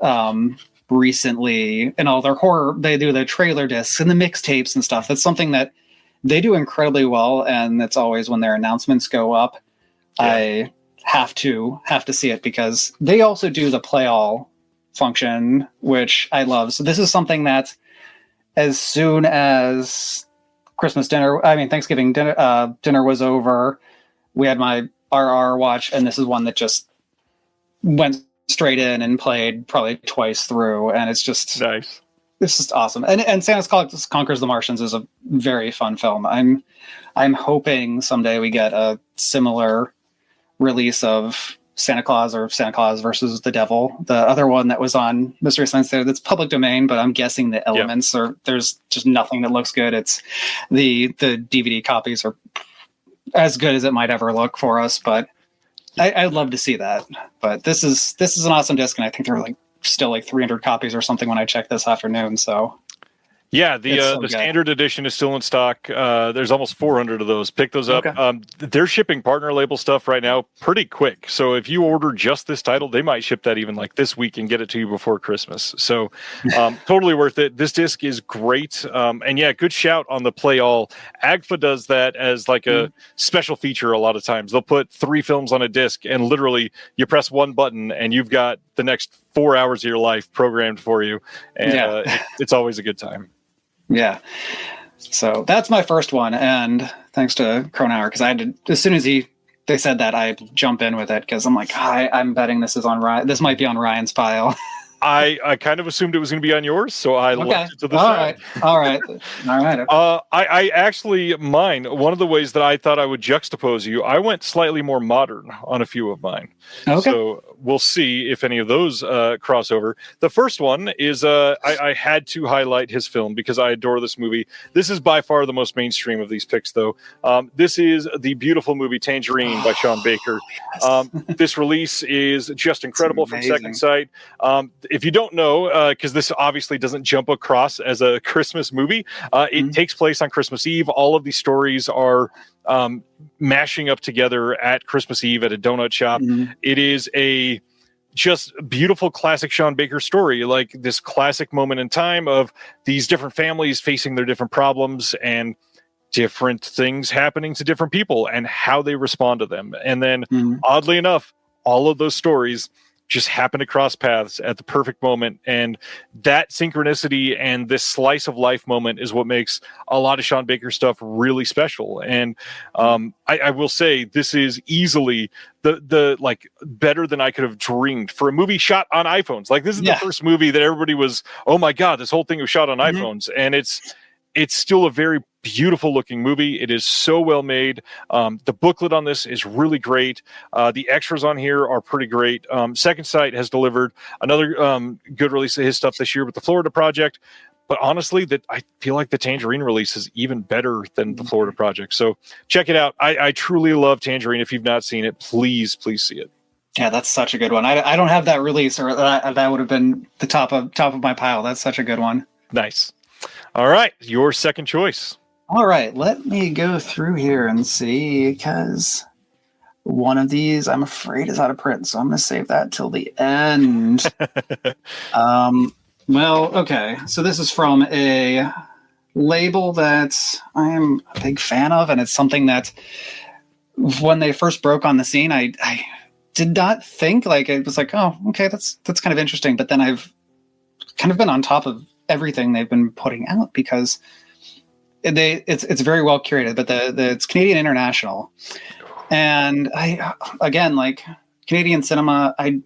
recently, and all their horror. They do the trailer discs and the mixtapes and stuff. That's something that they do incredibly well. And that's always when their announcements go up. Yeah. I have to see it because they also do the play all function, which I love. So this is something that as soon as Thanksgiving dinner was over, we had my RR watch, and this is one that just went straight in and played probably twice through, and it's just nice. It's just awesome. And Santa Claus Conquers the Martians is a very fun film. I'm hoping someday we get a similar release of Santa Claus or Santa Claus versus the Devil, the other one that was on Mystery Science Theater that's public domain, but I'm guessing the elements are, there's just nothing that looks good. It's the DVD copies are as good as it might ever look for us, but I'd love to see that. But this is an awesome disc, and I think there were still like 300 copies or something when I checked this afternoon. So yeah, the standard edition is still in stock. There's almost 400 of those. Pick those up. Okay. They're shipping partner label stuff right now pretty quick. So if you order just this title, they might ship that even like this week and get it to you before Christmas. So totally worth it. This disc is great. And yeah, good shout on the play all. AGFA does that as like a special feature a lot of times. They'll put 3 films on a disc, and literally you press one button and you've got the next 4 hours of your life programmed for you. And it's always a good time. Yeah. So that's my first one. And thanks to Kronauer, because I had to, as soon as they said that, I jump in with it because I'm like, I'm betting this is on Ryan. This might be on Ryan's pile. I kind of assumed it was going to be on yours, so I left it to the side. All right. I actually, one of the ways that I thought I would juxtapose you, I went slightly more modern on a few of mine. Okay. So we'll see if any of those cross over. The first one is I had to highlight his film because I adore this movie. This is by far the most mainstream of these picks, though. This is the beautiful movie Tangerine by Sean Baker. This release is just incredible from Second Sight. If you don't know, because this obviously doesn't jump across as a Christmas movie, it takes place on Christmas Eve. All of these stories are mashing up together at Christmas Eve at a donut shop. It is a just beautiful classic Sean Baker story, like this classic moment in time of these different families facing their different problems and different things happening to different people and how they respond to them. And then oddly enough, all of those stories just happen to cross paths at the perfect moment. And that synchronicity and this slice of life moment is what makes a lot of Sean Baker stuff really special. And I will say this is easily the like better than I could have dreamed for a movie shot on iPhones. Like this is the first movie that everybody was, oh my God, this whole thing was shot on iPhones. And it's still a very beautiful looking movie. It is so well made. The booklet on this is really great. The extras on here are pretty great. Second Sight has delivered another good release of his stuff this year with the Florida Project. But honestly, that I feel like the Tangerine release is even better than the Florida Project. So check it out. I truly love Tangerine. If you've not seen it, please see it. Yeah, that's such a good one. I don't have that release, or that would have been the top of my pile. That's such a good one. Nice. All right, your second choice. All right, let me go through here and see, because one of these, I'm afraid, is out of print, so I'm going to save that till the end. Well, okay, so this is from a label that I'm a big fan of, and it's something that when they first broke on the scene, I did not think, like, it was like, oh, okay, that's kind of interesting, but then I've kind of been on top of everything they've been putting out, because it's very well curated, but it's Canadian International. And I, again, like, Canadian cinema, I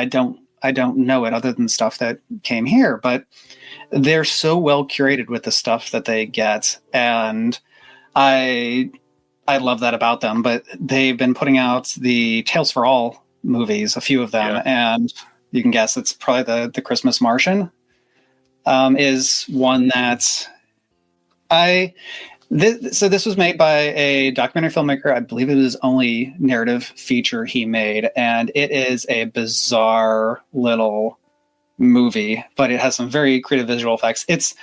don't know it other than stuff that came here, but they're so well curated with the stuff that they get, and I love that about them. But they've been putting out the Tales for All movies, a few of them, and you can guess it's probably the Christmas Martian is one that so this was made by a documentary filmmaker. I believe it was his only narrative feature he made, and it is a bizarre little movie, but it has some very creative visual effects. It's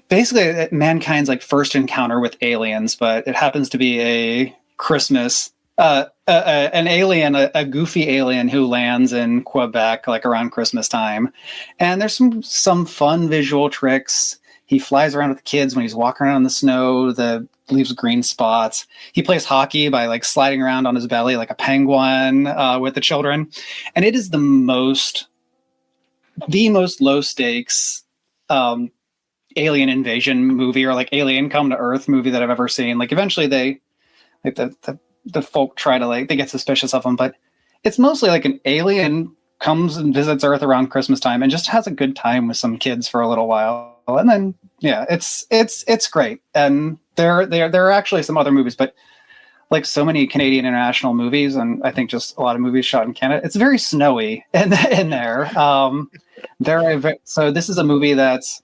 basically mankind's like first encounter with aliens, but it happens to be a Christmas an alien, a goofy alien who lands in Quebec like around Christmas time, and there's some fun visual tricks. He flies around with the kids when he's walking around in the snow, leaves green spots. He plays hockey by like sliding around on his belly like a penguin with the children. And it is the most low stakes alien invasion movie, or like alien come to Earth movie that I've ever seen. Like, eventually they, like, the folk try to, like, they get suspicious of them, but it's mostly like an alien comes and visits Earth around Christmas time and just has a good time with some kids for a little while. And then, yeah, it's great. And there are actually some other movies, but like so many Canadian International movies, and I think just a lot of movies shot in Canada, it's very snowy in there. So this is a movie it's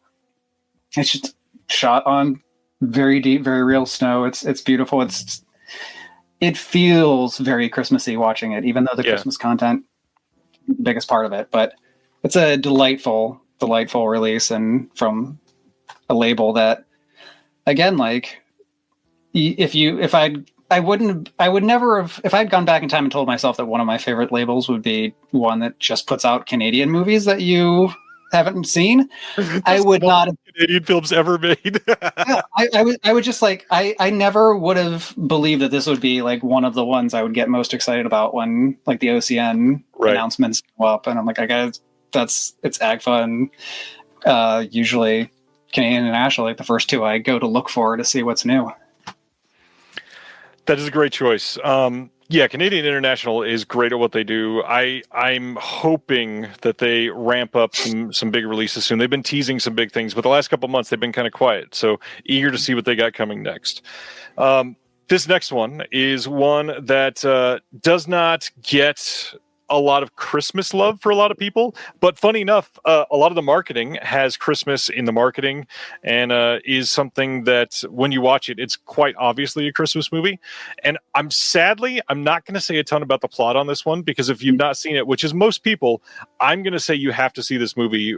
just shot on very deep, very real snow. It's beautiful. It feels very Christmassy watching it, even though the Christmas content is the biggest part of it. But it's a delightful release, and from a label that, again, like, if I'd gone back in time and told myself that one of my favorite labels would be one that just puts out Canadian movies that you haven't seen, I would not have Canadian films ever made. I would just, like, I never would have believed that this would be like one of the ones I would get most excited about when, like, the OCN announcements go up, and I'm like, it's AGFA and usually Canadian International, like the first two I go to look for to see what's new. That is a great choice. Canadian International is great at what they do. I'm hoping that they ramp up some big releases soon. They've been teasing some big things, but the last couple of months they've been kind of quiet. So eager to see what they got coming next. This next one is one that does not get a lot of Christmas love for a lot of people, but funny enough, a lot of the marketing has Christmas in the marketing, and is something that when you watch it, it's quite obviously a Christmas movie. And I'm not going to say a ton about the plot on this one, because if you've not seen it, which is most people, I'm going to say you have to see this movie,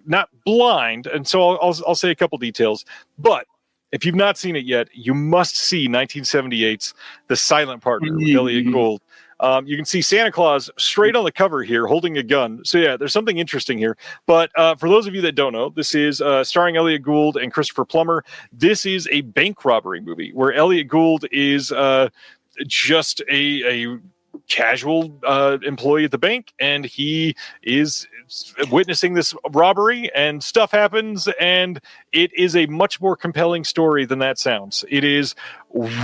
not blind. And so I'll say a couple details, but if you've not seen it yet, you must see 1978's The Silent Partner with Elliot Gould. You can see Santa Claus straight on the cover here holding a gun. So yeah, there's something interesting here. But for those of you that don't know, this is starring Elliot Gould and Christopher Plummer. This is a bank robbery movie where Elliot Gould is just a casual employee at the bank, and he is witnessing this robbery, and stuff happens, and it is a much more compelling story than that sounds. It is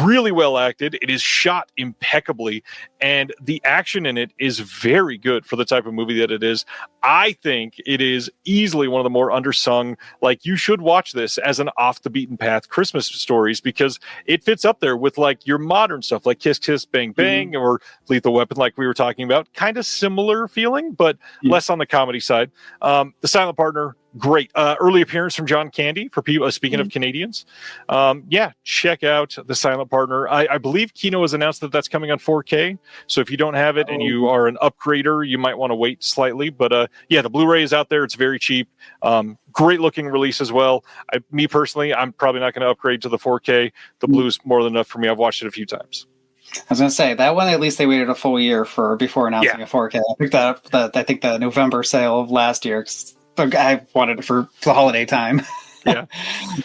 really well acted. It is shot impeccably, and the action in it is very good for the type of movie that it is. I think it is easily one of the more undersung, like, you should watch this as an off the beaten path Christmas stories, because it fits up there with like your modern stuff like Kiss Kiss Bang Bang or Lethal Weapon, like we were talking about. Kind of similar feeling, but less on the comedy side. The Silent Partner, Great. Early appearance from John Candy for people. Speaking of Canadians, check out The Silent Partner. I believe Kino has announced that that's coming on 4K. So if you don't have it and you are an upgrader, you might want to wait slightly. But the Blu-ray is out there. It's very cheap. Great looking release as well. Me personally, I'm probably not going to upgrade to the 4K. The Blue's more than enough for me. I've watched it a few times. I was going to say that one. At least they waited a full year before announcing a 4K. I picked that up. I think the November sale of last year. I wanted it for the holiday time. Yeah.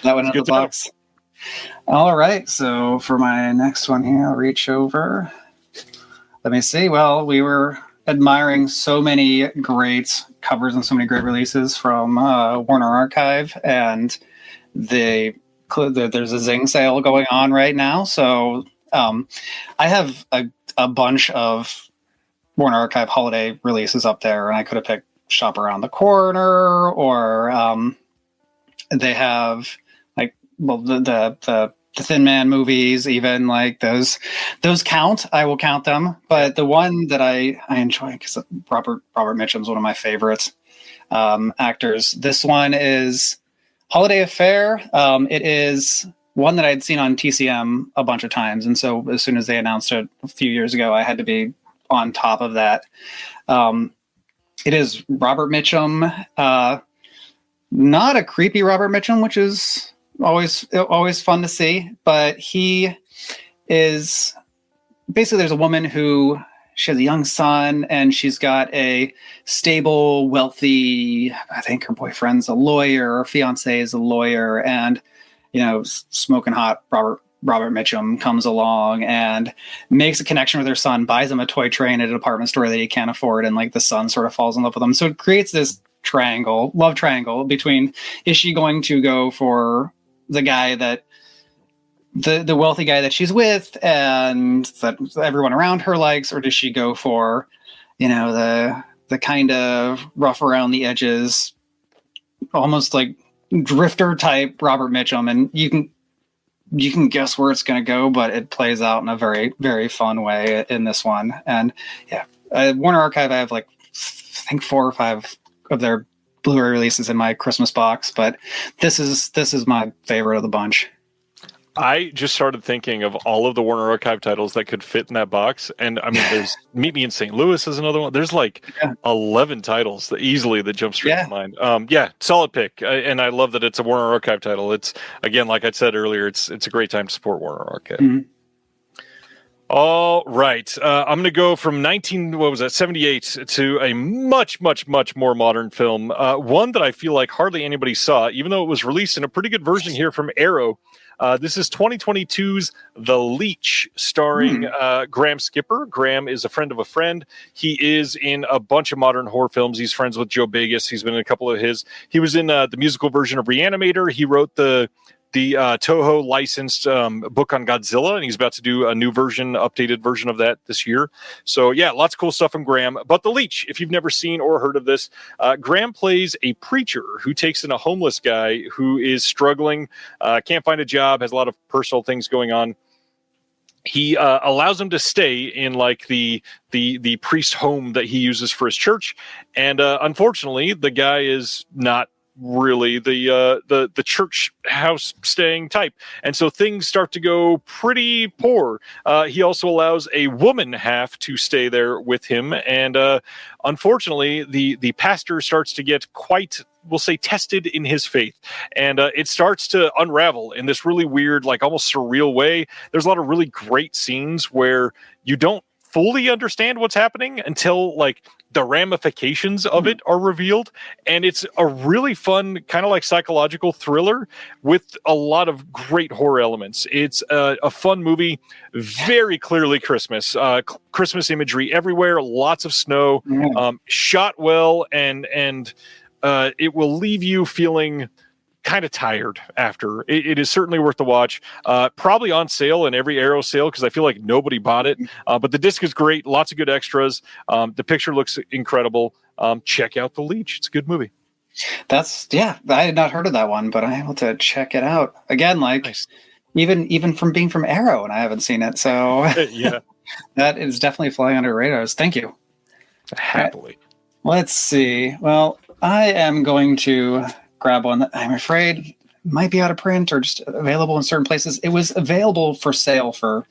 That went in the box. All right. So for my next one here, I'll reach over. Let me see. Well, we were admiring so many great covers and so many great releases from Warner Archive, and there's a Zing sale going on right now. So I have a bunch of Warner Archive holiday releases up there, and I could have picked Shop Around the Corner, or they have the Thin Man movies, even like those count. I will count them, but the one that I enjoy, because Robert Mitchum's one of my favorite actors. This one is Holiday Affair. It is one that I'd seen on TCM a bunch of times, and so as soon as they announced it a few years ago, I had to be on top of that. It is Robert Mitchum, not a creepy Robert Mitchum, which is always fun to see, but he is basically, there's a woman who, she has a young son, and she's got a stable, wealthy, I think her boyfriend's a lawyer, her fiance is a lawyer, and smoking hot Robert Mitchum comes along and makes a connection with her son, buys him a toy train at a department store that he can't afford, and like the son sort of falls in love with him. So it creates this love triangle between, is she going to go for the guy that the wealthy guy that she's with and that everyone around her likes, or does she go for the kind of rough around the edges, almost like drifter type Robert Mitchum? And you can guess where it's going to go, but it plays out in a very, very fun way in this one. And Warner Archive, I have I think 4 or 5 of their Blu-ray releases in my Christmas box, but this is my favorite of the bunch. I just started thinking of all of the Warner Archive titles that could fit in that box. And I mean, there's Meet Me in St. Louis is another one. There's 11 titles that jump straight to mind. Solid pick. And I love that it's a Warner Archive title. It's, again, like I said earlier, it's a great time to support Warner Archive. Mm-hmm. All right. I'm going to go from 78 to a much, much, much more modern film. One that I feel like hardly anybody saw, even though it was released in a pretty good version here from Arrow. This is 2022's The Leech, starring Graham Skipper. Graham is a friend of a friend. He is in a bunch of modern horror films. He's friends with Joe Begas. He's been in a couple of his. He was in the musical version of Reanimator. He wrote the Toho licensed book on Godzilla, and he's about to do a new updated version of that this year. So lots of cool stuff from Graham. But The Leech, if you've never seen or heard of this, Graham plays a preacher who takes in a homeless guy who is struggling, can't find a job, has a lot of personal things going on. He allows him to stay in the priest's home that he uses for his church, and unfortunately, the guy is not really the church house staying type, and so things start to go pretty poor. He also allows a woman half to stay there with him, and unfortunately the pastor starts to get quite, we'll say, tested in his faith, and it starts to unravel in this really weird, almost surreal way. There's a lot of really great scenes where you don't fully understand what's happening until the ramifications of it are revealed, and it's a really fun kind of psychological thriller with a lot of great horror elements. It's a fun movie, very clearly Christmas imagery everywhere, lots of snow, shot well, and it will leave you feeling kind of tired after. It is certainly worth the watch. Probably on sale in every Arrow sale, because I feel like nobody bought it. But the disc is great. Lots of good extras. The picture looks incredible. Check out The Leech. It's a good movie. I had not heard of that one, but I'm able to check it out. Again, nice. even from being from Arrow, and I haven't seen it. So that is definitely flying under radars. Thank you. Happily. Let's see. Well, I am going to grab one that I'm afraid might be out of print or just available in certain places. It was available for sale for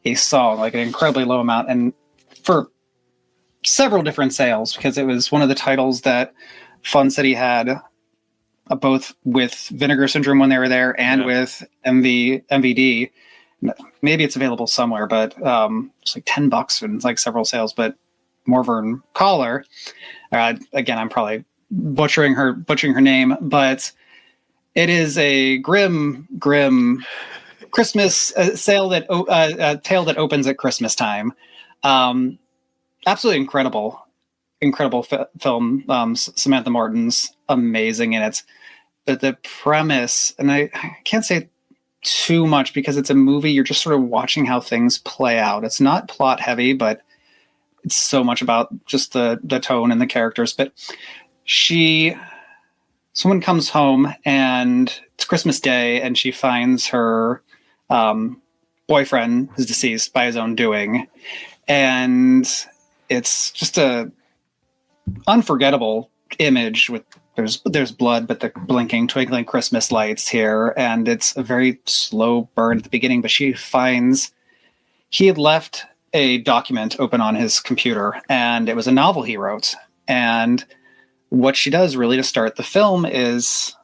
a song, like an incredibly low amount, and for several different sales, because it was one of the titles that Fun City had, both with Vinegar Syndrome when they were there and with MVD. Maybe it's available somewhere, but it's like $10 and it's like several sales. But Morvern Collar, again, I'm probably butchering her name, but it is a grim Christmas tale that opens at Christmas time. Absolutely incredible film. Samantha Morton's amazing in it. But the premise, and I can't say too much because it's a movie, you're just sort of watching how things play out. It's not plot heavy, but it's so much about just the tone and the characters. But someone comes home and it's Christmas Day and she finds her boyfriend is deceased by his own doing. And it's just a unforgettable image with there's blood, but the blinking, twinkling Christmas lights here. And it's a very slow burn at the beginning, but she finds he had left a document open on his computer and it was a novel he wrote. And what she does really to start the film is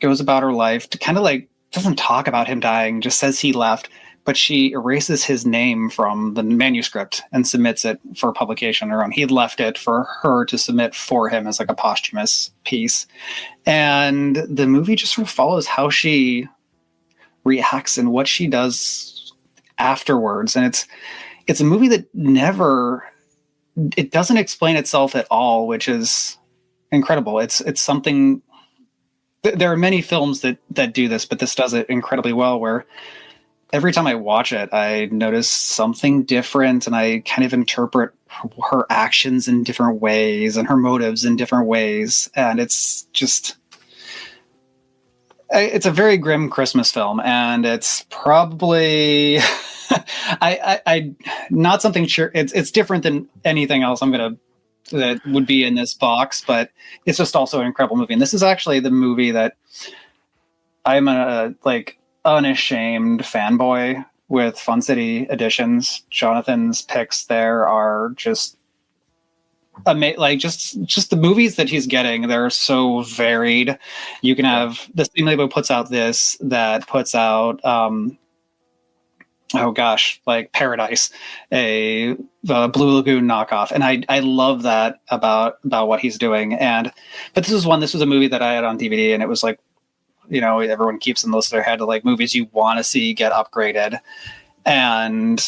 goes about her life to kind of like, doesn't talk about him dying, just says he left, but she erases his name from the manuscript and submits it for publication on her own. He had left it for her to submit for him as like a posthumous piece. And the movie just sort of follows how she reacts and what she does afterwards. And it's a movie that it doesn't explain itself at all, which is incredible. It's something, there are many films that do this, but this does it incredibly well, where every time I watch it, I notice something different and I kind of interpret her actions in different ways and her motives in different ways. And it's a very grim Christmas film, and it's probably I not something sure it's different than anything else that would be in this box, but it's just also an incredible movie. And this is actually the movie that I'm unashamed fanboy with Fun City Editions. Jonathan's picks there are just just the movies that he's getting. They're so varied. You can have the same label puts out this, that puts out like Paradise, a Blue Lagoon knockoff, and I love that about what he's doing. But this was a movie that I had on DVD, and it was like, everyone keeps in the list of their head of like movies you want to see get upgraded. And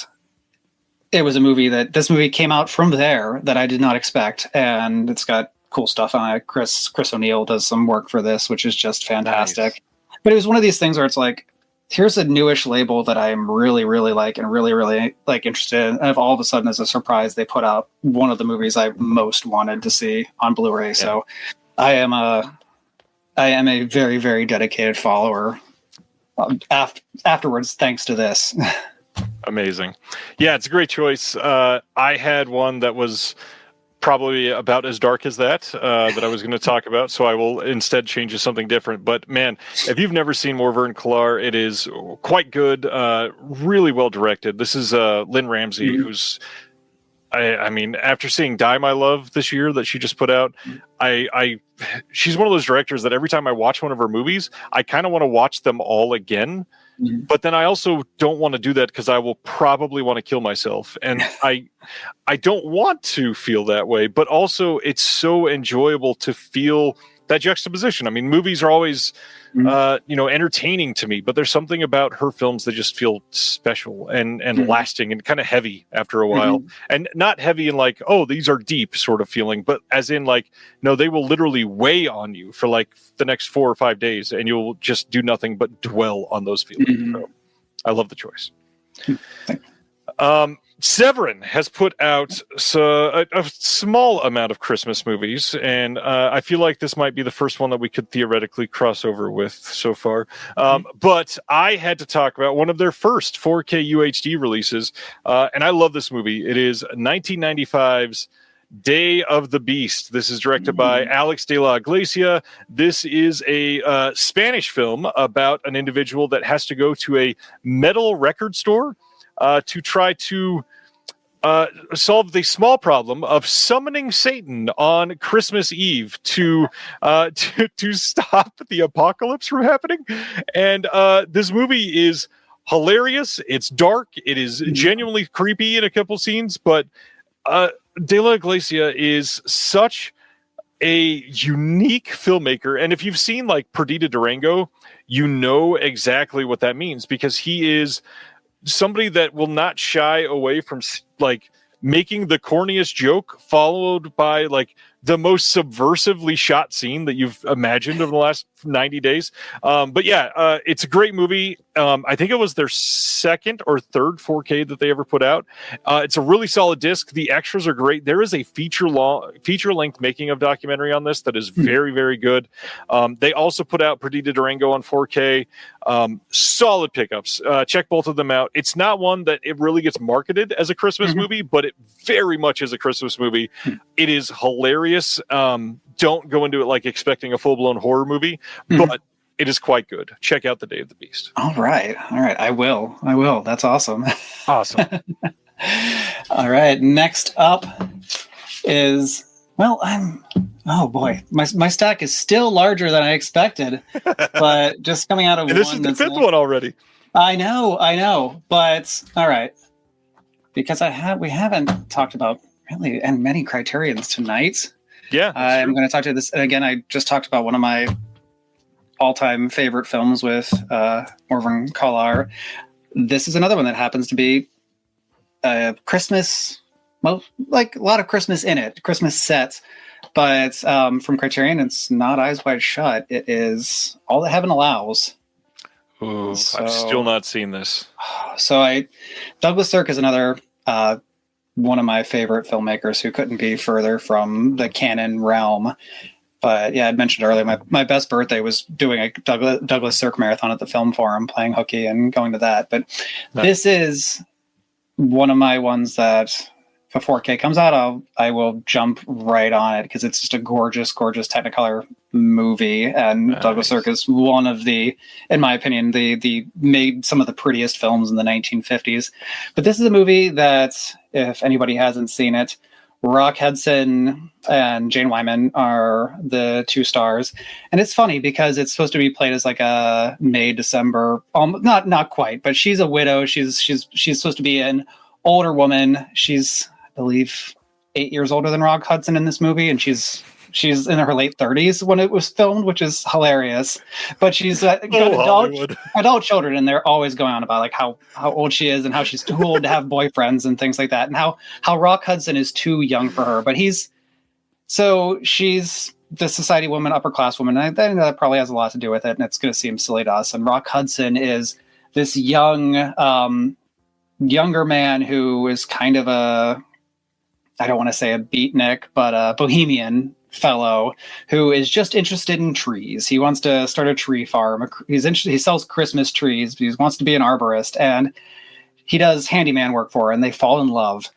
it was this movie came out from there that I did not expect. And it's got cool stuff on it. Chris O'Neill does some work for this, which is just fantastic. Nice. But it was one of these things where it's like, here's a newish label that I'm really, really like and really, really like interested in. And if all of a sudden as a surprise, they put out one of the movies I most wanted to see on Blu-ray. Yeah. So I am a very, very dedicated follower afterwards, thanks to this. Amazing. Yeah, it's a great choice. I had one that was probably about as dark as that I was going to talk about, so I will instead change to something different. But man, if you've never seen Morvern Collar, it is quite good, really well directed. This is Lynn Ramsey, who's I mean, after seeing Die My Love this year that she just put out, she's one of those directors that every time I watch one of her movies, I kind of want to watch them all again. Mm-hmm. But then I also don't want to do that because I will probably want to kill myself. And I don't want to feel that way, but also it's so enjoyable to feel that juxtaposition. I mean, movies are always, entertaining to me, but there's something about her films that just feel special and lasting and kind of heavy after a while. And not heavy in like, oh, these are deep sort of feeling, but as in like, no, they will literally weigh on you for like the next 4 or 5 days and you'll just do nothing but dwell on those feelings. So I love the choice. Severin has put out a small amount of Christmas movies, and I feel like this might be the first one that we could theoretically cross over with so far. But I had to talk about one of their first 4K UHD releases, and I love this movie. It is 1995's Day of the Beast. This is directed by Alex de la Iglesia. This is a Spanish film about an individual that has to go to a metal record store to try to solve the small problem of summoning Satan on Christmas Eve to stop the apocalypse from happening. And this movie is hilarious. It's dark. It is genuinely creepy in a couple scenes, but De La Iglesia is such a unique filmmaker. And if you've seen like Perdita Durango, you know exactly what that means, because he is somebody that will not shy away from like making the corniest joke followed by like the most subversively shot scene that you've imagined over the last 90 days. But yeah, it's a great movie. I think it was their second or third 4K that they ever put out. It's a really solid disc. The extras are great. There is a feature length making of documentary on this that is very, very good. They also put out Perdita Durango on 4K. Solid pickups. Check both of them out. It's not one that it really gets marketed as a Christmas movie, but it very much is a Christmas movie. It is hilarious. Don't go into it like expecting a full-blown horror movie, but it is quite good. Check out The Day of the Beast. All right. I will. That's awesome. Awesome. All right. Next up is, oh boy, my stack is still larger than I expected, but just coming out of and this is the fifth one already. I know, but all right, because we haven't talked about really and many criterions tonight. Yeah, I'm going to talk to this again. I just talked about one of my all-time favorite films with Morvan Collar. This is another one that happens to be Christmas, well, like a lot of Christmas in it, Christmas sets. But from Criterion, it's not Eyes Wide Shut. It is All That Heaven Allows. Ooh, I've still not seen this. So Douglas Sirk is another one of my favorite filmmakers who couldn't be further from the canon realm. But yeah, I'd mentioned earlier, my best birthday was doing a Douglas Sirk marathon at the Film Forum, playing hooky and going to that. But This is one of my ones that if a 4K comes out, I will jump right on it, because it's just a gorgeous, gorgeous Technicolor movie. And Douglas Sirk is one of the, in my opinion, the made some of the prettiest films in the 1950s. But this is a movie that, if anybody hasn't seen it, Rock Hudson and Jane Wyman are the two stars. And it's funny because it's supposed to be played as like a May, December, not quite, but she's a widow. She's supposed to be an older woman. She's, I believe, 8 years older than Rock Hudson in this movie, and she's in her late 30s when it was filmed, which is hilarious. But she's got adult children, and they're always going on about like how old she is and how she's too old to have boyfriends and things like that, and how Rock Hudson is too young for her. But she's the society woman, upper class woman, and I think that probably has a lot to do with it, and it's going to seem silly to us. And Rock Hudson is this younger man who is kind of I don't want to say a beatnik, but a bohemian fellow who is just interested in trees. He wants to start a tree farm. He sells Christmas trees. He wants to be an arborist, and he does handyman work for her, and they fall in love.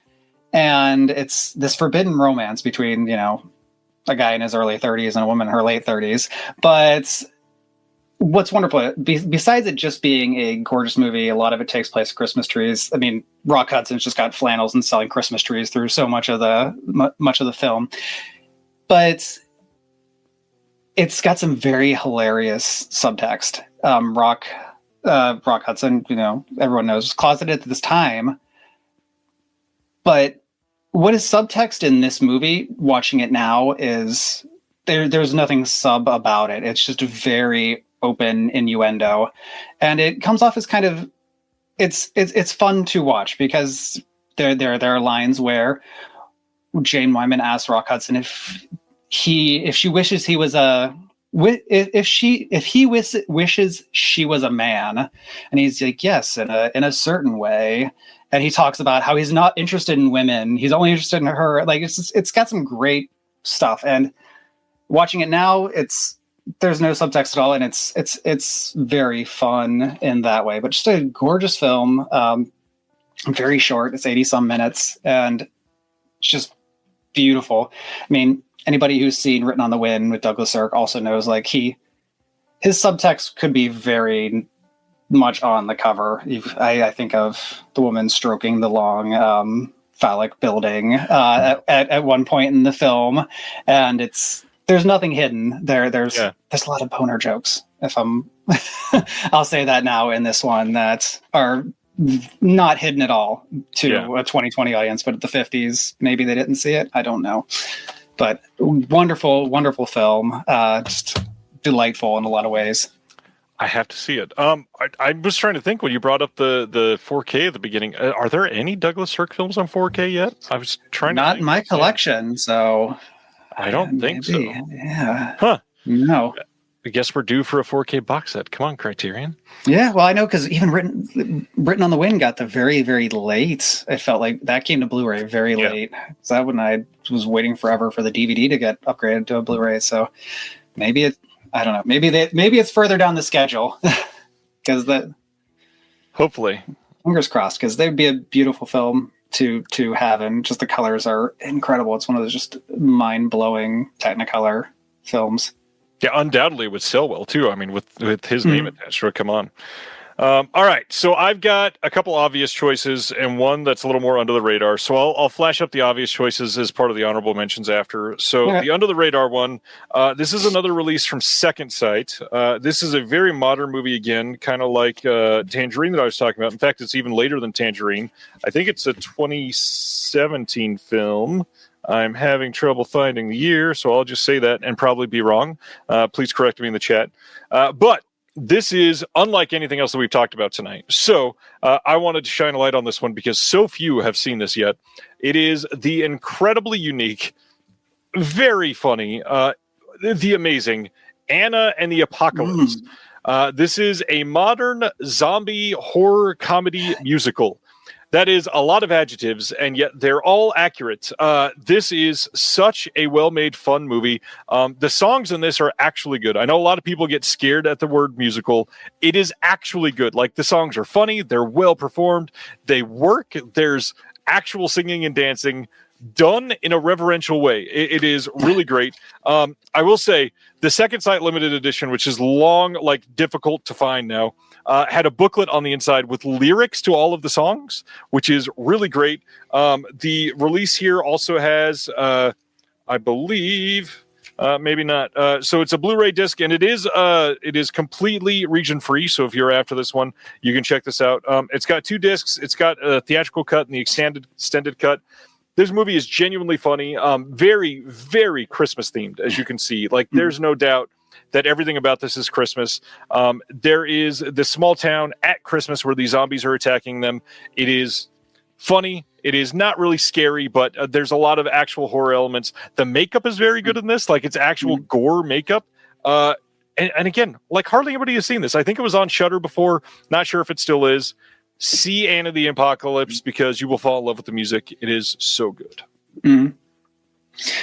And it's this forbidden romance between, a guy in his early 30s and a woman in her late 30s. But what's wonderful, besides it just being a gorgeous movie, a lot of it takes place at Christmas trees. I mean, Rock Hudson's just got flannels and selling Christmas trees through so much of the film. But it's got some very hilarious subtext. Rock Hudson, everyone knows, was closeted at this time. But what is subtext in this movie, watching it now, is there's nothing sub about it. It's just a very open innuendo, and it comes off as kind of it's fun to watch, because there are lines where Jane Wyman asks Rock Hudson if she wishes he was if he wishes she was a man, and he's like, yes, in a certain way. And he talks about how he's not interested in women, he's only interested in her. Like, it's got some great stuff, and watching it now, there's no subtext at all, and it's very fun in that way. But just a gorgeous film, very short. It's 80 some minutes, and just beautiful. I mean, anybody who's seen Written on the Wind with Douglas Sirk also knows like his subtext could be very much on the cover. I think of the woman stroking the long phallic building at one point in the film, and there's nothing hidden there. There's a lot of boner jokes. If I'm, I'll say that now in this one that are not hidden at all to a 2020 audience, but at the 50s, maybe they didn't see it. I don't know, but wonderful, wonderful film. Just delightful in a lot of ways. I have to see it. I was trying to think when you brought up the 4K at the beginning. Are there any Douglas Sirk films on 4K yet? I was trying to. Not in my collection, so I don't think so. Yeah. Huh? No. I guess we're due for a 4K box set. Come on, Criterion. Yeah, well, I know because even Written on the Wind got the very, very late. It felt like that came to Blu-ray very late. So that when I was waiting forever for the DVD to get upgraded to a Blu-ray. So maybe I don't know. Maybe it's further down the schedule because hopefully, fingers crossed, because they'd be a beautiful film to have, and just the colors are incredible. It's one of those just mind-blowing Technicolor films. Yeah, undoubtedly would sell well too. I mean, with his name attached to it. Come on. All right, so I've got a couple obvious choices and one that's a little more under the radar. So I'll flash up the obvious choices as part of the honorable mentions after. So the under the radar one, this is another release from Second Sight. This is a very modern movie again, kind of like Tangerine that I was talking about. In fact, it's even later than Tangerine. I think it's a 2017 film. I'm having trouble finding the year, so I'll just say that and probably be wrong. Please correct me in the chat. But this is unlike anything else that we've talked about tonight. So I wanted to shine a light on this one because so few have seen this yet. It is the incredibly unique, very funny, the amazing Anna and the Apocalypse. This is a modern zombie horror comedy musical. That is a lot of adjectives, and yet they're all accurate. This is such a well-made, fun movie. The songs in this are actually good. I know a lot of people get scared at the word musical. It is actually good. Like, the songs are funny. They're well-performed. They work. There's actual singing and dancing done in a reverential way. It is really great. I will say, the Second Sight limited edition, which is long, like difficult to find now, had a booklet on the inside with lyrics to all of the songs, which is really great. The release here also has, I believe, maybe not. So it's a Blu-ray disc, and it is completely region free. So if you're after this one, you can check this out. It's got 2 discs. It's got a theatrical cut and the extended cut. This movie is genuinely funny. Very, very Christmas themed, as you can see. Like, there's no doubt that everything about this is Christmas. There is the small town at Christmas where these zombies are attacking them. It is funny. It is not really scary, but there's a lot of actual horror elements. The makeup is very good in this. Like, it's actual gore makeup. And again, like, hardly anybody has seen this. I think it was on Shudder before. Not sure if it still is. See Anna the Apocalypse because you will fall in love with the music. It is so good. Mm-hmm.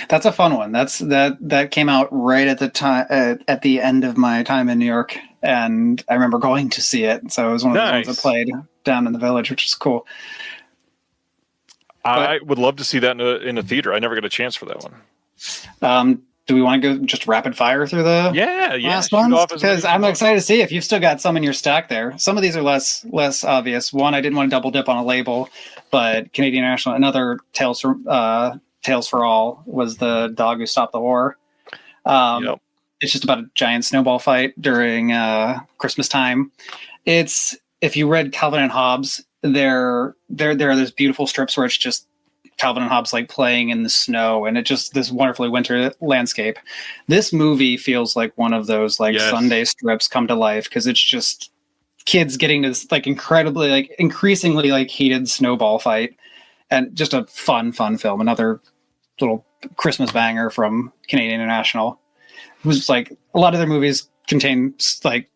That's a fun one. That came out right at the time at the end of my time in New York, and I remember going to see it. So it was one of the ones that played down in the Village, which is cool. I would love to see that in a theater. I never got a chance for that one. Do we want to go just rapid fire through the last ones? Because I'm excited to see if you've still got some in your stack there. Some of these are less obvious. One, I didn't want to double dip on a label, but Canadian National, another Tales for All was the dog who stopped the war. It's just about a giant snowball fight during Christmas time. It's, if you read Calvin and Hobbes, there are those beautiful strips where it's just Calvin and Hobbes like playing in the snow, and it just this wonderfully winter landscape. This movie feels like one of those Sunday strips come to life because it's just kids getting this like incredibly like increasingly like heated snowball fight, and just a fun film. Another little Christmas banger from Canadian International. It was like a lot of their movies contain like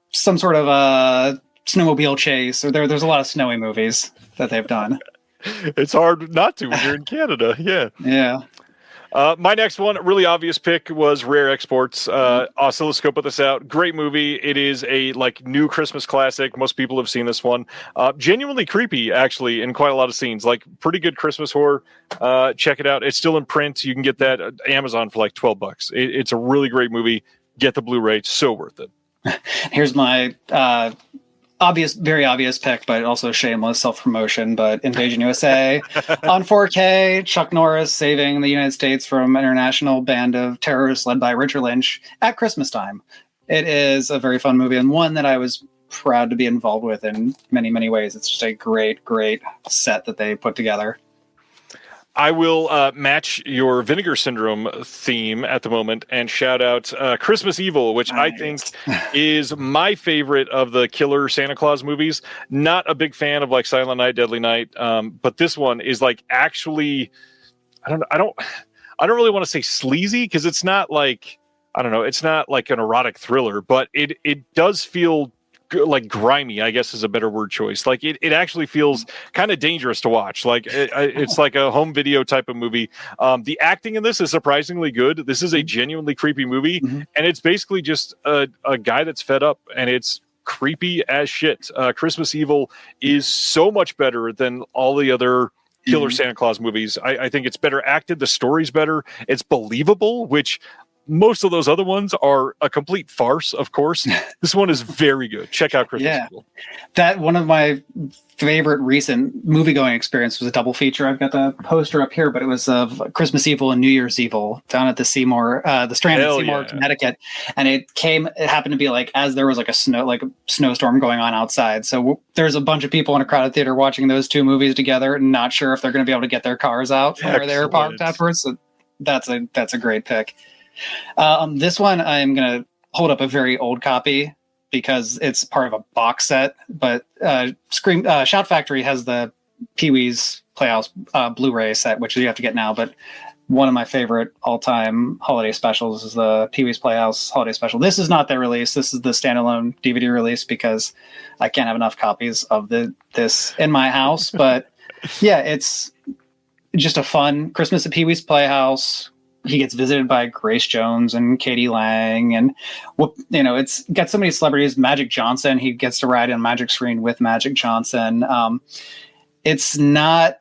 some sort of a snowmobile chase, or there's a lot of snowy movies that they've done. It's hard not to when you're in Canada. Yeah. My next one, really obvious pick, was Rare Exports. Oscilloscope put this out. Great movie. It is a new Christmas classic. Most people have seen this one. Genuinely creepy, actually, in quite a lot of scenes. Pretty good Christmas horror. Check it out. It's still in print. You can get that at Amazon for $12. It's a really great movie. Get the Blu-ray. So worth it. Here's my very obvious pick, but also shameless self-promotion, but Invasion USA on 4K, Chuck Norris saving the United States from an international band of terrorists led by Richard Lynch at Christmas time. It is a very fun movie, and one that I was proud to be involved with in many, many ways. It's just a great, great set that they put together. I will match your Vinegar Syndrome theme at the moment and shout out Christmas Evil, which nice. I think is my favorite of the killer Santa Claus movies. Not a big fan of Silent Night, Deadly Night, but this one is actually, I don't really want to say sleazy because it's not it's not an erotic thriller, but it does feel grimy, I guess is a better word choice. It actually feels kind of dangerous to watch. It's like a home video type of movie. The acting in this is surprisingly good. This is a genuinely creepy movie, and it's basically just a guy that's fed up, and it's creepy as shit. Christmas Evil is so much better than all the other killer Santa Claus movies. I think it's better acted. The story's better. It's believable, which most of those other ones are a complete farce, of course. This one is very good. Check out Christmas Evil. That one of my favorite recent movie-going experience was a double feature. I've got the poster up here, but it was of Christmas Evil and New Year's Evil down at the Seymour, the Strand in Seymour, Connecticut. And it happened to be as there was a snowstorm going on outside. So there's a bunch of people in a crowded theater watching those two movies together, not sure if they're going to be able to get their cars out from where they were parked afterwards. So that's a great pick. This one, I'm going to hold up a very old copy because it's part of a box set, but Shout Factory has the Pee-wee's Playhouse Blu-ray set, which you have to get now, but one of my favorite all-time holiday specials is the Pee-wee's Playhouse holiday special. This is not their release. This is the standalone DVD release because I can't have enough copies of this in my house, but yeah, it's just a fun Christmas at Pee-wee's Playhouse. He gets visited by Grace Jones and Katie Lang, and it's got so many celebrities. Magic Johnson, he gets to ride in Magic Screen with Magic Johnson. It's not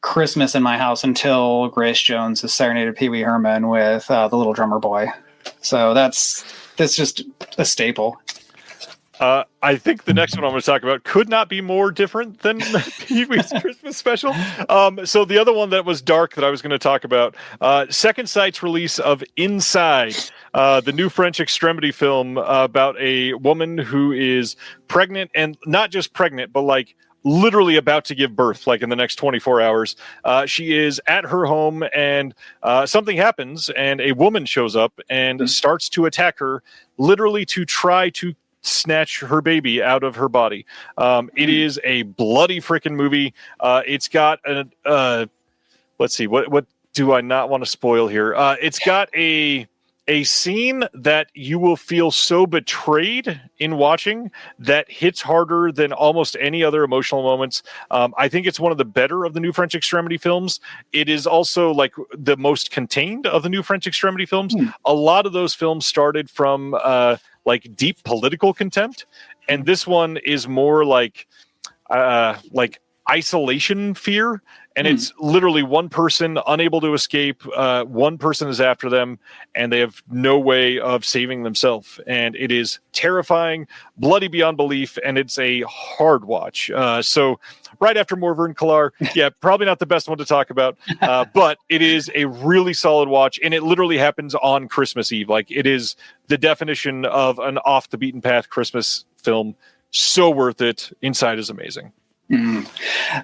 Christmas in my house until Grace Jones has serenaded Pee Wee Herman with the Little Drummer Boy. So that's just a staple. I think the next one I'm going to talk about could not be more different than Pee-wee's Christmas special. So the other one that was dark that I was going to talk about, Second Sight's release of Inside, the new French extremity film about a woman who is pregnant, and not just pregnant, but literally about to give birth, in the next 24 hours. She is at her home, and something happens, and a woman shows up and starts to attack her, literally to try to snatch her baby out of her body. It is a bloody freaking movie. It's got let's see, what do I not want to spoil here? It's got a scene that you will feel so betrayed in watching that hits harder than almost any other emotional moments. I think it's one of the better of the new French extremity films. It is also the most contained of the new French extremity films. A lot of those films started from deep political contempt, and this one is more like isolation fear, and it's literally one person unable to escape. One person is after them, and they have no way of saving themselves. And it is terrifying, bloody beyond belief, and it's a hard watch. So right after Morvern Killar, probably not the best one to talk about, but it is a really solid watch, and it literally happens on Christmas Eve. It is the definition of an off the beaten path Christmas film. So worth it. Inside is amazing.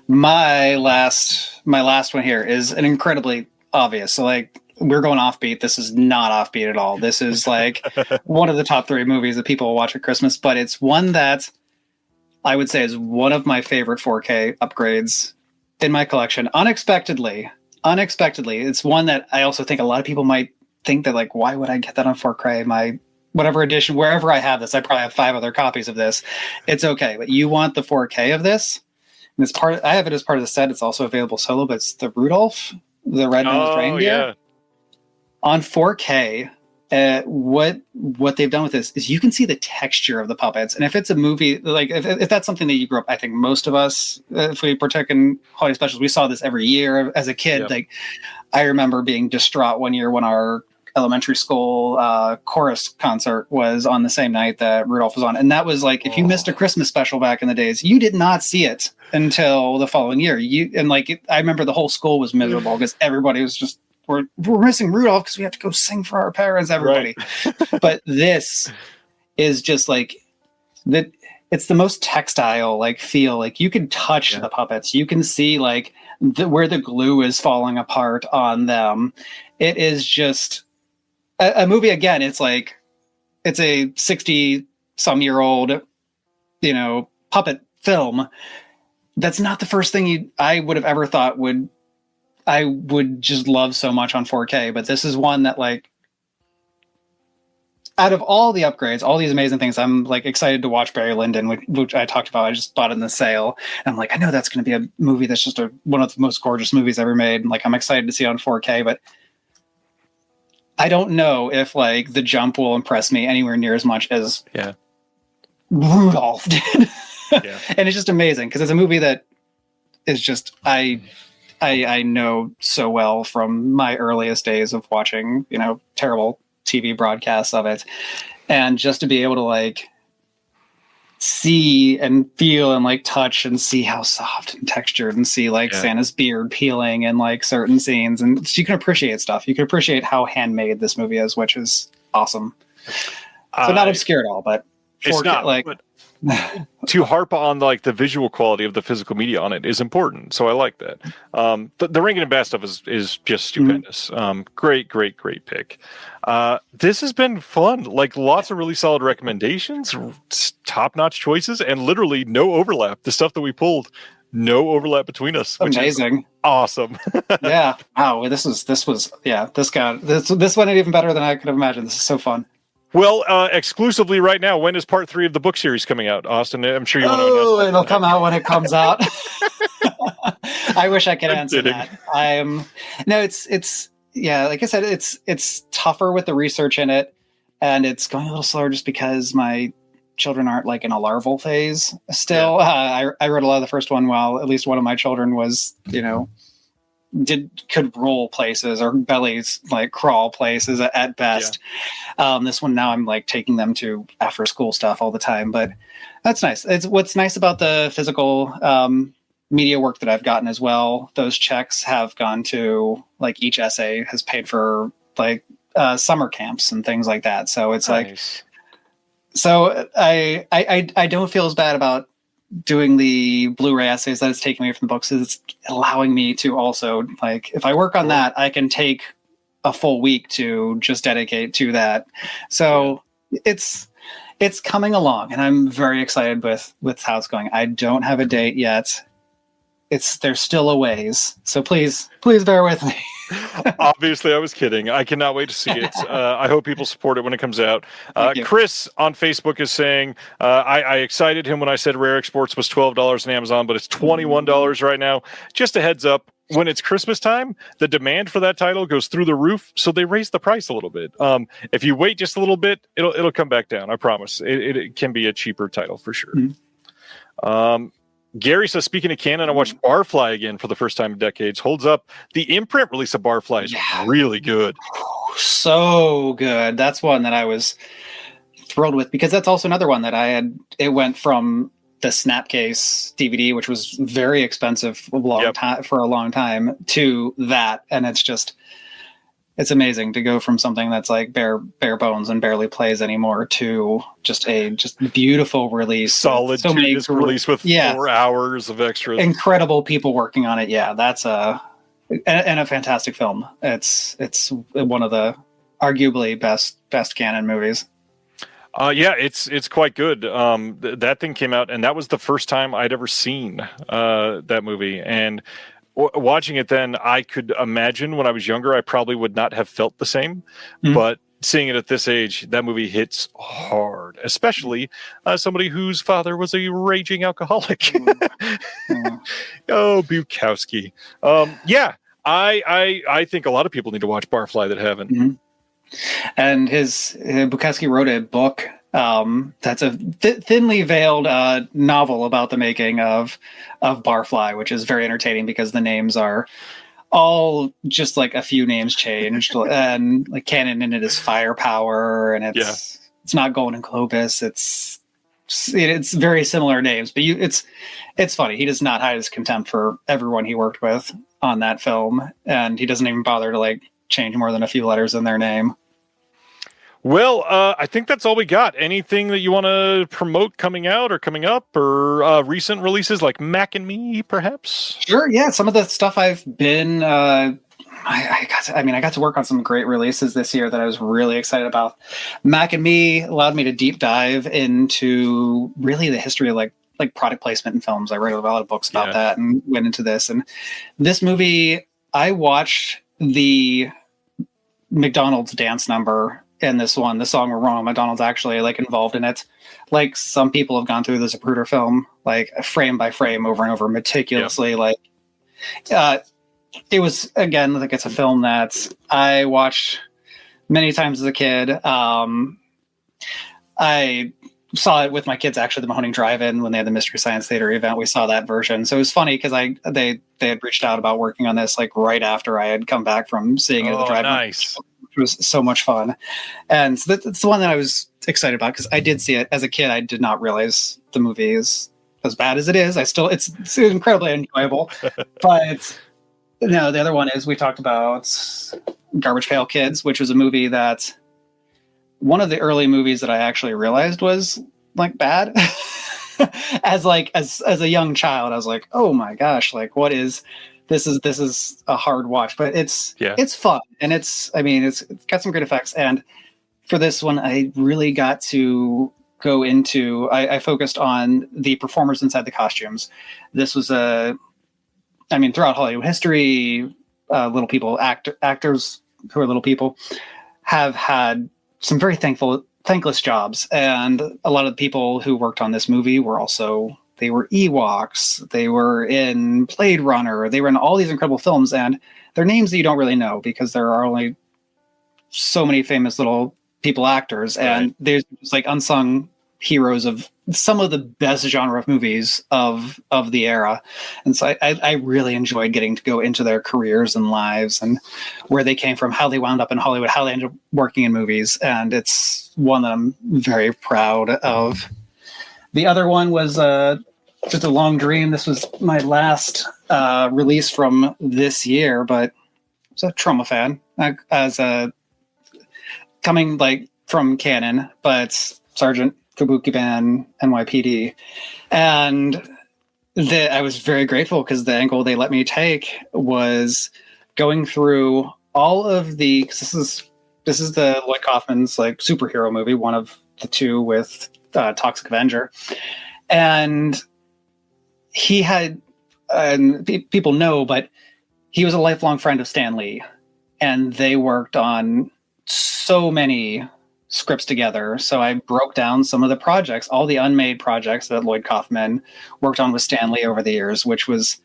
My last one here is an incredibly obvious. So we're going offbeat. This is not offbeat at all. This is one of the top 3 movies that people will watch at Christmas, but it's one that I would say is one of my favorite 4K upgrades in my collection. Unexpectedly. It's one that I also think a lot of people might think that why would I get that on 4K? My whatever edition, wherever I have this, I probably have 5 other copies of this. It's okay, but you want the 4K of this? And I have it as part of the set. It's also available solo, but it's the Rudolph, the red-nosed reindeer. On 4K, what they've done with this is you can see the texture of the puppets. And if it's a movie, like if that's something that you grew up, I think most of us, if we partake in holiday specials, we saw this every year as a kid. Yep. Like I remember being distraught one year when our elementary school chorus concert was on the same night that Rudolph was on. And that was like, if you missed a Christmas special back in the days, you did not see it until the following year. I remember the whole school was miserable because everybody was just, we're missing Rudolph because we have to go sing for our parents, everybody. Right. But this is just like that. It's the most textile, like feel, like you can touch the puppets. You can see like where the glue is falling apart on them. It is just a movie. Again, it's like, it's a 60-some-year-old, puppet film. That's not the first thing I would have ever thought I would just love so much on 4K, but this is one that, like, out of all the upgrades, all these amazing things, I'm like excited to watch Barry Lyndon, which I talked about. I just bought it in the sale. And I'm like, I know that's going to be a movie that's just one of the most gorgeous movies ever made. And like, I'm excited to see it on 4K, but I don't know if like The Jump will impress me anywhere near as much as Rudolph did. And it's just amazing because it's a movie that is just, I know so well from my earliest days of watching, terrible TV broadcasts of it. And just to be able to like see and feel and like touch and see how soft and textured and see like Santa's beard peeling in like certain scenes. And so you can appreciate stuff. You can appreciate how handmade this movie is, which is awesome. So not obscure at all, but it's not like to harp on like the visual quality of the physical media on it is important. So I like that. The Rankin and Bass stuff is just stupendous. Great pick. This has been fun. Like lots of really solid recommendations, top-notch choices, and literally no overlap. The stuff that we pulled, no overlap between us. Which amazing. Is awesome. Yeah. Wow. This went even better than I could have imagined. This is so fun. Well, exclusively right now, when is part 3 of the book series coming out, Austin? I'm sure you want to announce that. It'll come out when it comes out. I wish I could answer that. It's like I said, it's tougher with the research in it, and it's going a little slower just because my children aren't like in a larval phase still. I read a lot of the first one while at least one of my children was, could roll places or bellies like crawl places at best. This one now I'm like taking them to after school stuff all the time, but that's nice. It's what's nice about the physical media work that I've gotten as well. Those checks have gone to like each essay has paid for like summer camps and things like that. So it's nice. So I don't feel as bad about doing the Blu-ray essays that it's taking away from the books. It's allowing me to also, like, if I work on that, I can take a full week to just dedicate to that. So it's coming along, and I'm very excited with how it's going. I don't have a date yet. There's still a ways. So please bear with me. Obviously, I was kidding. I cannot wait to see it. I hope people support it when it comes out. Chris on Facebook is saying, I excited him when I said Rare Exports was $12 on Amazon, but it's $21 right now. Just a heads up, when it's Christmas time, the demand for that title goes through the roof, so they raise the price a little bit. If you wait just a little bit, it'll come back down. I promise. It can be a cheaper title for sure. Gary says, speaking of canon, I watched Barfly again for the first time in decades. Holds up. The imprint release of Barfly is really good. So good. That's one that I was thrilled with because that's also another one that I had. It went from the Snapcase DVD, which was very expensive for a long time, to that. And it's amazing to go from something that's like bare bones and barely plays anymore to just beautiful release. Solid release with 4 hours of extras. Incredible people working on it. Yeah, that's a fantastic film. It's one of the arguably best canon movies. It's quite good. That thing came out, and that was the first time I'd ever seen that movie. And watching it then, I could imagine when I was younger, I probably would not have felt the same. But seeing it at this age, that movie hits hard, especially somebody whose father was a raging alcoholic. Oh, Bukowski. I think a lot of people need to watch Barfly that haven't. Mm-hmm. And Bukowski wrote a book that's a thinly veiled novel about the making of Barfly, which is very entertaining because the names are all just like a few names changed, and like canon in it is Firepower, and it's not Golden Globus. It's very similar names, but it's funny. He does not hide his contempt for everyone he worked with on that film, and he doesn't even bother to like change more than a few letters in their name. Well, I think that's all we got. Anything that you want to promote coming out or coming up, or recent releases like Mac and Me, perhaps? Sure. Yeah. Some of the stuff I've been, I got to work on some great releases this year that I was really excited about. Mac and Me allowed me to deep dive into really the history of like product placement in films. I read a lot of books about that and went into this. And this movie, I watched the McDonald's dance number in this one, the song "We're Wrong." McDonald's actually like involved in it. Like some people have gone through the Zapruder film, like frame by frame, over and over, meticulously. Like, it was, again, like it's a film that I watched many times as a kid. I saw it with my kids actually, the Mahoning Drive-In, when they had the Mystery Science Theater event. We saw that version, so it was funny because they had reached out about working on this like right after I had come back from seeing it at the drive-in. Nice. It was so much fun. And so that's the one that I was excited about because I did see it as a kid. I did not realize the movie is as bad as it is. It's incredibly enjoyable. But no, the other one is, we talked about Garbage Pail Kids, which was a movie that one of the early movies that I actually realized was like bad. as a young child, I was like, oh my gosh, like what is this is a hard watch, but it's fun, and it's got some great effects. And for this one, I really got to go into, I focused on the performers inside the costumes. This was throughout Hollywood history, little people, actors who are little people, have had some very thankless jobs. And a lot of the people who worked on this movie they were Ewoks, they were in Blade Runner, they were in all these incredible films, and they're names that you don't really know because there are only so many famous little people actors, and there's just like unsung heroes of some of the best genre of movies of the era. And so I really enjoyed getting to go into their careers and lives and where they came from, how they wound up in Hollywood, how they ended up working in movies. And it's one that I'm very proud of. The other one was Just a Long Dream. This was my last release from this year, but I was a Trauma fan, coming like from canon, but Sergeant Kabukiman NYPD. And I was very grateful because the angle they let me take was going through all of the, cause this is the Lloyd Kaufman's like superhero movie, one of the two with Toxic Avenger. And he had, and people know, but he was a lifelong friend of Stan Lee, and they worked on so many scripts together. So I broke down some of the projects, all the unmade projects that Lloyd Kaufman worked on with Stan Lee over the years, which was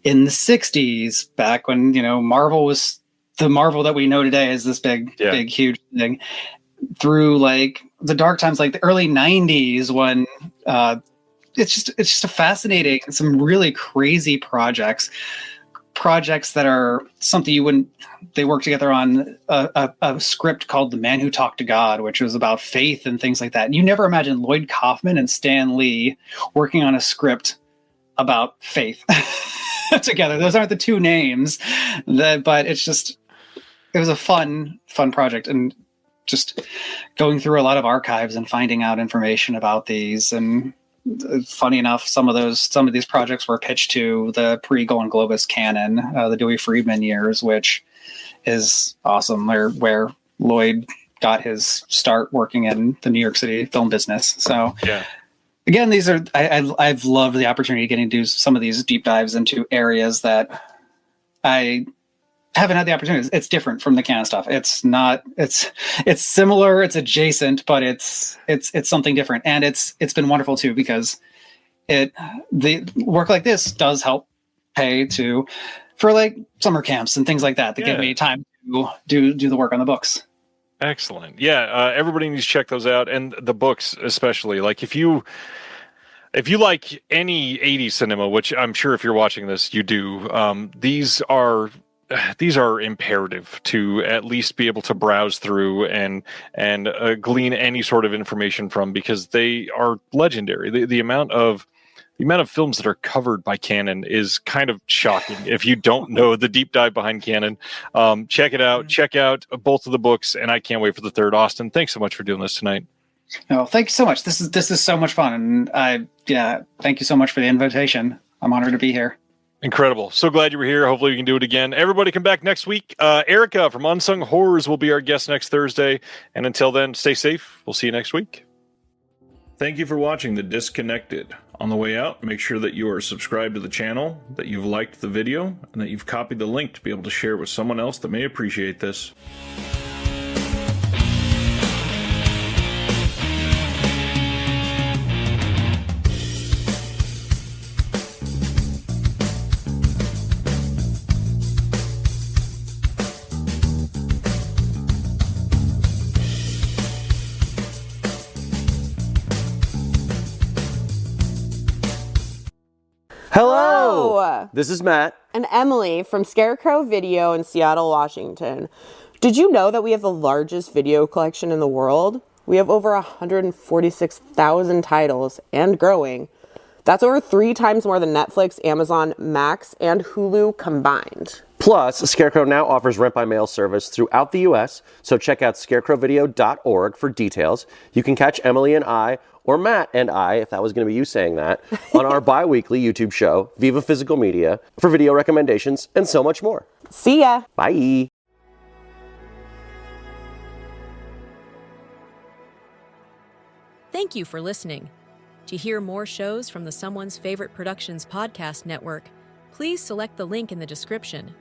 in the 60s, back when, Marvel was the Marvel that we know today is this big, huge thing, through like the dark times, like the early 90s, when it's just a fascinating, some really crazy projects that are something they work together on a script called The Man Who Talked to God, which was about faith and things like that. And you never imagine Lloyd Kaufman and Stan Lee working on a script about faith together. Those aren't the two names, but it was a fun project, and just going through a lot of archives and finding out information about these. And funny enough, some of these projects were pitched to the pre-Golden Globus canon, the Dewey Friedman years, which is awesome, where Lloyd got his start working in the New York City film business. So again, these are, I've loved the opportunity of getting to do some of these deep dives into areas that I haven't had the opportunity. It's different from the canon stuff. It's not, it's similar, it's adjacent, but it's something different. And it's been wonderful too, because the work like this does help pay to for like summer camps and things like that give me time to do the work on the books. Excellent. Yeah, everybody needs to check those out, and the books especially. Like if you like any 80s cinema, which I'm sure if you're watching this you do, these are imperative to at least be able to browse through and glean any sort of information from, because they are legendary. The amount of films that are covered by Canon is kind of shocking if you don't know the deep dive behind Canon. Check it out. Check out both of the books, and I can't wait for the third. Austin, thanks so much for doing this tonight. Oh, thank you so much. This is so much fun, and thank you so much for the invitation. I'm honored to be here. Incredible. So glad you were here. Hopefully we can do it again. Everybody come back next week. Erica from Unsung Horrors will be our guest next Thursday. And until then, stay safe. We'll see you next week. Thank you for watching The Disconnected. On the way out, make sure that you are subscribed to the channel, that you've liked the video, and that you've copied the link to be able to share with someone else that may appreciate this. Hello! This is Matt. And Emily from Scarecrow Video in Seattle, Washington. Did you know that we have the largest video collection in the world? We have over 146,000 titles and growing. That's over 3 times more than Netflix, Amazon, Max, and Hulu combined. Plus, Scarecrow now offers rent-by-mail service throughout the U.S., so check out scarecrowvideo.org for details. You can catch Emily and I, or Matt and I, if that was going to be you saying that, on our bi-weekly YouTube show, Viva Physical Media, for video recommendations and so much more. See ya! Bye! Thank you for listening. To hear more shows from the Someone's Favorite Productions podcast network, please select the link in the description